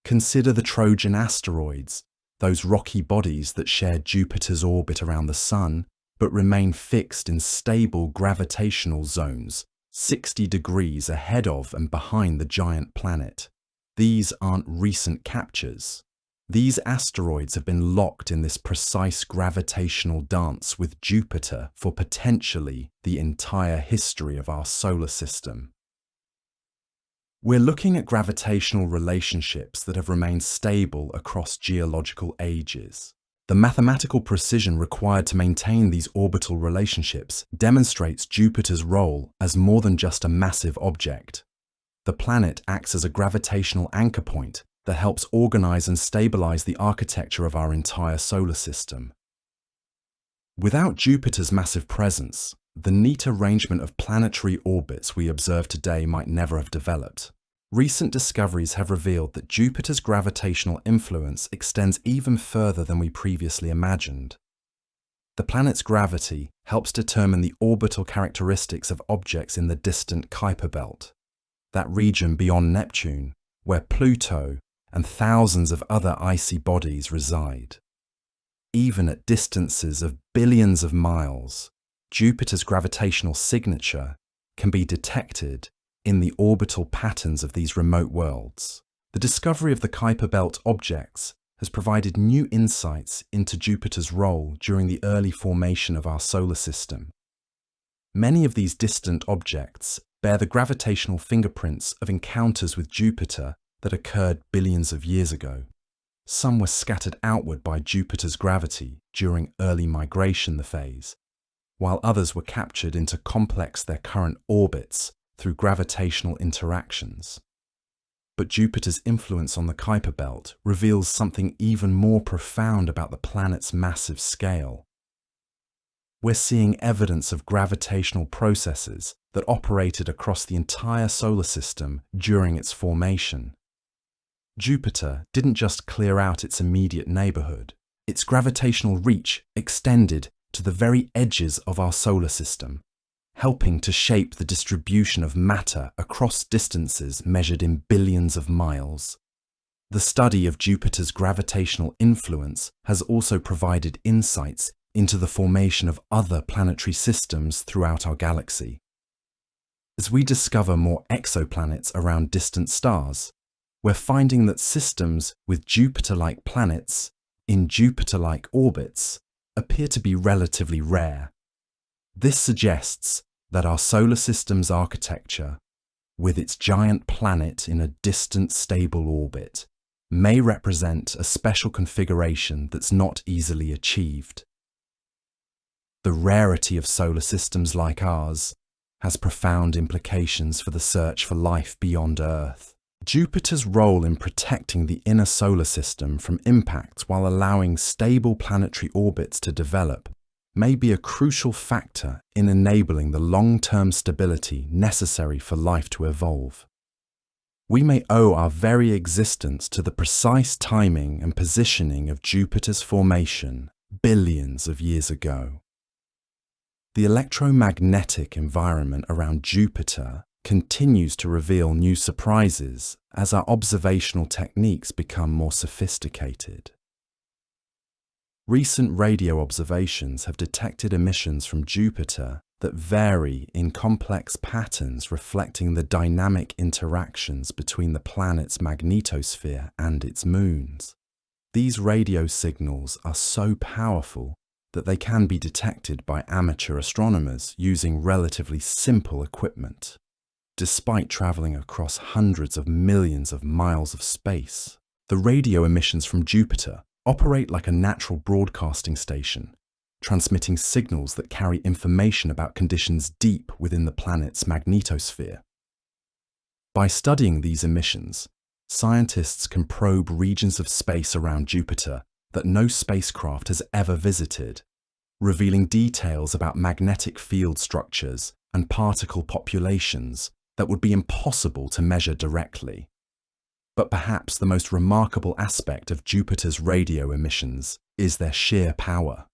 Consider the Trojan asteroids, those rocky bodies that share Jupiter's orbit around the Sun but remain fixed in stable gravitational zones 60 degrees ahead of and behind the giant planet. These aren't recent captures. These asteroids have been locked in this precise gravitational dance with Jupiter for potentially the entire history of our solar system. We're looking at gravitational relationships that have remained stable across geological ages. The mathematical precision required to maintain these orbital relationships demonstrates Jupiter's role as more than just a massive object. The planet acts as a gravitational anchor point that helps organize and stabilize the architecture of our entire solar system. Without Jupiter's massive presence, the neat arrangement of planetary orbits we observe today might never have developed. Recent discoveries have revealed that Jupiter's gravitational influence extends even further than we previously imagined. The planet's gravity helps determine the orbital characteristics of objects in the distant Kuiper belt, that region beyond Neptune, where Pluto and thousands of other icy bodies reside. Even at distances of billions of miles, Jupiter's gravitational signature can be detected in the orbital patterns of these remote worlds. The discovery of the Kuiper belt objects has provided new insights into Jupiter's role during the early formation of our solar system. Many of these distant objects bear the gravitational fingerprints of encounters with Jupiter that occurred billions of years ago. Some were scattered outward by Jupiter's gravity during early migration phase, while others were captured into their current orbits through gravitational interactions. But Jupiter's influence on the Kuiper belt reveals something even more profound about the planet's massive scale. We're seeing evidence of gravitational processes that operated across the entire solar system during its formation. Jupiter didn't just clear out its immediate neighborhood. Its gravitational reach extended to the very edges of our solar system, helping to shape the distribution of matter across distances measured in billions of miles. The study of Jupiter's gravitational influence has also provided insights into the formation of other planetary systems throughout our galaxy. As we discover more exoplanets around distant stars, we're finding that systems with Jupiter-like planets in Jupiter-like orbits appear to be relatively rare. This suggests that our solar system's architecture, with its giant planet in a distant stable orbit, may represent a special configuration that's not easily achieved. The rarity of solar systems like ours has profound implications for the search for life beyond Earth. Jupiter's role in protecting the inner solar system from impact while allowing stable planetary orbits to develop may be a crucial factor in enabling the long-term stability necessary for life to evolve. We may owe our very existence to the precise timing and positioning of Jupiter's formation billions of years ago. The electromagnetic environment around Jupiter continues to reveal new surprises as our observational techniques become more sophisticated. Recent radio observations have detected emissions from Jupiter that vary in complex patterns reflecting the dynamic interactions between the planet's magnetosphere and its moons. These radio signals are so powerful that they can be detected by amateur astronomers using relatively simple equipment. Despite traveling across hundreds of millions of miles of space, the radio emissions from Jupiter operate like a natural broadcasting station, transmitting signals that carry information about conditions deep within the planet's magnetosphere. By studying these emissions, scientists can probe regions of space around Jupiter that no spacecraft has ever visited, revealing details about magnetic field structures and particle populations that would be impossible to measure directly. But perhaps the most remarkable aspect of Jupiter's radio emissions is their sheer power.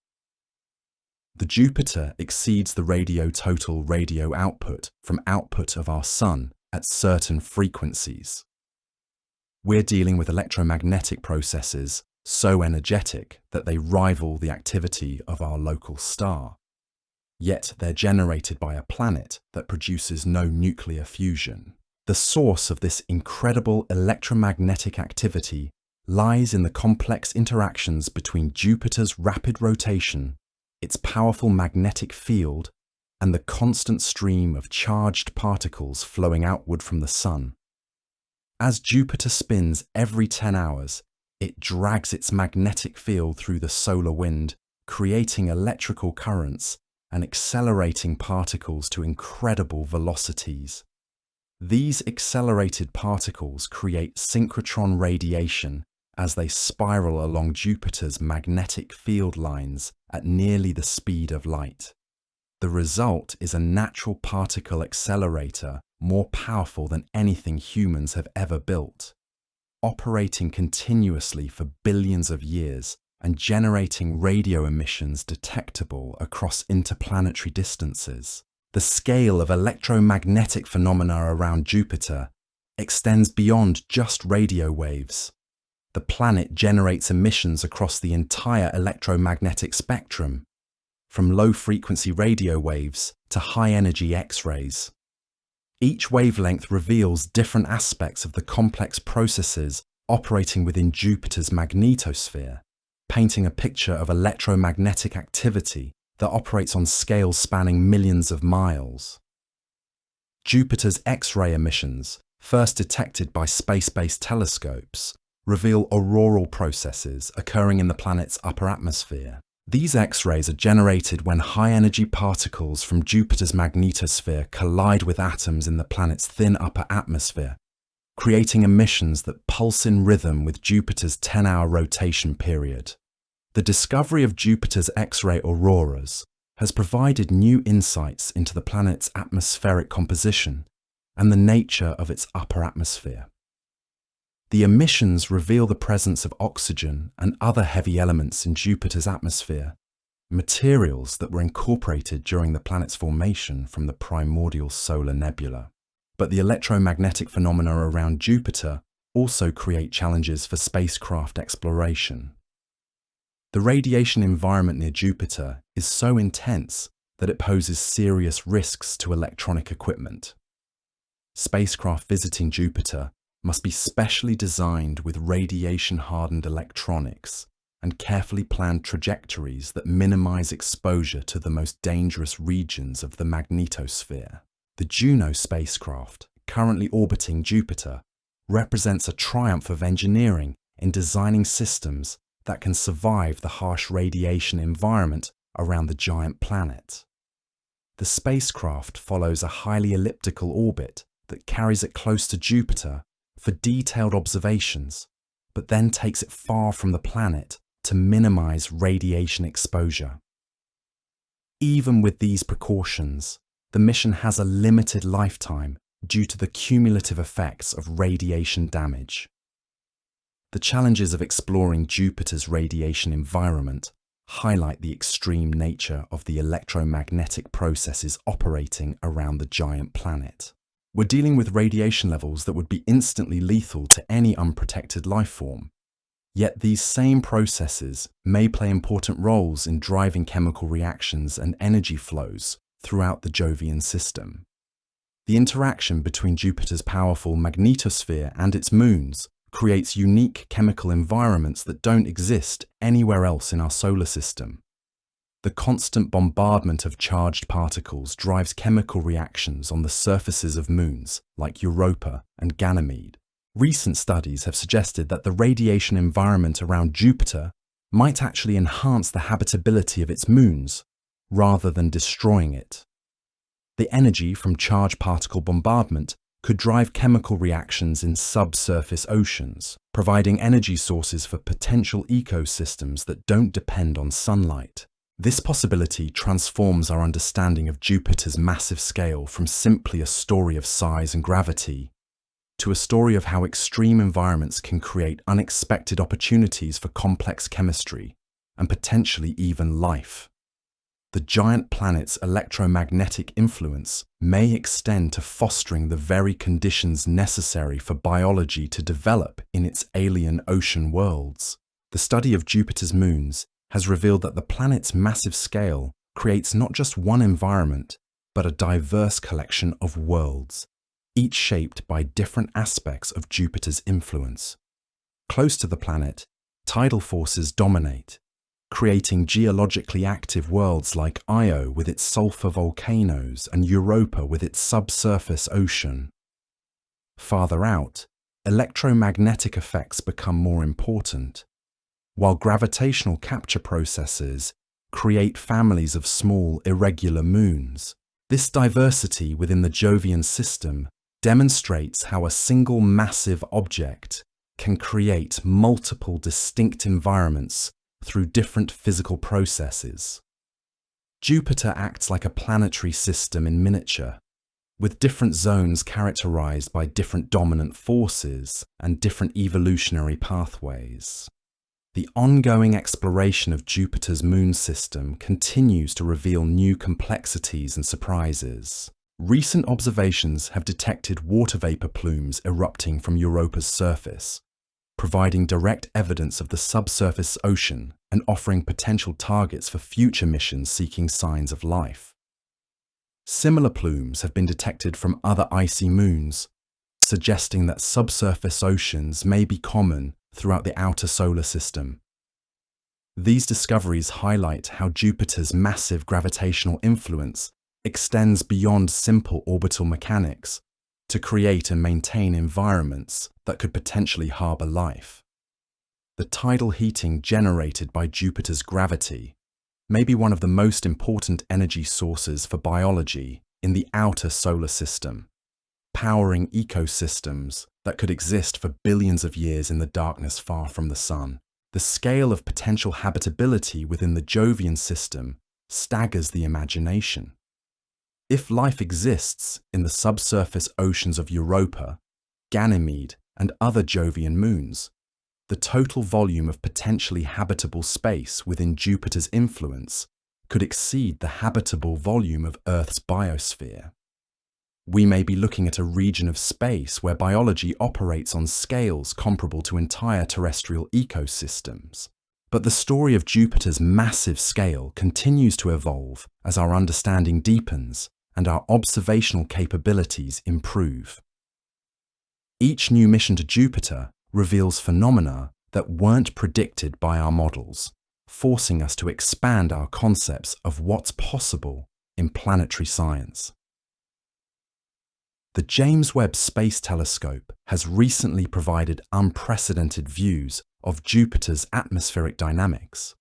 The Jupiter exceeds the total radio output from output of our Sun at certain frequencies. We're dealing with electromagnetic processes so energetic that they rival the activity of our local star. Yet they're generated by a planet that produces no nuclear fusion. The source of this incredible electromagnetic activity lies in the complex interactions between Jupiter's rapid rotation, its powerful magnetic field, and the constant stream of charged particles flowing outward from the Sun. As Jupiter spins every 10 hours, it drags its magnetic field through the solar wind, creating electrical currents and accelerating particles to incredible velocities. These accelerated particles create synchrotron radiation as they spiral along Jupiter's magnetic field lines at nearly the speed of light. The result is a natural particle accelerator more powerful than anything humans have ever built, operating continuously for billions of years and generating radio emissions detectable across interplanetary distances. The scale of electromagnetic phenomena around Jupiter extends beyond just radio waves. The planet generates emissions across the entire electromagnetic spectrum, from low-frequency radio waves to high-energy X-rays. Each wavelength reveals different aspects of the complex processes operating within Jupiter's magnetosphere, painting a picture of electromagnetic activity that operates on scales spanning millions of miles. Jupiter's X-ray emissions, first detected by space-based telescopes, reveal auroral processes occurring in the planet's upper atmosphere. These X-rays are generated when high-energy particles from Jupiter's magnetosphere collide with atoms in the planet's thin upper atmosphere, creating emissions that pulse in rhythm with Jupiter's 10-hour rotation period. The discovery of Jupiter's X-ray auroras has provided new insights into the planet's atmospheric composition and the nature of its upper atmosphere. The emissions reveal the presence of oxygen and other heavy elements in Jupiter's atmosphere, materials that were incorporated during the planet's formation from the primordial solar nebula. But the electromagnetic phenomena around Jupiter also create challenges for spacecraft exploration. The radiation environment near Jupiter is so intense that it poses serious risks to electronic equipment. Spacecraft visiting Jupiter must be specially designed with radiation-hardened electronics and carefully planned trajectories that minimize exposure to the most dangerous regions of the magnetosphere. The Juno spacecraft, currently orbiting Jupiter, represents a triumph of engineering in designing systems that can survive the harsh radiation environment around the giant planet. The spacecraft follows a highly elliptical orbit that carries it close to Jupiter for detailed observations, but then takes it far from the planet to minimize radiation exposure. Even with these precautions, the mission has a limited lifetime due to the cumulative effects of radiation damage. The challenges of exploring Jupiter's radiation environment highlight the extreme nature of the electromagnetic processes operating around the giant planet. We're dealing with radiation levels that would be instantly lethal to any unprotected life form. Yet these same processes may play important roles in driving chemical reactions and energy flows throughout the Jovian system. The interaction between Jupiter's powerful magnetosphere and its moons creates unique chemical environments that don't exist anywhere else in our solar system. The constant bombardment of charged particles drives chemical reactions on the surfaces of moons like Europa and Ganymede. Recent studies have suggested that the radiation environment around Jupiter might actually enhance the habitability of its moons rather than destroying it. The energy from charged particle bombardment could drive chemical reactions in subsurface oceans, providing energy sources for potential ecosystems that don't depend on sunlight. This possibility transforms our understanding of Jupiter's massive scale from simply a story of size and gravity to a story of how extreme environments can create unexpected opportunities for complex chemistry and potentially even life. The giant planet's electromagnetic influence may extend to fostering the very conditions necessary for biology to develop in its alien ocean worlds. The study of Jupiter's moons has revealed that the planet's massive scale creates not just one environment, but a diverse collection of worlds, each shaped by different aspects of Jupiter's influence. Close to the planet, tidal forces dominate, creating geologically active worlds like Io with its sulfur volcanoes and Europa with its subsurface ocean. Farther out, electromagnetic effects become more important, while gravitational capture processes create families of small, irregular moons. This diversity within the Jovian system demonstrates how a single massive object can create multiple distinct environments through different physical processes. Jupiter acts like a planetary system in miniature, with different zones characterized by different dominant forces and different evolutionary pathways. The ongoing exploration of Jupiter's moon system continues to reveal new complexities and surprises. Recent observations have detected water vapor plumes erupting from Europa's surface, providing direct evidence of the subsurface ocean and offering potential targets for future missions seeking signs of life. Similar plumes have been detected from other icy moons, suggesting that subsurface oceans may be common throughout the outer solar system. These discoveries highlight how Jupiter's massive gravitational influence extends beyond simple orbital mechanics to create and maintain environments that could potentially harbor life. The tidal heating generated by Jupiter's gravity may be one of the most important energy sources for biology in the outer solar system, powering ecosystems that could exist for billions of years in the darkness far from the sun. The scale of potential habitability within the Jovian system staggers the imagination. If life exists in the subsurface oceans of Europa, Ganymede, and other Jovian moons, the total volume of potentially habitable space within Jupiter's influence could exceed the habitable volume of Earth's biosphere. We may be looking at a region of space where biology operates on scales comparable to entire terrestrial ecosystems. But the story of Jupiter's massive scale continues to evolve as our understanding deepens and our observational capabilities improve. Each new mission to Jupiter reveals phenomena that weren't predicted by our models, forcing us to expand our concepts of what's possible in planetary science. The James Webb Space Telescope has recently provided unprecedented views of Jupiter's atmospheric dynamics,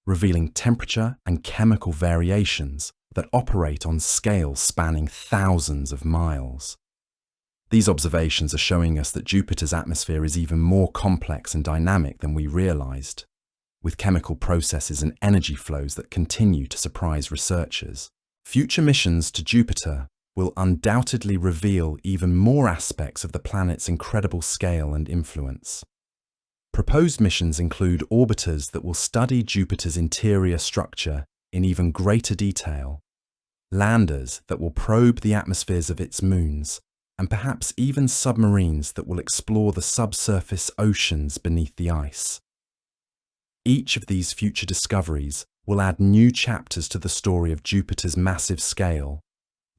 revealing temperature and chemical variations that operate on scales spanning thousands of miles. These observations are showing us that Jupiter's atmosphere is even more complex and dynamic than we realized, with chemical processes and energy flows that continue to surprise researchers. Future missions to Jupiter will undoubtedly reveal even more aspects of the planet's incredible scale and influence. Proposed missions include orbiters that will study Jupiter's interior structure in even greater detail, landers that will probe the atmospheres of its moons, and perhaps even submarines that will explore the subsurface oceans beneath the ice. Each of these future discoveries will add new chapters to the story of Jupiter's massive scale,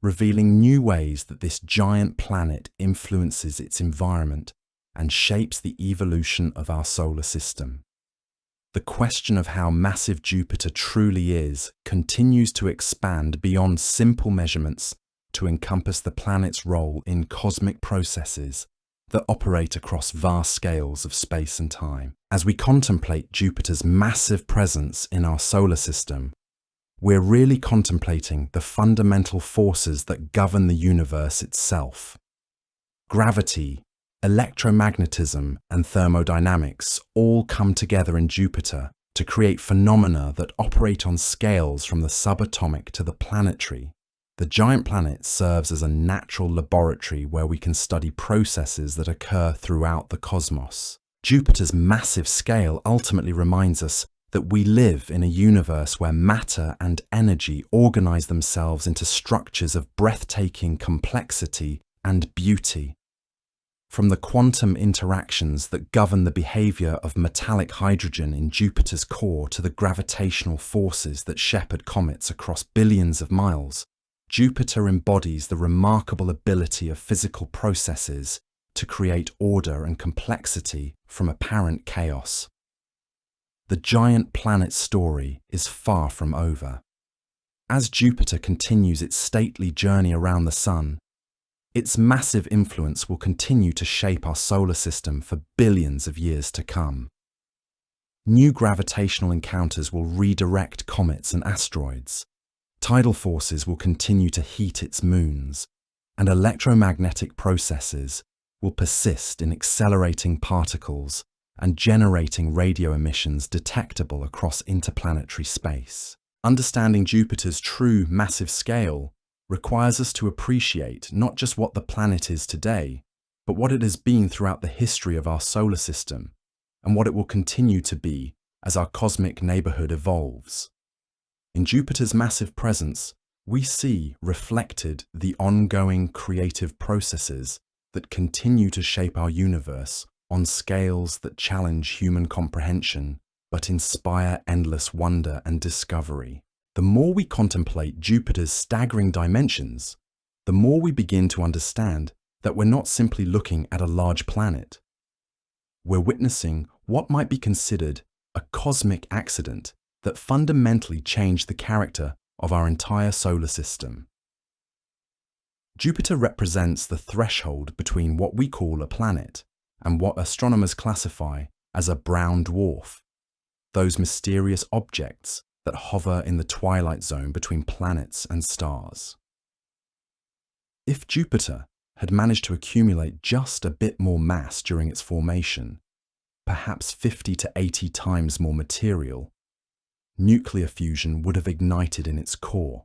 revealing new ways that this giant planet influences its environment and shapes the evolution of our solar system. The question of how massive Jupiter truly is continues to expand beyond simple measurements to encompass the planet's role in cosmic processes that operate across vast scales of space and time. As we contemplate Jupiter's massive presence in our solar system, we're really contemplating the fundamental forces that govern the universe itself. Gravity, electromagnetism, and thermodynamics all come together in Jupiter to create phenomena that operate on scales from the subatomic to the planetary. The giant planet serves as a natural laboratory where we can study processes that occur throughout the cosmos. Jupiter's massive scale ultimately reminds us that we live in a universe where matter and energy organize themselves into structures of breathtaking complexity and beauty. From the quantum interactions that govern the behavior of metallic hydrogen in Jupiter's core to the gravitational forces that shepherd comets across billions of miles, Jupiter embodies the remarkable ability of physical processes to create order and complexity from apparent chaos. The giant planet story is far from over. As Jupiter continues its stately journey around the Sun, its massive influence will continue to shape our solar system for billions of years to come. New gravitational encounters will redirect comets and asteroids. Tidal forces will continue to heat its moons, and electromagnetic processes will persist in accelerating particles and generating radio emissions detectable across interplanetary space. Understanding Jupiter's true massive scale requires us to appreciate not just what the planet is today, but what it has been throughout the history of our solar system, and what it will continue to be as our cosmic neighborhood evolves. In Jupiter's massive presence, we see reflected the ongoing creative processes that continue to shape our universe on scales that challenge human comprehension, but inspire endless wonder and discovery. The more we contemplate Jupiter's staggering dimensions, the more we begin to understand that we're not simply looking at a large planet. We're witnessing what might be considered a cosmic accident that fundamentally changed the character of our entire solar system. Jupiter represents the threshold between what we call a planet and what astronomers classify as a brown dwarf, those mysterious objects that hover in the twilight zone between planets and stars. If Jupiter had managed to accumulate just a bit more mass during its formation, perhaps 50 to 80 times more material, nuclear fusion would have ignited in its core.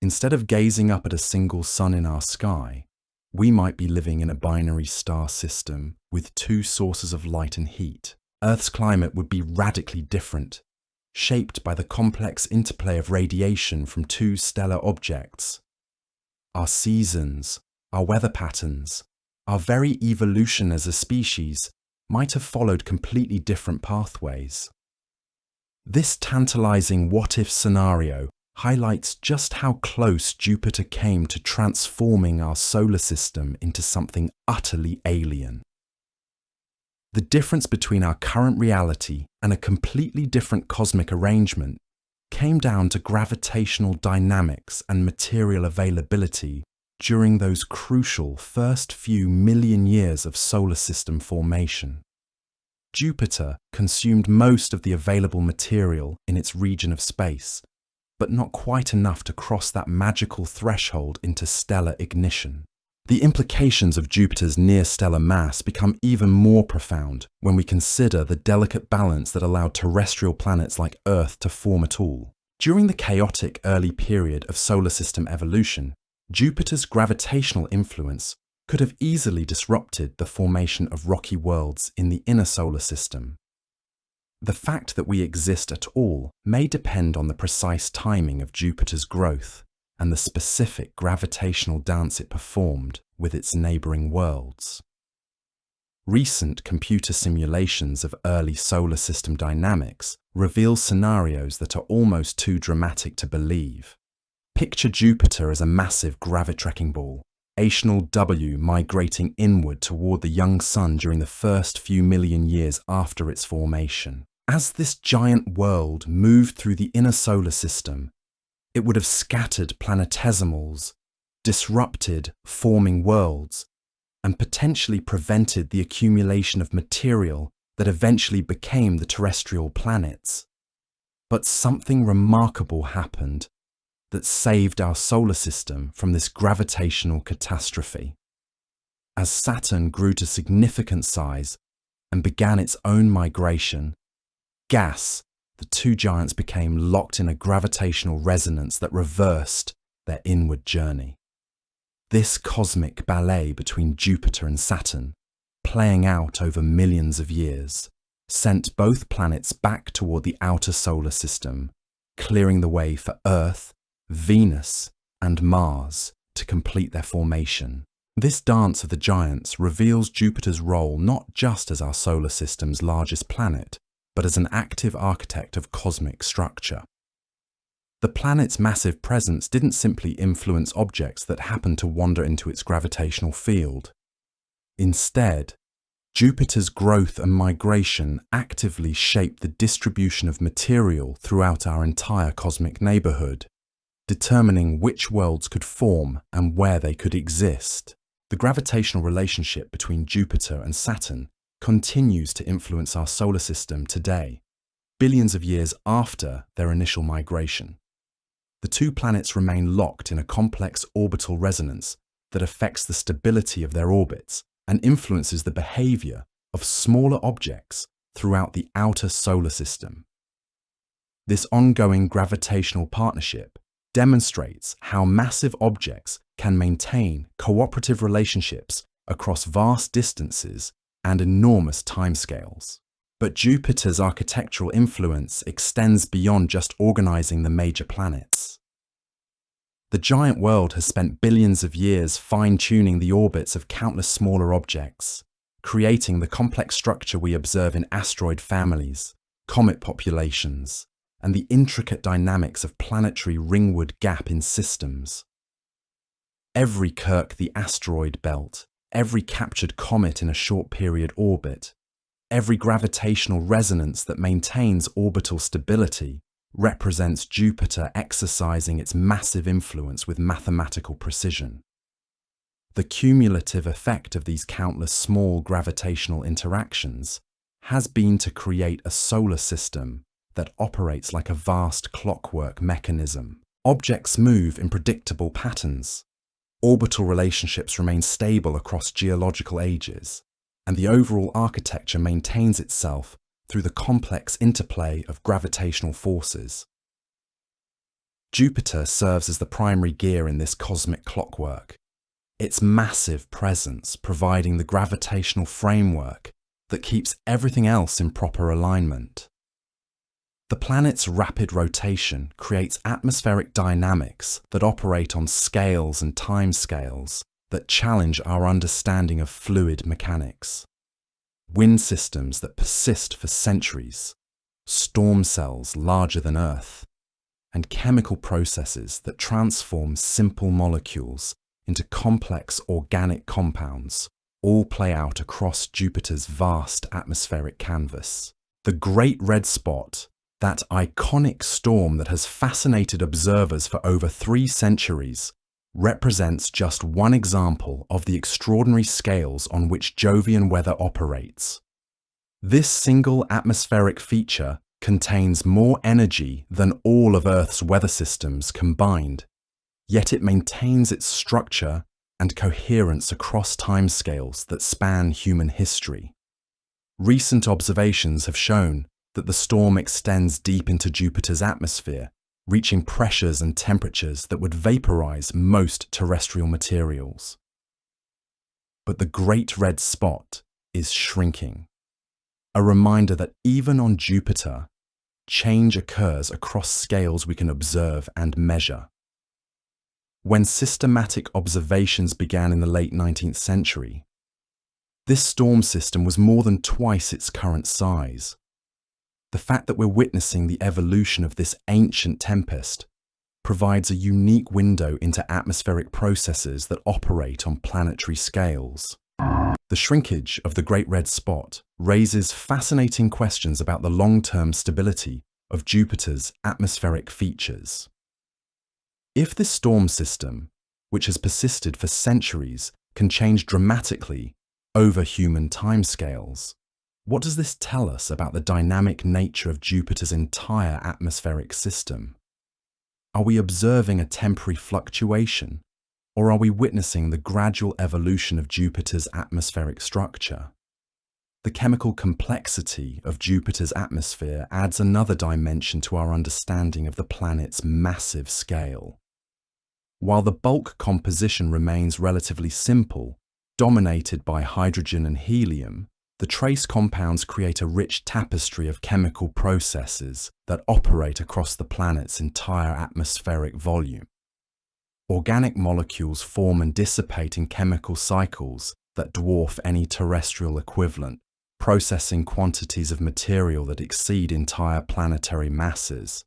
Instead of gazing up at a single sun in our sky, we might be living in a binary star system with two sources of light and heat. Earth's climate would be radically different, shaped by the complex interplay of radiation from two stellar objects. Our seasons, our weather patterns, our very evolution as a species might have followed completely different pathways. This tantalizing what-if scenario highlights just how close Jupiter came to transforming our solar system into something utterly alien. The difference between our current reality and a completely different cosmic arrangement came down to gravitational dynamics and material availability during those crucial first few million years of solar system formation. Jupiter consumed most of the available material in its region of space, but not quite enough to cross that magical threshold into stellar ignition. The implications of Jupiter's near-stellar mass become even more profound when we consider the delicate balance that allowed terrestrial planets like Earth to form at all. During the chaotic early period of solar system evolution, Jupiter's gravitational influence could have easily disrupted the formation of rocky worlds in the inner solar system. The fact that we exist at all may depend on the precise timing of Jupiter's growth and the specific gravitational dance it performed with its neighbouring worlds. Recent computer simulations of early solar system dynamics reveal scenarios that are almost too dramatic to believe. Picture Jupiter as a massive gravitrecking ball, Ational W migrating inward toward the young sun during the first few million years after its formation. As this giant world moved through the inner solar system, it would have scattered planetesimals, disrupted forming worlds, and potentially prevented the accumulation of material that eventually became the terrestrial planets. But something remarkable happened that saved our solar system from this gravitational catastrophe. As Saturn grew to significant size and began its own migration, gas, the two giants became locked in a gravitational resonance that reversed their inward journey. This cosmic ballet between Jupiter and Saturn, playing out over millions of years, sent both planets back toward the outer solar system, clearing the way for Earth, Venus, and Mars to complete their formation. This dance of the giants reveals Jupiter's role not just as our solar system's largest planet, but as an active architect of cosmic structure. The planet's massive presence didn't simply influence objects that happened to wander into its gravitational field. Instead, Jupiter's growth and migration actively shaped the distribution of material throughout our entire cosmic neighborhood, determining which worlds could form and where they could exist. The gravitational relationship between Jupiter and Saturn continues to influence our solar system today, billions of years after their initial migration. The two planets remain locked in a complex orbital resonance that affects the stability of their orbits and influences the behavior of smaller objects throughout the outer solar system. This ongoing gravitational partnership demonstrates how massive objects can maintain cooperative relationships across vast distances and enormous timescales. But Jupiter's architectural influence extends beyond just organizing the major planets. The giant world has spent billions of years fine-tuning the orbits of countless smaller objects, creating the complex structure we observe in asteroid families, comet populations, and the intricate dynamics of planetary ringwood gap in systems. Every Kirk the asteroid belt, every captured comet in a short period orbit, every gravitational resonance that maintains orbital stability represents Jupiter exercising its massive influence with mathematical precision. The cumulative effect of these countless small gravitational interactions has been to create a solar system that operates like a vast clockwork mechanism. Objects move in predictable patterns. Orbital relationships remain stable across geological ages, and the overall architecture maintains itself through the complex interplay of gravitational forces. Jupiter serves as the primary gear in this cosmic clockwork, its massive presence providing the gravitational framework that keeps everything else in proper alignment. The planet's rapid rotation creates atmospheric dynamics that operate on scales and timescales that challenge our understanding of fluid mechanics. Wind systems that persist for centuries, storm cells larger than Earth, and chemical processes that transform simple molecules into complex organic compounds all play out across Jupiter's vast atmospheric canvas. The Great Red Spot, that iconic storm that has fascinated observers for over 3 centuries, represents just one example of the extraordinary scales on which Jovian weather operates. This single atmospheric feature contains more energy than all of Earth's weather systems combined, yet it maintains its structure and coherence across timescales that span human history. Recent observations have shown that the storm extends deep into Jupiter's atmosphere, reaching pressures and temperatures that would vaporize most terrestrial materials. But the Great Red Spot is shrinking, a reminder that even on Jupiter, change occurs across scales we can observe and measure. When systematic observations began in the late 19th century, this storm system was more than twice its current size. The fact that we're witnessing the evolution of this ancient tempest provides a unique window into atmospheric processes that operate on planetary scales. The shrinkage of the Great Red Spot raises fascinating questions about the long-term stability of Jupiter's atmospheric features. If this storm system, which has persisted for centuries, can change dramatically over human timescales, what does this tell us about the dynamic nature of Jupiter's entire atmospheric system? Are we observing a temporary fluctuation, or are we witnessing the gradual evolution of Jupiter's atmospheric structure? The chemical complexity of Jupiter's atmosphere adds another dimension to our understanding of the planet's massive scale. While the bulk composition remains relatively simple, dominated by hydrogen and helium, the trace compounds create a rich tapestry of chemical processes that operate across the planet's entire atmospheric volume. Organic molecules form and dissipate in chemical cycles that dwarf any terrestrial equivalent, processing quantities of material that exceed entire planetary masses.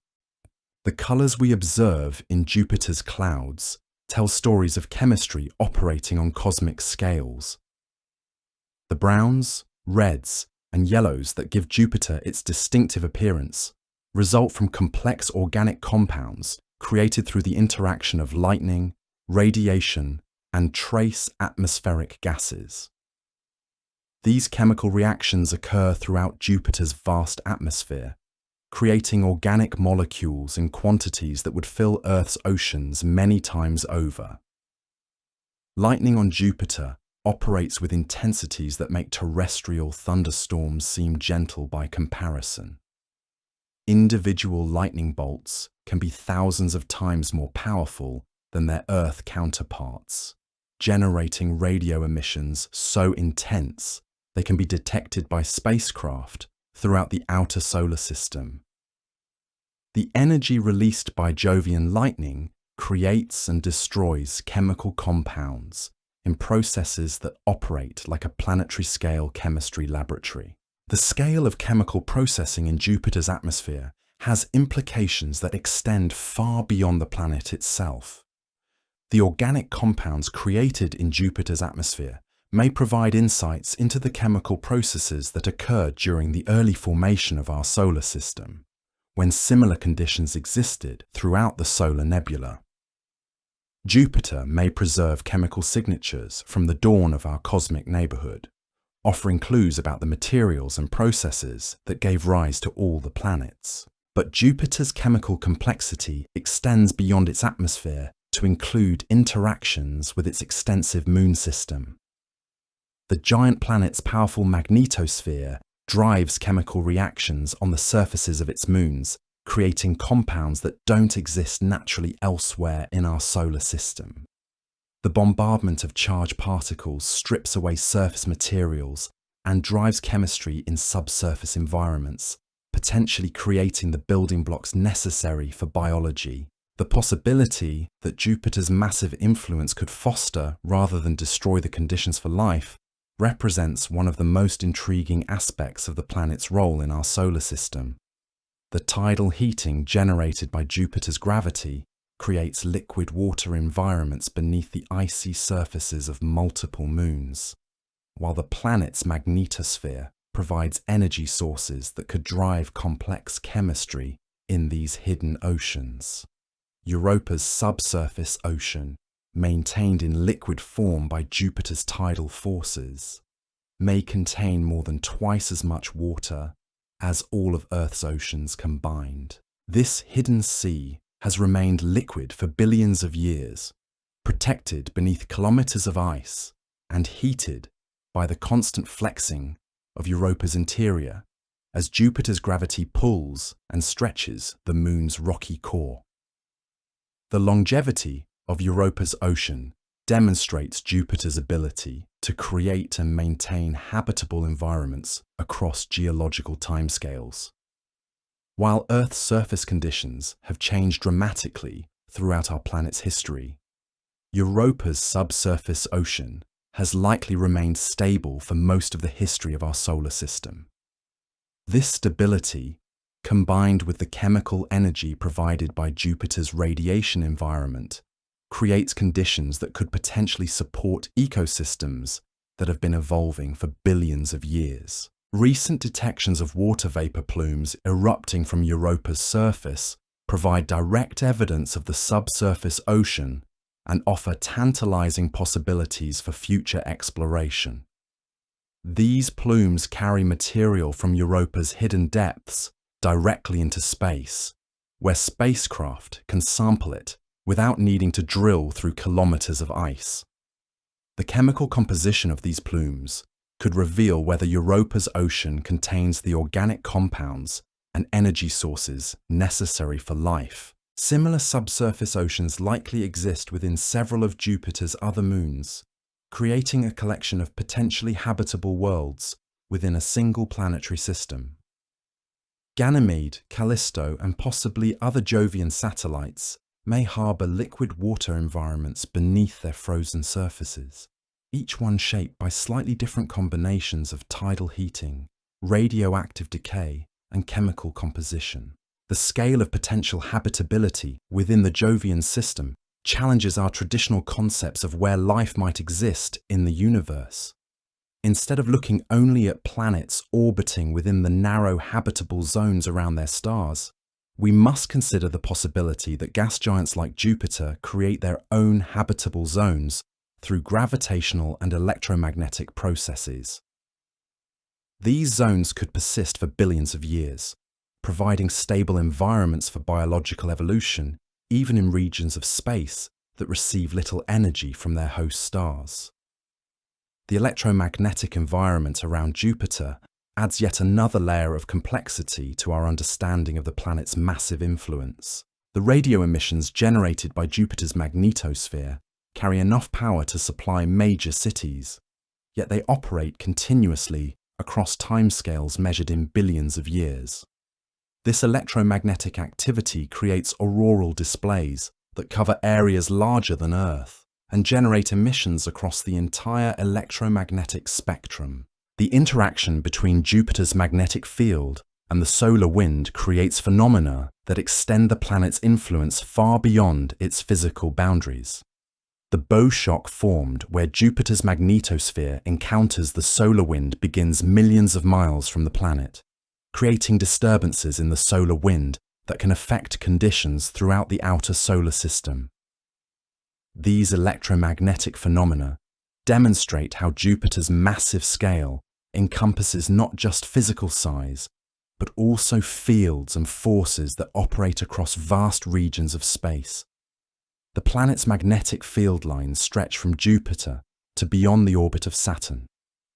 The colors we observe in Jupiter's clouds tell stories of chemistry operating on cosmic scales. The browns, reds, and yellows that give Jupiter its distinctive appearance result from complex organic compounds created through the interaction of lightning, radiation, and trace atmospheric gases. These chemical reactions occur throughout Jupiter's vast atmosphere, creating organic molecules in quantities that would fill Earth's oceans many times over. Lightning on Jupiter operates with intensities that make terrestrial thunderstorms seem gentle by comparison. Individual lightning bolts can be thousands of times more powerful than their Earth counterparts, generating radio emissions so intense they can be detected by spacecraft throughout the outer solar system. The energy released by Jovian lightning creates and destroys chemical compounds in processes that operate like a planetary-scale chemistry laboratory. The scale of chemical processing in Jupiter's atmosphere has implications that extend far beyond the planet itself. The organic compounds created in Jupiter's atmosphere may provide insights into the chemical processes that occurred during the early formation of our solar system, when similar conditions existed throughout the solar nebula. Jupiter may preserve chemical signatures from the dawn of our cosmic neighborhood, offering clues about the materials and processes that gave rise to all the planets. But Jupiter's chemical complexity extends beyond its atmosphere to include interactions with its extensive moon system. The giant planet's powerful magnetosphere drives chemical reactions on the surfaces of its moons, creating compounds that don't exist naturally elsewhere in our solar system. The bombardment of charged particles strips away surface materials and drives chemistry in subsurface environments, potentially creating the building blocks necessary for biology. The possibility that Jupiter's massive influence could foster rather than destroy the conditions for life represents one of the most intriguing aspects of the planet's role in our solar system. The tidal heating generated by Jupiter's gravity creates liquid water environments beneath the icy surfaces of multiple moons, while the planet's magnetosphere provides energy sources that could drive complex chemistry in these hidden oceans. Europa's subsurface ocean, maintained in liquid form by Jupiter's tidal forces, may contain more than twice as much water as all of Earth's oceans combined. This hidden sea has remained liquid for billions of years, protected beneath kilometers of ice and heated by the constant flexing of Europa's interior as Jupiter's gravity pulls and stretches the moon's rocky core. The longevity of Europa's ocean demonstrates Jupiter's ability to create and maintain habitable environments across geological timescales. While Earth's surface conditions have changed dramatically throughout our planet's history, Europa's subsurface ocean has likely remained stable for most of the history of our solar system. This stability, combined with the chemical energy provided by Jupiter's radiation environment, creates conditions that could potentially support ecosystems that have been evolving for billions of years. Recent detections of water vapor plumes erupting from Europa's surface provide direct evidence of the subsurface ocean and offer tantalizing possibilities for future exploration. These plumes carry material from Europa's hidden depths directly into space, where spacecraft can sample it without needing to drill through kilometers of ice. The chemical composition of these plumes could reveal whether Europa's ocean contains the organic compounds and energy sources necessary for life. Similar subsurface oceans likely exist within several of Jupiter's other moons, creating a collection of potentially habitable worlds within a single planetary system. Ganymede, Callisto, and possibly other Jovian satellites may harbour liquid water environments beneath their frozen surfaces, each one shaped by slightly different combinations of tidal heating, radioactive decay, and chemical composition. The scale of potential habitability within the Jovian system challenges our traditional concepts of where life might exist in the universe. Instead of looking only at planets orbiting within the narrow habitable zones around their stars, we must consider the possibility that gas giants like Jupiter create their own habitable zones through gravitational and electromagnetic processes. These zones could persist for billions of years, providing stable environments for biological evolution, even in regions of space that receive little energy from their host stars. The electromagnetic environment around Jupiter adds yet another layer of complexity to our understanding of the planet's massive influence. The radio emissions generated by Jupiter's magnetosphere carry enough power to supply major cities, yet they operate continuously across timescales measured in billions of years. This electromagnetic activity creates auroral displays that cover areas larger than Earth and generate emissions across the entire electromagnetic spectrum. The interaction between Jupiter's magnetic field and the solar wind creates phenomena that extend the planet's influence far beyond its physical boundaries. The bow shock formed where Jupiter's magnetosphere encounters the solar wind begins millions of miles from the planet, creating disturbances in the solar wind that can affect conditions throughout the outer solar system. These electromagnetic phenomena demonstrate how Jupiter's massive scale encompasses not just physical size, but also fields and forces that operate across vast regions of space. The planet's magnetic field lines stretch from Jupiter to beyond the orbit of Saturn,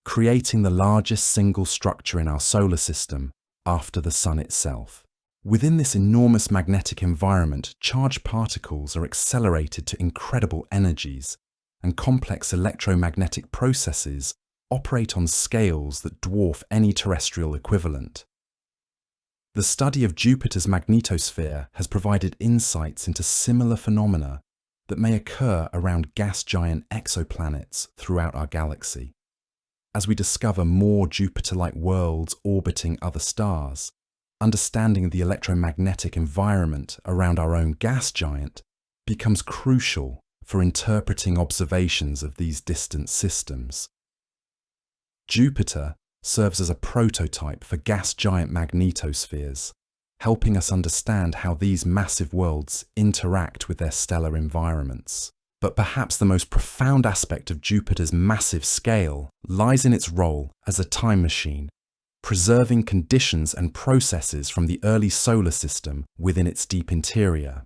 creating the largest single structure in our solar system after the Sun itself. Within this enormous magnetic environment, charged particles are accelerated to incredible energies, and complex electromagnetic processes operate on scales that dwarf any terrestrial equivalent. The study of Jupiter's magnetosphere has provided insights into similar phenomena that may occur around gas giant exoplanets throughout our galaxy. As we discover more Jupiter-like worlds orbiting other stars, understanding the electromagnetic environment around our own gas giant becomes crucial for interpreting observations of these distant systems. Jupiter serves as a prototype for gas giant magnetospheres, helping us understand how these massive worlds interact with their stellar environments. But perhaps the most profound aspect of Jupiter's massive scale lies in its role as a time machine, preserving conditions and processes from the early solar system within its deep interior.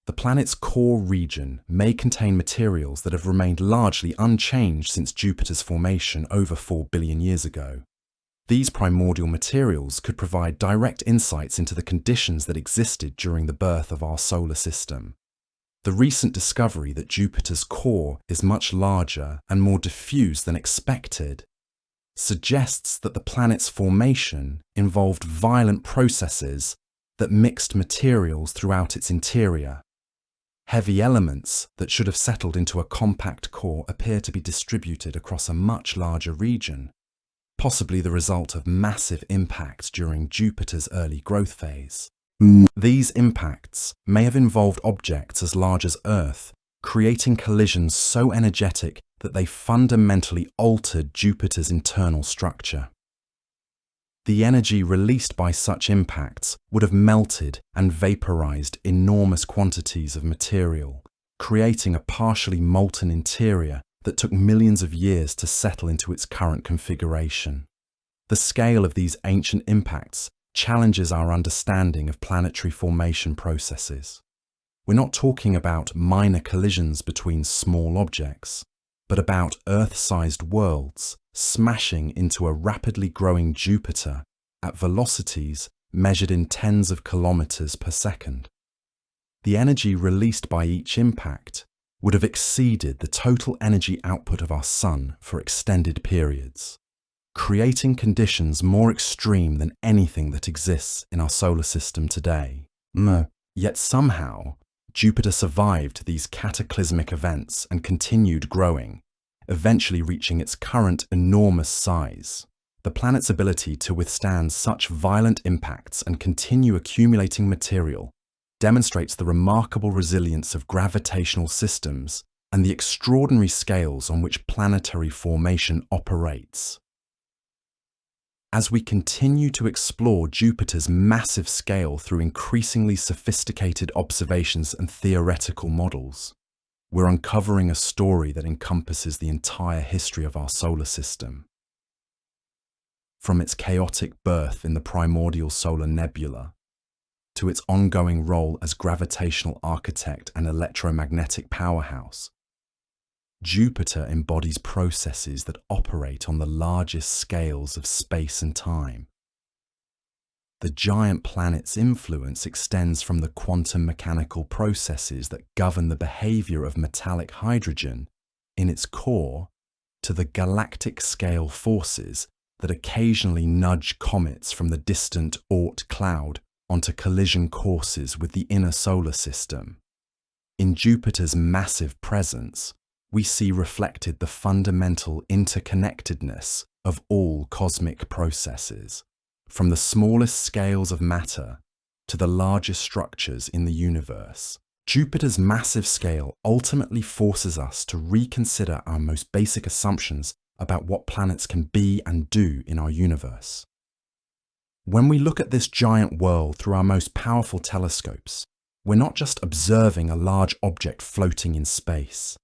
The planet's core region may contain materials that have remained largely unchanged since Jupiter's formation over 4 billion years ago. These primordial materials could provide direct insights into the conditions that existed during the birth of our solar system. The recent discovery that Jupiter's core is much larger and more diffuse than expected suggests that the planet's formation involved violent processes that mixed materials throughout its interior. Heavy elements that should have settled into a compact core appear to be distributed across a much larger region, possibly the result of massive impacts during Jupiter's early growth phase. These impacts may have involved objects as large as Earth, creating collisions so energetic that they fundamentally altered Jupiter's internal structure. The energy released by such impacts would have melted and vaporized enormous quantities of material, creating a partially molten interior that took millions of years to settle into its current configuration. The scale of these ancient impacts challenges our understanding of planetary formation processes. We're not talking about minor collisions between small objects, but about Earth-sized worlds smashing into a rapidly growing Jupiter at velocities measured in tens of kilometers per second. The energy released by each impact would have exceeded the total energy output of our Sun for extended periods, creating conditions more extreme than anything that exists in our solar system today. Yet somehow, Jupiter survived these cataclysmic events and continued growing, eventually reaching its current enormous size. The planet's ability to withstand such violent impacts and continue accumulating material demonstrates the remarkable resilience of gravitational systems and the extraordinary scales on which planetary formation operates. As we continue to explore Jupiter's massive scale through increasingly sophisticated observations and theoretical models, we're uncovering a story that encompasses the entire history of our solar system. From its chaotic birth in the primordial solar nebula, to its ongoing role as gravitational architect and electromagnetic powerhouse, Jupiter embodies processes that operate on the largest scales of space and time. The giant planet's influence extends from the quantum mechanical processes that govern the behavior of metallic hydrogen in its core to the galactic scale forces that occasionally nudge comets from the distant Oort cloud onto collision courses with the inner solar system. In Jupiter's massive presence, we see reflected the fundamental interconnectedness of all cosmic processes, from the smallest scales of matter to the largest structures in the universe. Jupiter's massive scale ultimately forces us to reconsider our most basic assumptions about what planets can be and do in our universe. When we look at this giant world through our most powerful telescopes, we're not just observing a large object floating in space.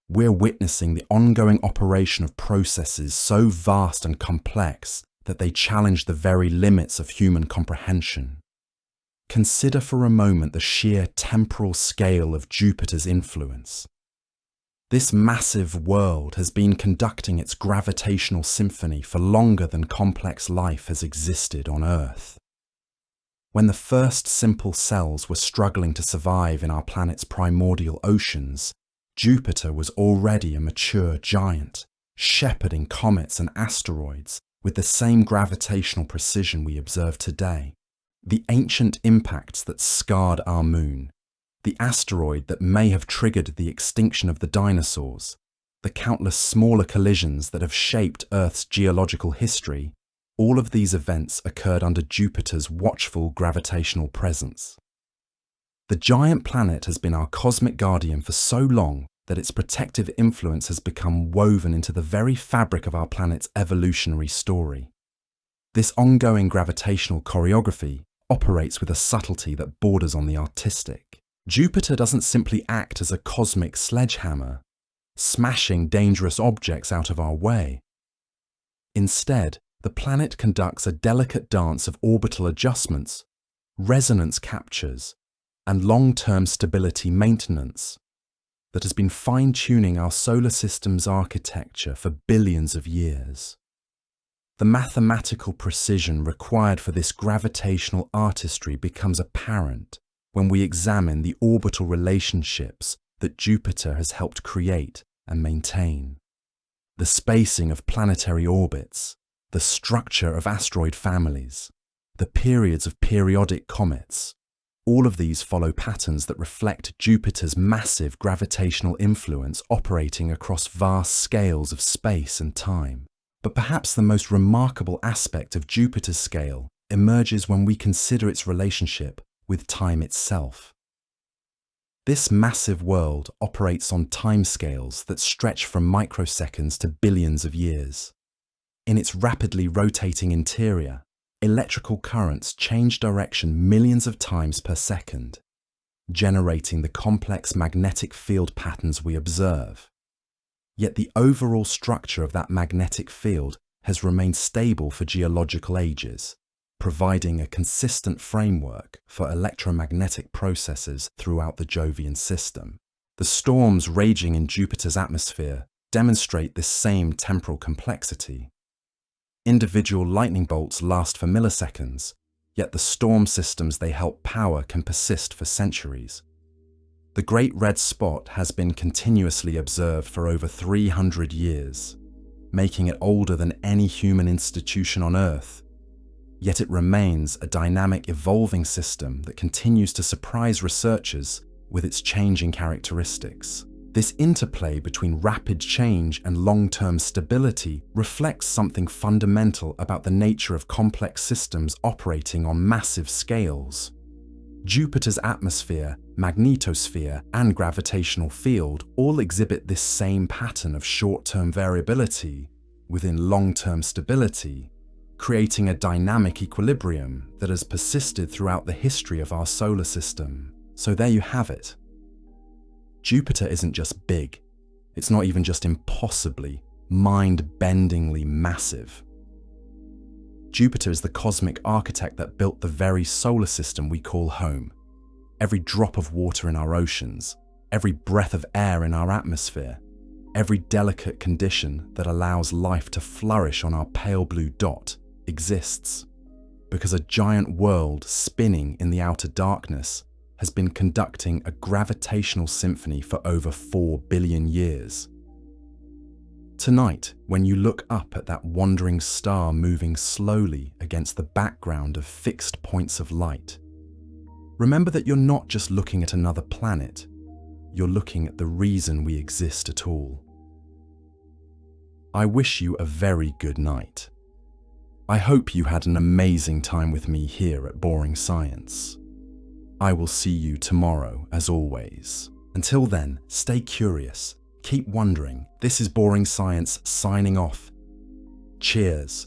We're witnessing the ongoing operation of processes so vast and complex that they challenge the very limits of human comprehension. Consider for a moment the sheer temporal scale of Jupiter's influence. This massive world has been conducting its gravitational symphony for longer than complex life has existed on Earth. When the first simple cells were struggling to survive in our planet's primordial oceans, Jupiter was already a mature giant, shepherding comets and asteroids with the same gravitational precision we observe today. The ancient impacts that scarred our moon, the asteroid that may have triggered the extinction of the dinosaurs, the countless smaller collisions that have shaped Earth's geological history, all of these events occurred under Jupiter's watchful gravitational presence. The giant planet has been our cosmic guardian for so long that its protective influence has become woven into the very fabric of our planet's evolutionary story. This ongoing gravitational choreography operates with a subtlety that borders on the artistic. Jupiter doesn't simply act as a cosmic sledgehammer, smashing dangerous objects out of our way. Instead, the planet conducts a delicate dance of orbital adjustments, resonance captures, and long-term stability maintenance that has been fine-tuning our solar system's architecture for billions of years. The mathematical precision required for this gravitational artistry becomes apparent when we examine the orbital relationships that Jupiter has helped create and maintain. The spacing of planetary orbits, the structure of asteroid families, the periods of periodic comets, all of these follow patterns that reflect Jupiter's massive gravitational influence operating across vast scales of space and time. But perhaps the most remarkable aspect of Jupiter's scale emerges when we consider its relationship with time itself. This massive world operates on timescales that stretch from microseconds to billions of years. In its rapidly rotating interior, electrical currents change direction millions of times per second, generating the complex magnetic field patterns we observe. Yet the overall structure of that magnetic field has remained stable for geological ages, providing a consistent framework for electromagnetic processes throughout the Jovian system. The storms raging in Jupiter's atmosphere demonstrate this same temporal complexity. Individual lightning bolts last for milliseconds, yet the storm systems they help power can persist for centuries. The Great Red Spot has been continuously observed for over 300 years, making it older than any human institution on Earth. Yet it remains a dynamic, evolving system that continues to surprise researchers with its changing characteristics. This interplay between rapid change and long-term stability reflects something fundamental about the nature of complex systems operating on massive scales. Jupiter's atmosphere, magnetosphere, and gravitational field all exhibit this same pattern of short-term variability within long-term stability, creating a dynamic equilibrium that has persisted throughout the history of our solar system. So there you have it. Jupiter isn't just big, it's not even just impossibly, mind-bendingly massive. Jupiter is the cosmic architect that built the very solar system we call home. Every drop of water in our oceans, every breath of air in our atmosphere, every delicate condition that allows life to flourish on our pale blue dot exists because a giant world spinning in the outer darkness has been conducting a gravitational symphony for over 4 billion years. Tonight, when you look up at that wandering star moving slowly against the background of fixed points of light, remember that you're not just looking at another planet, you're looking at the reason we exist at all. I wish you a very good night. I hope you had an amazing time with me here at Boring Science. I will see you tomorrow, as always. Until then, stay curious, keep wondering. This is Boring Science signing off. Cheers.